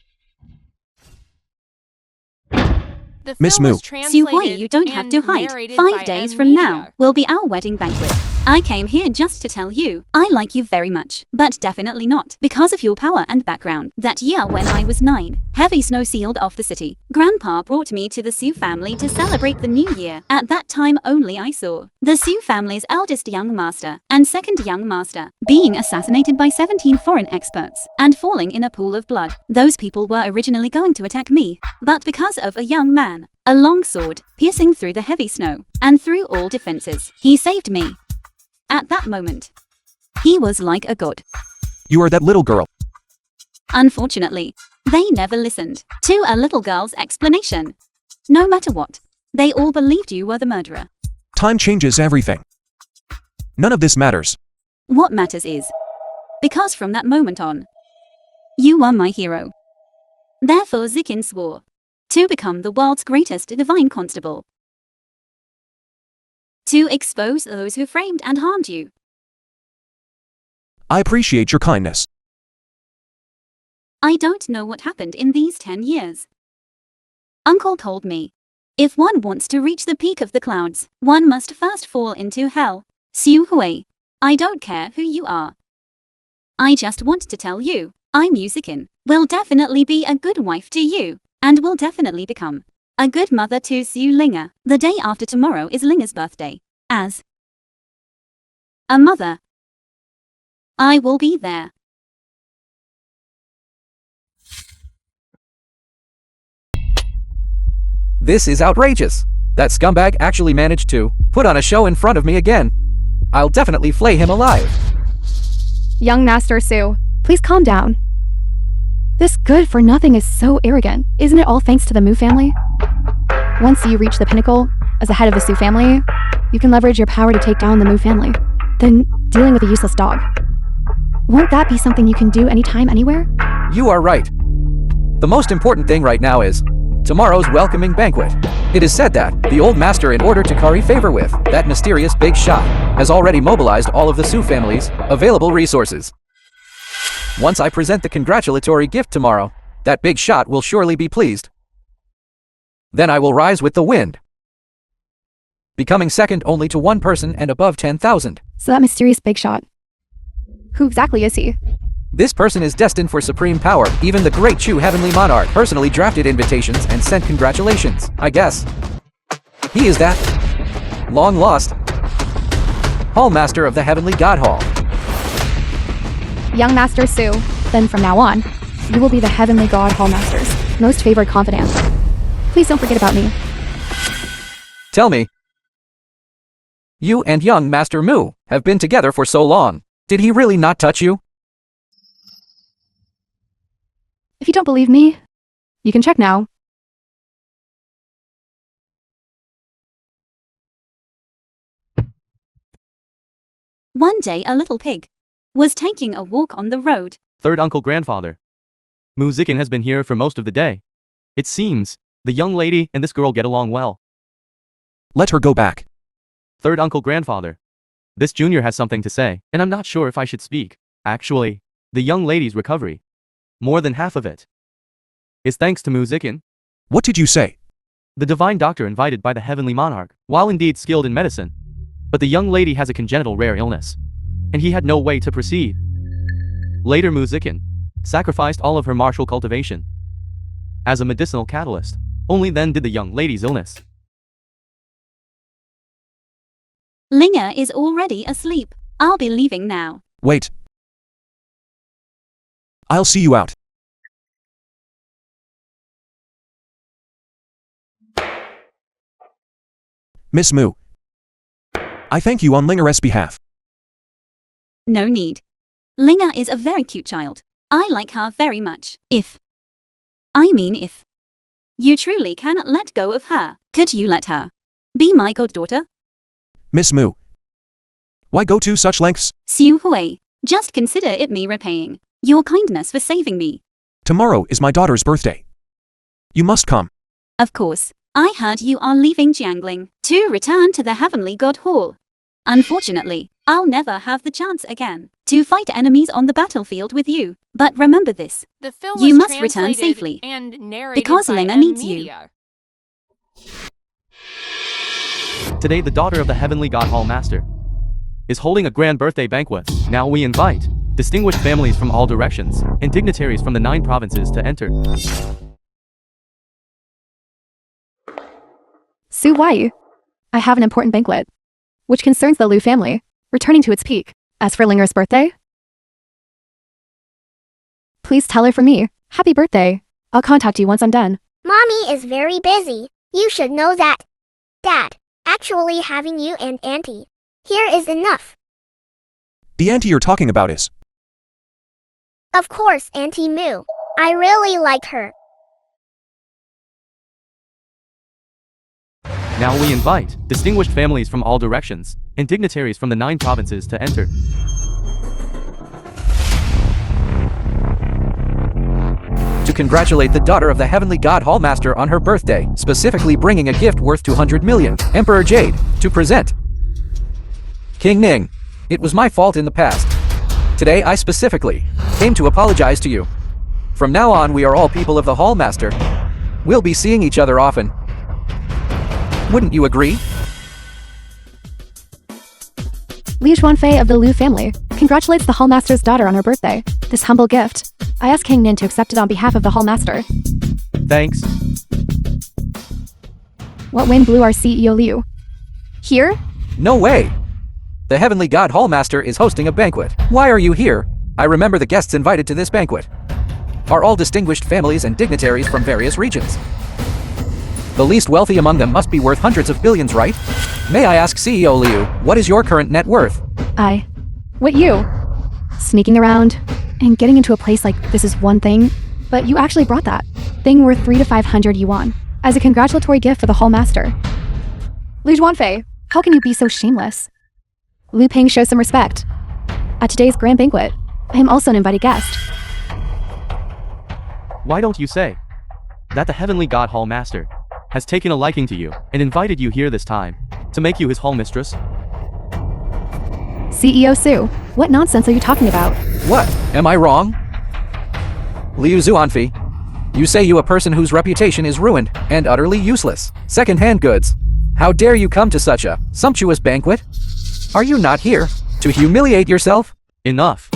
Speaker 5: The
Speaker 3: Miss
Speaker 5: film
Speaker 3: Mu.
Speaker 5: was
Speaker 8: Su Hui,
Speaker 5: translated
Speaker 8: you don't have to
Speaker 5: and
Speaker 8: hide.
Speaker 5: narrated
Speaker 8: 5
Speaker 5: by
Speaker 8: days
Speaker 5: M.
Speaker 8: from now
Speaker 5: Media.
Speaker 8: will be our wedding banquet. I came here just to tell you, I like you very much, but definitely not because of your power and background. That year when I was 9, heavy snow sealed off the city. Grandpa brought me to the Su family to celebrate the new year. At that time only I saw the Su family's eldest young master and second young master being assassinated by 17 foreign experts and falling in a pool of blood. Those people were originally going to attack me, but because of a young man, a long sword piercing through the heavy snow and through all defenses, he saved me. At that moment, he was like a god.
Speaker 3: You are that little girl.
Speaker 8: Unfortunately, they never listened to a little girl's explanation. No matter what, they all believed you were the murderer.
Speaker 3: Time changes everything. None of this matters.
Speaker 8: What matters is, because from that moment on, you were my hero. Therefore Zikin swore to become the world's greatest divine constable. To expose those who framed and harmed you.
Speaker 3: I appreciate your kindness.
Speaker 8: I don't know what happened in these 10 years. Uncle told me, if one wants to reach the peak of the clouds, one must first fall into hell. Su Hui, I don't care who you are. I just want to tell you, I'm Zikin, will definitely be a good wife to you, and will definitely become a good mother to Su Linger. The day after tomorrow is Linger's birthday. As a mother, I will be there.
Speaker 6: This is outrageous. That scumbag actually managed to put on a show in front of me again. I'll definitely flay him alive.
Speaker 4: Young Master Su, please calm down. This good-for-nothing is so arrogant. Isn't it all thanks to the Mu family? Once you reach the pinnacle, as the head of the Su family, you can leverage your power to take down the Mu family. Then, dealing with a useless dog. Won't that be something you can do anytime, anywhere?
Speaker 6: You are right. The most important thing right now is tomorrow's welcoming banquet. It is said that the old master, in order to curry favor with that mysterious big shot, has already mobilized all of the Su family's available resources. Once I present the congratulatory gift tomorrow, that big shot will surely be pleased. Then I will rise with the wind, becoming second only to one person and above 10,000.
Speaker 4: So that mysterious big shot. Who exactly is he?
Speaker 6: This person is destined for supreme power. Even the great Chu Heavenly Monarch personally drafted invitations and sent congratulations, I guess. He is that long-lost Hall Master of the Heavenly God Hall.
Speaker 4: Young Master Su. Then from now on, you will be the Heavenly God Hall Master's most favored confidant. Please don't forget about me.
Speaker 6: Tell me, you and young Master Mu have been together for so long. Did he really not touch you?
Speaker 4: If you don't believe me, you can check now.
Speaker 8: One day a little pig was taking a walk on the road.
Speaker 2: Third uncle grandfather. Muzikin has been here for most of the day. It seems the young lady and this girl get along well.
Speaker 3: Let her go back.
Speaker 2: Third uncle grandfather. This junior has something to say, and I'm not sure if I should speak. Actually, the young lady's recovery, more than half of it, is thanks to Muzikin.
Speaker 3: What did you say?
Speaker 2: The divine doctor invited by the heavenly monarch, while indeed skilled in medicine. But the young lady has a congenital rare illness, and he had no way to proceed. Later Muzikin sacrificed all of her martial cultivation as a medicinal catalyst. Only then did the young lady's illness.
Speaker 8: Linger is already asleep. I'll be leaving now.
Speaker 3: Wait. I'll see you out. Miss Mu. I thank you on Linger's behalf.
Speaker 8: No need. Linger is a very cute child. I like her very much. If you truly cannot let go of her, could you let her be my goddaughter?
Speaker 3: Miss Mu. Why go to such lengths?
Speaker 8: Xiu Hui, just consider it me repaying your kindness for saving me.
Speaker 3: Tomorrow is my daughter's birthday. You must come.
Speaker 8: Of course. I heard you are leaving Jiangling to return to the Heavenly God Hall. Unfortunately, I'll never have the chance again to fight enemies on the battlefield with you. But remember this.
Speaker 5: The film
Speaker 8: You
Speaker 5: was
Speaker 8: must return
Speaker 5: translated
Speaker 8: safely,
Speaker 5: and narrated
Speaker 8: because
Speaker 5: by
Speaker 8: Linger
Speaker 5: M
Speaker 8: needs you.
Speaker 5: Media.
Speaker 2: Today the daughter of the heavenly God Hall Master is holding a grand birthday banquet. Now we invite distinguished families from all directions and dignitaries from the 9 provinces to enter.
Speaker 4: Su, why? I have an important banquet, which concerns the Liu family, returning to its peak. As for Linger's birthday, please tell her from me, happy birthday. I'll contact you once I'm done.
Speaker 7: Mommy is very busy. You should know that. Dad, actually having you and Auntie here is enough.
Speaker 3: The auntie you're talking about is...
Speaker 7: Of course, Auntie Mu. I really like her.
Speaker 2: Now we invite distinguished families from all directions and dignitaries from the 9 provinces to enter.
Speaker 6: To congratulate the daughter of the Heavenly God Hall Master on her birthday, specifically bringing a gift worth 200 million, Emperor Jade, to present. King Ning, it was my fault in the past. Today I specifically came to apologize to you. From now on we are all people of the Hall Master. We'll be seeing each other often. Wouldn't you agree?
Speaker 4: Liu Xuanfei of the Liu family congratulates the Hall Master's daughter on her birthday. This humble gift, I ask King Nin to accept it on behalf of the Hall Master.
Speaker 2: Thanks.
Speaker 4: What wind blew our CEO Liu? Here?
Speaker 6: No way! The Heavenly God Hall Master is hosting a banquet. Why are you here? I remember the guests invited to this banquet are all distinguished families and dignitaries from various regions. The least wealthy among them must be worth hundreds of billions, right? May I ask CEO Liu, what is your current net worth?
Speaker 4: What you? Sneaking around and getting into a place like this is one thing, But you actually brought that thing worth 300 to 500 yuan as a congratulatory gift for the Hall Master. Lu Zhuanfei, how can you be so shameless? Lu Ping shows some respect. At today's grand banquet, I am also an invited guest.
Speaker 2: Why don't you say that the Heavenly God Hall Master has taken a liking to you and invited you here this time to make you his hall mistress?
Speaker 4: CEO Su, what nonsense are you talking about?
Speaker 6: What? Am I wrong? Liu Zhuanfei, you say you a person whose reputation is ruined and utterly useless. Second-hand goods. How dare you come to such a sumptuous banquet? Are you not here to humiliate yourself?
Speaker 2: Enough.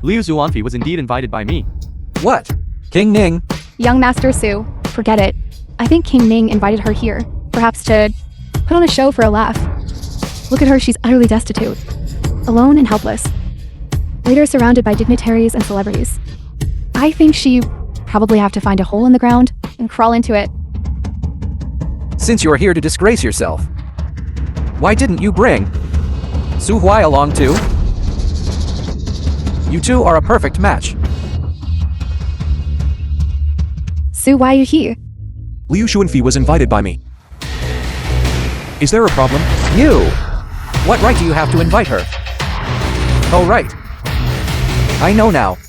Speaker 2: Liu Zhuanfei was indeed invited by me.
Speaker 6: What? King Ning?
Speaker 4: Young Master Su, forget it. I think King Ning invited her here, perhaps to put on a show for a laugh. Look at her, she's utterly destitute, alone and helpless. Later surrounded by dignitaries and celebrities. I think she probably have to find a hole in the ground and crawl into it.
Speaker 6: Since you're here to disgrace yourself, why didn't you bring Su Huai along too? You two are a perfect match.
Speaker 4: Su, why are you here?
Speaker 3: Liu Zhuanfei was invited by me. Is there a problem?
Speaker 6: You! What right do you have to invite her? Oh right. I know now.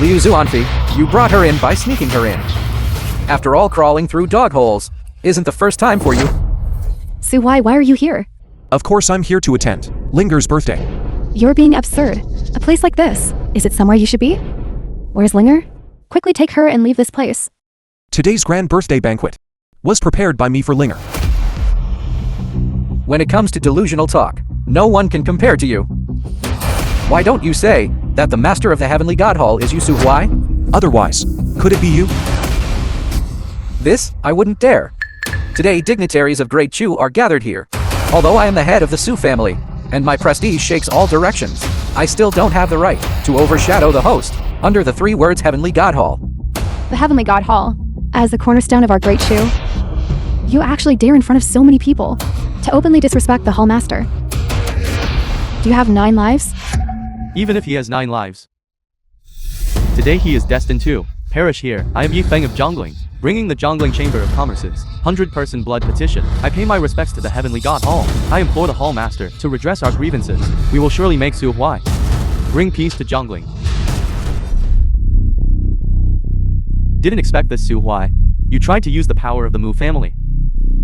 Speaker 6: Liu Zhuanfei, you brought her in by sneaking her in. After all, crawling through dog holes isn't the first time for you.
Speaker 4: Su, why are you here?
Speaker 3: Of course I'm here to attend Linger's birthday.
Speaker 4: You're being absurd. A place like this, is it somewhere you should be? Where's Linger? Quickly take her and leave this place.
Speaker 3: Today's grand birthday banquet was prepared by me for Linger.
Speaker 6: When it comes to delusional talk, no one can compare to you. Why don't you say that the master of the Heavenly God Hall is Yu Su Huai?
Speaker 3: Otherwise, could it be you?
Speaker 6: This, I wouldn't dare. Today, dignitaries of Great Chu are gathered here. Although I am the head of the Su family, and my prestige shakes all directions, I still don't have the right to overshadow the host under the 3 words Heavenly God Hall.
Speaker 4: The Heavenly God Hall, as the cornerstone of our Great Chu. You actually dare in front of so many people to openly disrespect the Hall Master. Do you have 9 lives?
Speaker 2: Even if he has 9 lives. Today he is destined to perish here. I am Yi Feng of Zhongling, bringing the Zhongling Chamber of Commerce's 100-person blood petition. I pay my respects to the Heavenly God Hall. I implore the Hall Master to redress our grievances. We will surely make Su Huai bring peace to Zhongling. Didn't expect this, Su Huai. You tried to use the power of the Mu family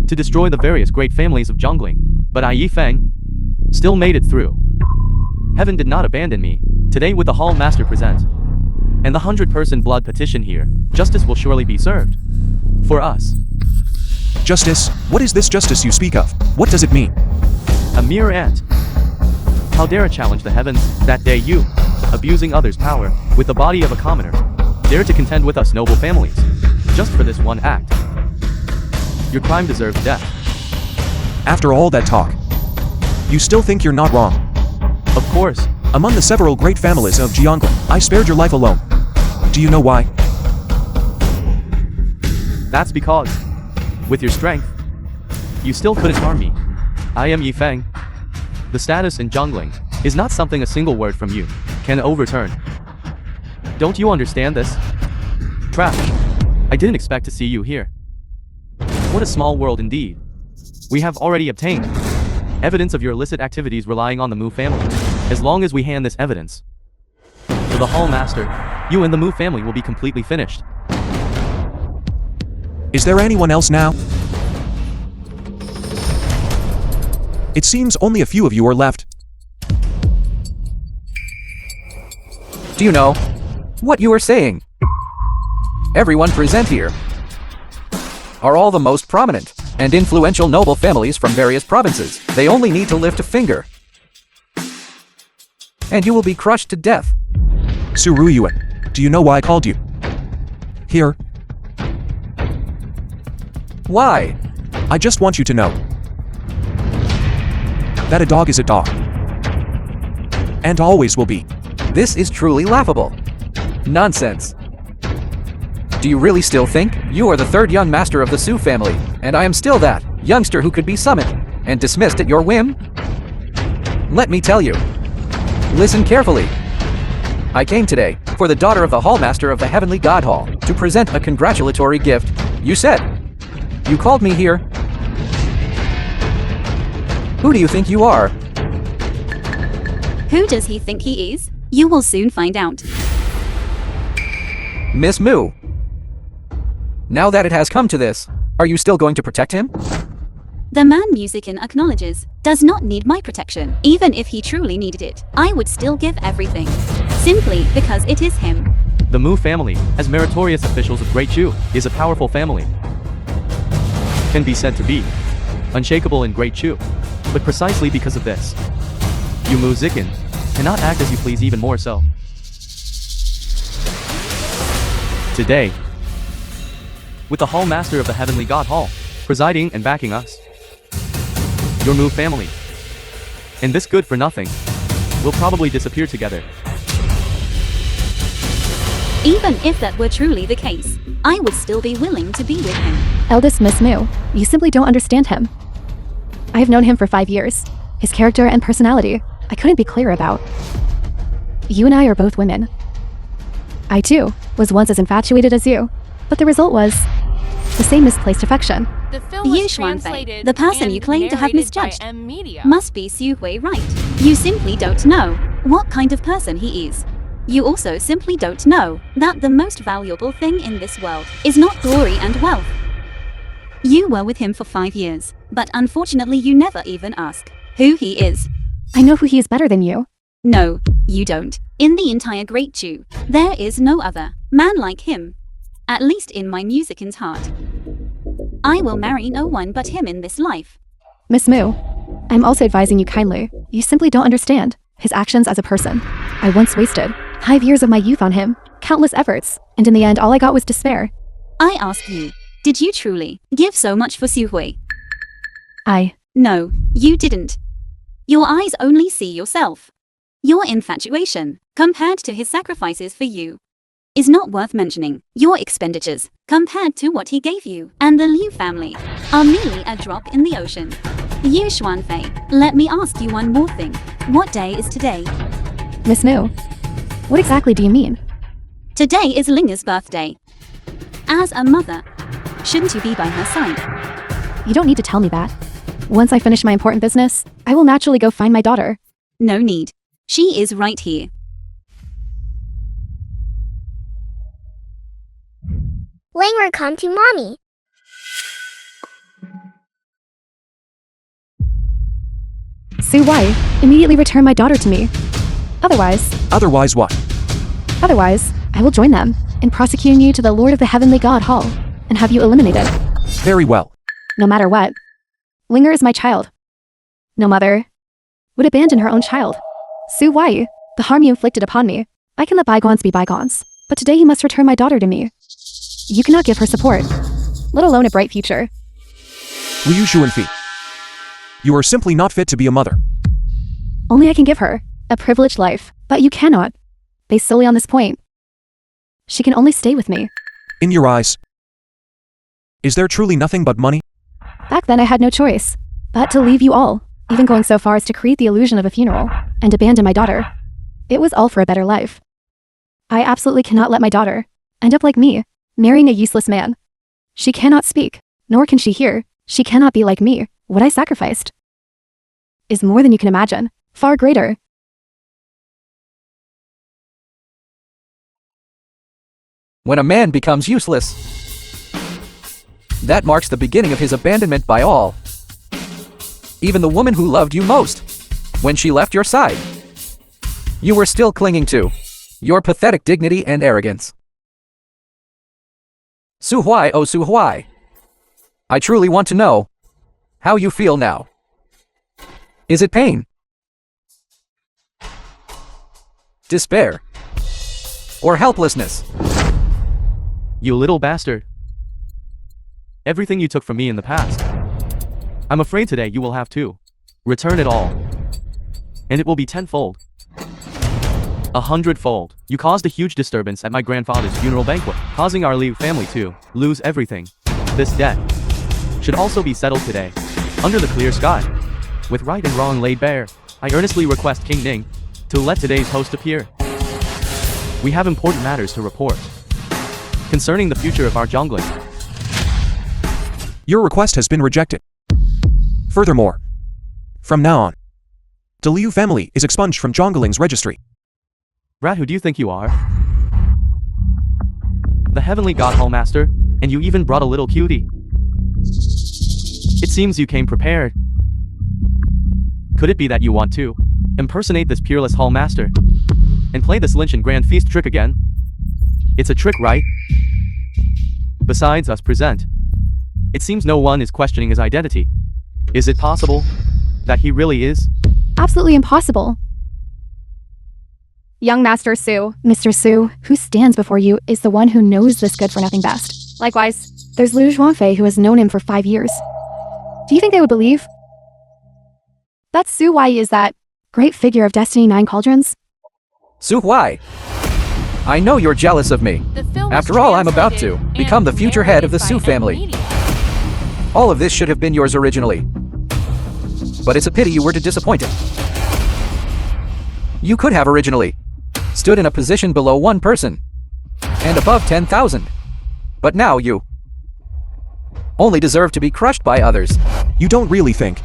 Speaker 2: to destroy the various great families of Zhongling, but I, Yi Feng, still made it through. Heaven did not abandon me. Today with the Hall Master present and the 100-person blood petition here, justice will surely be served. For us.
Speaker 3: Justice? What is this justice you speak of? What does it mean?
Speaker 2: A mere ant. How dare challenge the heavens, that day you, abusing others' power, with the body of a commoner, dare to contend with us noble families, just for this one act. Your crime deserves death.
Speaker 3: After all that talk, you still think you're not wrong?
Speaker 2: Of course.
Speaker 3: Among the several great families of Jiangling, I spared your life alone. Do you know why?
Speaker 2: That's because, with your strength, you still couldn't harm me. I am Yi Feng. The status in Zhongling is not something a single word from you can overturn. Don't you understand this? Trash. I didn't expect to see you here. What a small world indeed. We have already obtained evidence of your illicit activities relying on the Mu family. As long as we hand this evidence to the Hall Master, you and the Mu family will be completely finished.
Speaker 3: Is there anyone else now? It seems only a few of you are left.
Speaker 6: Do you know what you are saying? Everyone present here are all the most prominent and influential noble families from various provinces. They only need to lift a finger, and you will be crushed to death.
Speaker 3: Su Ruyuan, do you know why I called you here?
Speaker 6: Why?
Speaker 3: I just want you to know that a dog is a dog, and always will be.
Speaker 6: This is truly laughable. Nonsense. Do you really still think you are the 3rd young master of the Su family, and I am still that youngster who could be summoned and dismissed at your whim? Let me tell you. Listen carefully. I came today, for the daughter of the Hallmaster of the Heavenly God Hall, to present a congratulatory gift. You said. You called me here. Who do you think you are?
Speaker 8: Who does he think he is? You will soon find out.
Speaker 6: Miss Moo. Now that it has come to this, are you still going to protect him?
Speaker 8: The man Musician acknowledges does not need my protection. Even if he truly needed it, I would still give everything. Simply because it is him.
Speaker 2: The Mu family, as meritorious officials of Great Chu, is a powerful family. Can be said to be unshakable in Great Chu. But precisely because of this, you Musician cannot act as you please, even more so. Today, with the Hall Master of the Heavenly God Hall presiding and backing us, your Mu family and this good for nothing will probably disappear together.
Speaker 8: Even if that were truly the case, I would still be willing to be with him.
Speaker 4: Eldest Miss Moo, you simply don't understand him. I have known him for 5 years. His character and personality, I couldn't be clearer about. You and I are both women. I too was once as infatuated as you, but the result was the same misplaced affection.
Speaker 5: The film
Speaker 8: Yu
Speaker 5: was
Speaker 8: Xuanfei,
Speaker 5: translated
Speaker 8: the person
Speaker 5: and
Speaker 8: you claim to have
Speaker 5: narrated
Speaker 8: misjudged,
Speaker 5: by M Media.
Speaker 8: must be Xu Hui, right? You simply don't know what kind of person he is. You also simply don't know that the most valuable thing in this world is not glory and wealth. You were with him for 5 years, but unfortunately you never even ask who he is.
Speaker 4: I know who he is better than you.
Speaker 8: No, you don't. In the entire Great Chu, there is no other man like him. At least in my Musician's heart. I will marry no one but him in this life.
Speaker 4: Miss Moo, I'm also advising you kindly. You simply don't understand his actions as a person. I once wasted 5 years of my youth on him, countless efforts, and in the end all I got was despair.
Speaker 8: I ask you, did you truly give so much for Xu Hui? No, you didn't. Your eyes only see yourself. Your infatuation, compared to his sacrifices for you, is not worth mentioning. Your expenditures, compared to what he gave you, and the Liu family, are merely a drop in the ocean. Yu Xuanfei, let me ask you one more thing. What day is today?
Speaker 4: Miss Moo, what exactly do you mean?
Speaker 8: Today is Linga's birthday. As a mother, shouldn't you be by her side?
Speaker 4: You don't need to tell me that. Once I finish my important business, I will naturally go find my daughter.
Speaker 8: No need. She is right here.
Speaker 7: Linger, come to mommy.
Speaker 4: Su Wai, immediately return my daughter to me. Otherwise,
Speaker 3: Otherwise what?
Speaker 4: I will join them in prosecuting you to the Lord of the Heavenly God Hall and have you eliminated.
Speaker 3: Very well.
Speaker 4: No matter what. Linger is my child. No mother would abandon her own child. Su Wai, the harm you inflicted upon me, I can let bygones be bygones, but today you must return my daughter to me. You cannot give her support, let alone a bright future.
Speaker 3: Liu Xuanfei. You are simply not fit to be a mother.
Speaker 4: Only I can give her a privileged life, but you cannot. Based solely on this point, she can only stay with me.
Speaker 3: In your eyes, is there truly nothing but money?
Speaker 4: Back then I had no choice but to leave you all, even going so far as to create the illusion of a funeral and abandon my daughter. It was all for a better life. I absolutely cannot let my daughter end up like me, marrying a useless man. She cannot speak, nor can she hear. She cannot be like me. What I sacrificed is more than you can imagine, far greater.
Speaker 6: When a man becomes useless, that marks the beginning of his abandonment by all. Even the woman who loved you most, when she left your side, you were still clinging to your pathetic dignity and arrogance. Su Hui, oh Su Hui, I truly want to know how you feel now. Is it pain? Despair? Or helplessness?
Speaker 2: You little bastard. Everything you took from me in the past, I'm afraid today you will have to return it all. And it will be tenfold. 100-fold. You caused a huge disturbance at my grandfather's funeral banquet, causing our Liu family to lose everything. This debt should also be settled today, under the clear sky. With right and wrong laid bare, I earnestly request King Ning to let today's host appear. We have important matters to report concerning the future of our jungling.
Speaker 3: Your request has been rejected. Furthermore, from now on, the Liu family is expunged from Zhongling's registry.
Speaker 2: Rat, who do you think you are? The Heavenly God Hall Master, and you even brought a little cutie. It seems you came prepared. Could it be that you want to impersonate this peerless Hall Master and play this Lechon Grand Feast trick again? It's a trick, right? Besides us present, it seems no one is questioning his identity. Is it possible that he really is?
Speaker 4: Absolutely impossible. Young Master Su, Mr. Su, who stands before you, is the one who knows this good-for-nothing best. Likewise, there's Liu Zhuangfei, who has known him for 5 years. Do you think they would believe? That Su Wai is that great figure of Destiny 9 Cauldrons?
Speaker 6: Su Huai. I know you're jealous of me.
Speaker 5: The film was
Speaker 6: After all, I'm about to
Speaker 5: translated and
Speaker 6: become the future head of the
Speaker 5: narrated
Speaker 6: Su
Speaker 5: by
Speaker 6: family.
Speaker 5: Media.
Speaker 6: All of this should have been yours originally. But it's a pity you were to disappoint it. You could have originally stood in a position below one person and above 10,000. But now you only deserve to be crushed by others.
Speaker 3: You don't really think,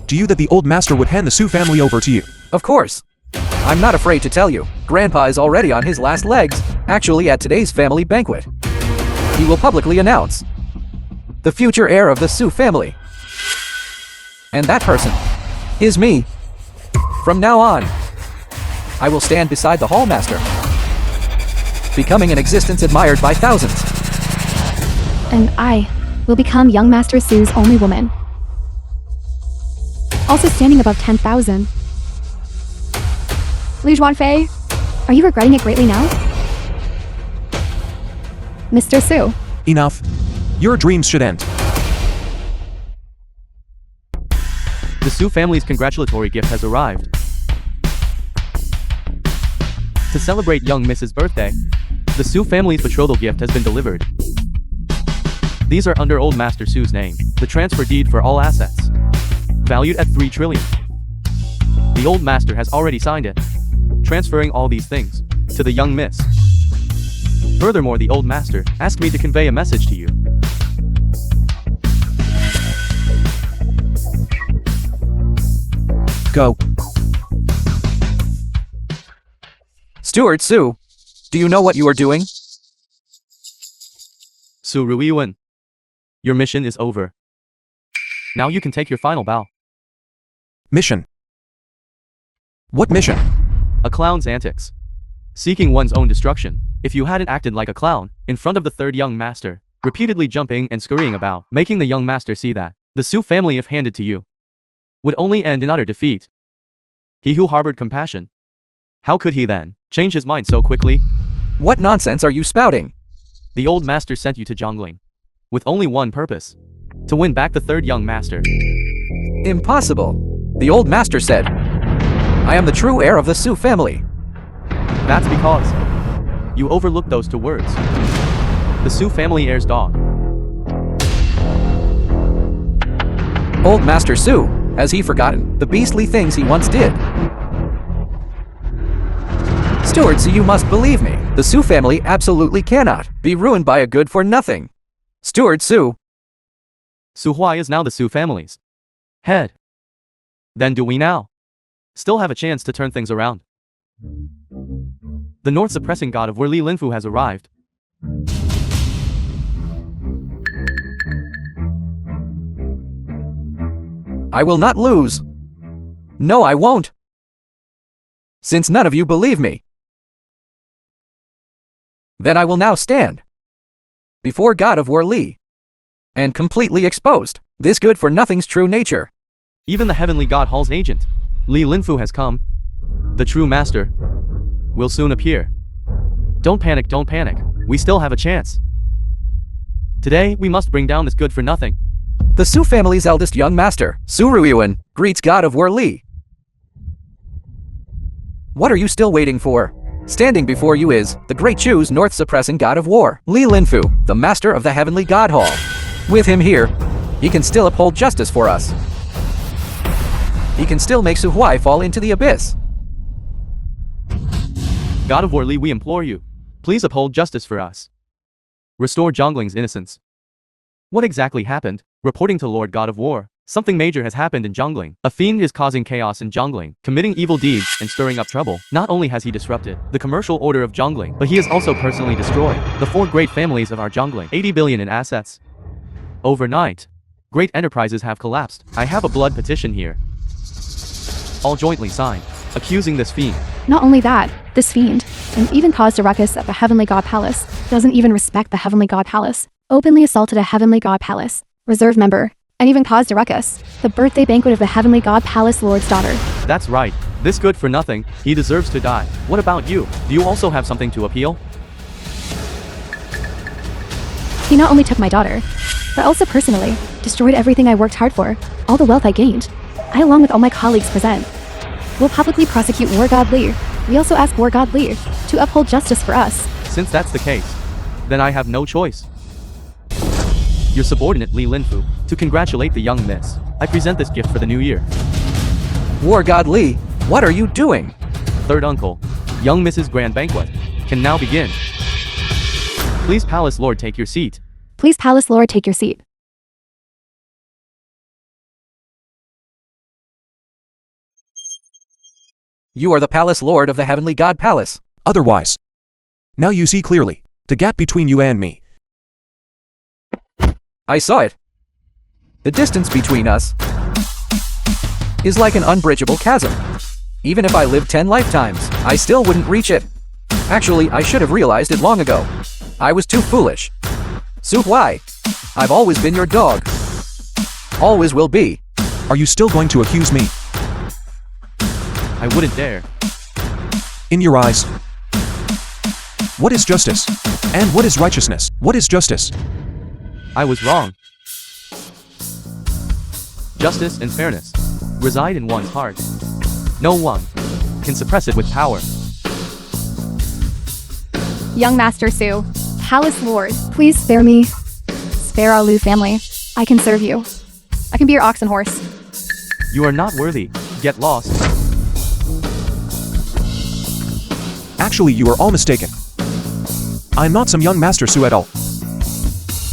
Speaker 3: do you, that the old master would hand the Su family over to you?
Speaker 6: Of course. I'm not afraid to tell you, Grandpa is already on his last legs, actually at today's family banquet. He will publicly announce the future heir of the Su family. And that person is me. From now on, I will stand beside the Hall Master, becoming an existence admired by thousands.
Speaker 4: And I will become young Master Su's only woman. Also standing above 10,000. Liu Zhuangfei, are you regretting it greatly now? Mr. Su.
Speaker 3: Enough. Your dreams should end.
Speaker 2: The Su family's congratulatory gift has arrived. To celebrate young Mrs. birthday, the Su family's betrothal gift has been delivered. These are under Old Master Su's name, the transfer deed for all assets, valued at 3 trillion. The Old Master has already signed it, transferring all these things to the young miss. Furthermore, the Old Master asked me to convey a message to you.
Speaker 3: Go.
Speaker 6: Steward Su, do you know what you are doing?
Speaker 2: Su VIệuN, your mission is over. Now you can take your final bow.
Speaker 3: Mission. What mission?
Speaker 2: A clown's antics. Seeking one's own destruction. If you hadn't acted like a clown in front of the third young master, repeatedly jumping and scurrying about, making the young master see that the Su family, if handed to you, would only end in utter defeat. He who harbored compassion, how could he then change his mind so quickly?
Speaker 6: What nonsense are you spouting?
Speaker 2: The Old Master sent you to Zhongling with only one purpose: to win back the third young master.
Speaker 6: Impossible. The Old Master said, I am the true heir of the Su family.
Speaker 2: That's because you overlooked those 2 words. The Su family heir's dog.
Speaker 6: Old Master Su, has he forgotten the beastly things he once did? Steward Su, you must believe me. The Su family absolutely cannot be ruined by a good-for-nothing. Steward Su.
Speaker 2: Su Huai is now the Su family's head. Then do we now still have a chance to turn things around? The North suppressing god of war Li Linfu has arrived.
Speaker 6: I will not lose. No, I won't. Since none of you believe me, then I will now stand before God of War Li and completely exposed this good-for-nothing's true nature.
Speaker 2: Even the Heavenly God Hall's agent, Li Linfu, has come. The true master will soon appear. Don't panic, don't panic. We still have a chance. Today, we must bring down this good-for-nothing.
Speaker 6: The Su family's eldest young master, Su VIệuN, greets God of War Li. What are you still waiting for? Standing before you is the Great Chu's North suppressing god of war, Li Linfu, the master of the Heavenly God Hall. With him here, he can still uphold justice for us. He can still make Su Huai fall into the abyss.
Speaker 2: God of War Li, we implore you. Please uphold justice for us. Restore Zhongling's innocence. What exactly happened? Reporting to Lord God of War, something major has happened in Zhongling. A fiend is causing chaos in Zhongling, committing evil deeds and stirring up trouble. Not only has he disrupted the commercial order of Zhongling, but he has also personally destroyed the 4 great families of our Zhongling. 80 billion in assets. Overnight, great enterprises have collapsed. I have a blood petition here. All jointly signed, accusing this fiend.
Speaker 4: Not only that, this fiend, and even caused a ruckus at the Heavenly God Palace, doesn't even respect the Heavenly God Palace, openly assaulted a Heavenly God Palace reserve member, and even caused a ruckus, the birthday banquet of the Heavenly God Palace Lord's daughter.
Speaker 2: That's right. This good for nothing, he deserves to die. What about you? Do you also have something to appeal?
Speaker 4: He not only took my daughter, but also personally destroyed everything I worked hard for, all the wealth I gained. I, along with all my colleagues present, will publicly prosecute War God Li. We also ask War God Li to uphold justice for us.
Speaker 2: Since that's the case, then I have no choice. Your subordinate Li Linfu, to congratulate the young miss, I present this gift for the new year.
Speaker 6: War God Li, what are you doing?
Speaker 2: Third uncle, young Mrs. Grand Banquet, can now begin. Please Palace Lord take your seat.
Speaker 4: Please Palace Lord take your seat.
Speaker 6: You are the Palace Lord of the Heavenly God Palace.
Speaker 3: Otherwise. Now you see clearly the gap between you and me.
Speaker 6: I saw it. The distance between us is like an unbridgeable chasm. Even if I lived 10 lifetimes, I still wouldn't reach it. Actually, I should have realized it long ago. I was too foolish. Su Huai, I've always been your dog. Always will be.
Speaker 3: Are you still going to accuse me?
Speaker 2: I wouldn't dare.
Speaker 3: In your eyes, what is justice? And what is righteousness? What is justice?
Speaker 2: I was wrong. Justice and fairness reside in one's heart. No one can suppress it with power.
Speaker 4: Young Master Su, Palace Lord, please spare me. Spare our Lu family. I can serve you. I can be your ox and horse.
Speaker 2: You are not worthy. Get lost.
Speaker 3: Actually, you are all mistaken. I'm not some young Master Su at all.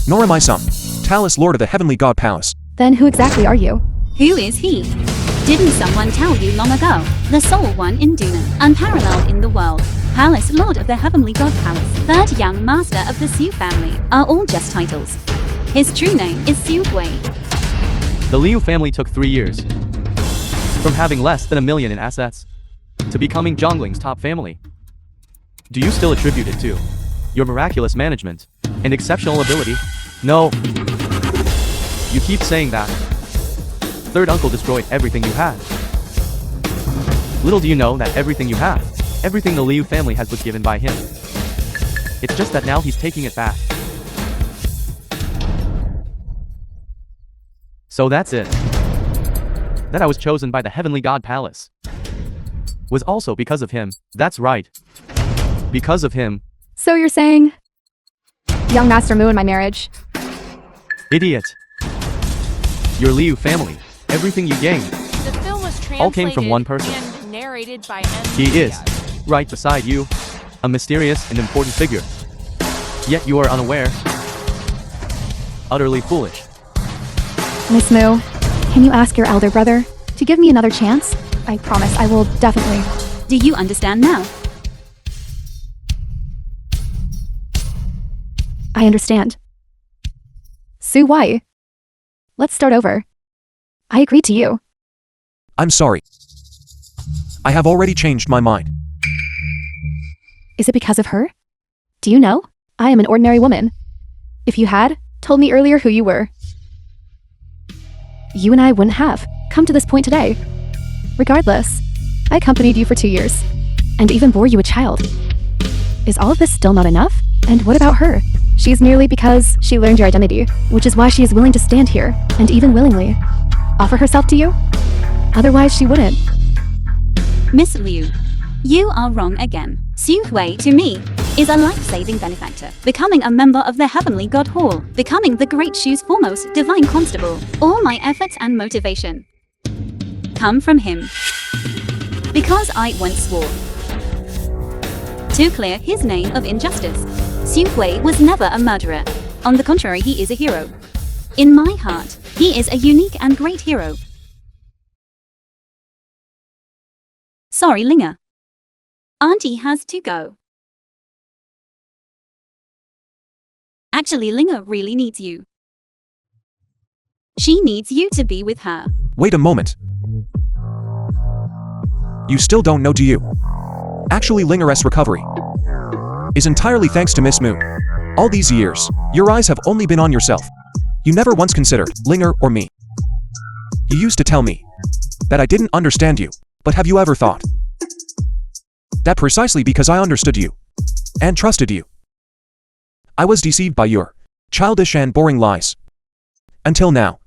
Speaker 3: Nor am I some Palace Lord of the Heavenly God Palace.
Speaker 4: Then who exactly are you?
Speaker 8: Who is he? Didn't someone tell you long ago? The sole one in Dunan, unparalleled in the world. Palace Lord of the Heavenly God Palace, third young master of the Su family, are all just titles. His true name is Su Hui.
Speaker 2: The Liu family took 3 years. From having less than $1 million in assets, to becoming Zhongling's top family. Do you still attribute it to your miraculous management and exceptional ability? No. You keep saying that. Third uncle destroyed everything you had. Little do you know that everything you have, everything the Liu family has was given by him. It's just that now he's taking it back. So that's it. That I was chosen by the Heavenly God Palace was also because of him. That's right. Because of him.
Speaker 4: So you're saying, young Master Mu in my marriage?
Speaker 2: Idiot. Your Liu family, everything you gained,
Speaker 5: The film was translated
Speaker 2: all came from one person.
Speaker 5: and narrated by M.
Speaker 2: He is, right beside you, a mysterious and important figure. Yet you are unaware. Utterly foolish.
Speaker 4: Miss Mu, can you ask your elder brother to give me another chance? I promise I will definitely.
Speaker 8: Do you understand now?
Speaker 4: I understand. Su Wai. Let's start over. I agree to you.
Speaker 3: I'm sorry. I have already changed my mind.
Speaker 4: Is it because of her? Do you know? I am an ordinary woman. If you had told me earlier who you were, you and I wouldn't have come to this point today. Regardless, I accompanied you for 2 years, and even bore you a child. Is all of this still not enough? And what about her? She is merely because she learned your identity, which is why she is willing to stand here, and even willingly offer herself to you? Otherwise she wouldn't.
Speaker 8: Miss Liu, you are wrong again. Su Hui, to me, is a life-saving benefactor, becoming a member of the Heavenly God Hall, becoming the Great Shu's foremost divine constable. All my efforts and motivation come from him. Because I once swore to clear his name of injustice. Xu Hui was never a murderer. On the contrary, he is a hero. In my heart, he is a unique and great hero. Sorry, Linger. Auntie has to go. Actually, Linger really needs you. She needs you to be with her.
Speaker 3: Wait a moment. You still don't know, do you? Actually, Linger's recovery is entirely thanks to Miss Moon. All these years, your eyes have only been on yourself. You never once considered Linger or me. You used to tell me that I didn't understand you, but have you ever thought that precisely because I understood you and trusted you, I was deceived by your childish and boring lies? Until now,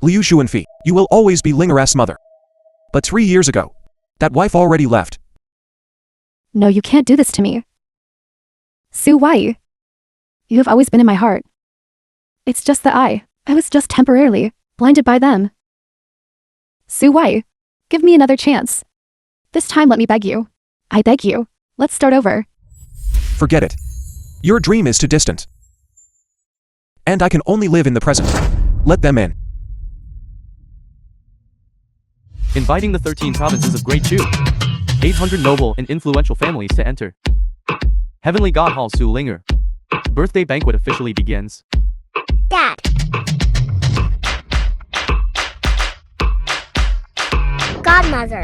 Speaker 3: Liu Xuanfi, you will always be Linger's mother. But 3 years ago, that wife already left.
Speaker 4: No, you can't do this to me. Su Wai. You have always been in my heart. It's just that I was just temporarily blinded by them. Su Wai, give me another chance. This time let me beg you. I beg you. Let's start over.
Speaker 3: Forget it. Your dream is too distant. And I can only live in the present. Let them in.
Speaker 2: Inviting the 13 provinces of Great Chu, 800 noble and influential families to enter Heavenly God Hall. Su Linger. Birthday banquet officially begins.
Speaker 7: Dad. Godmother.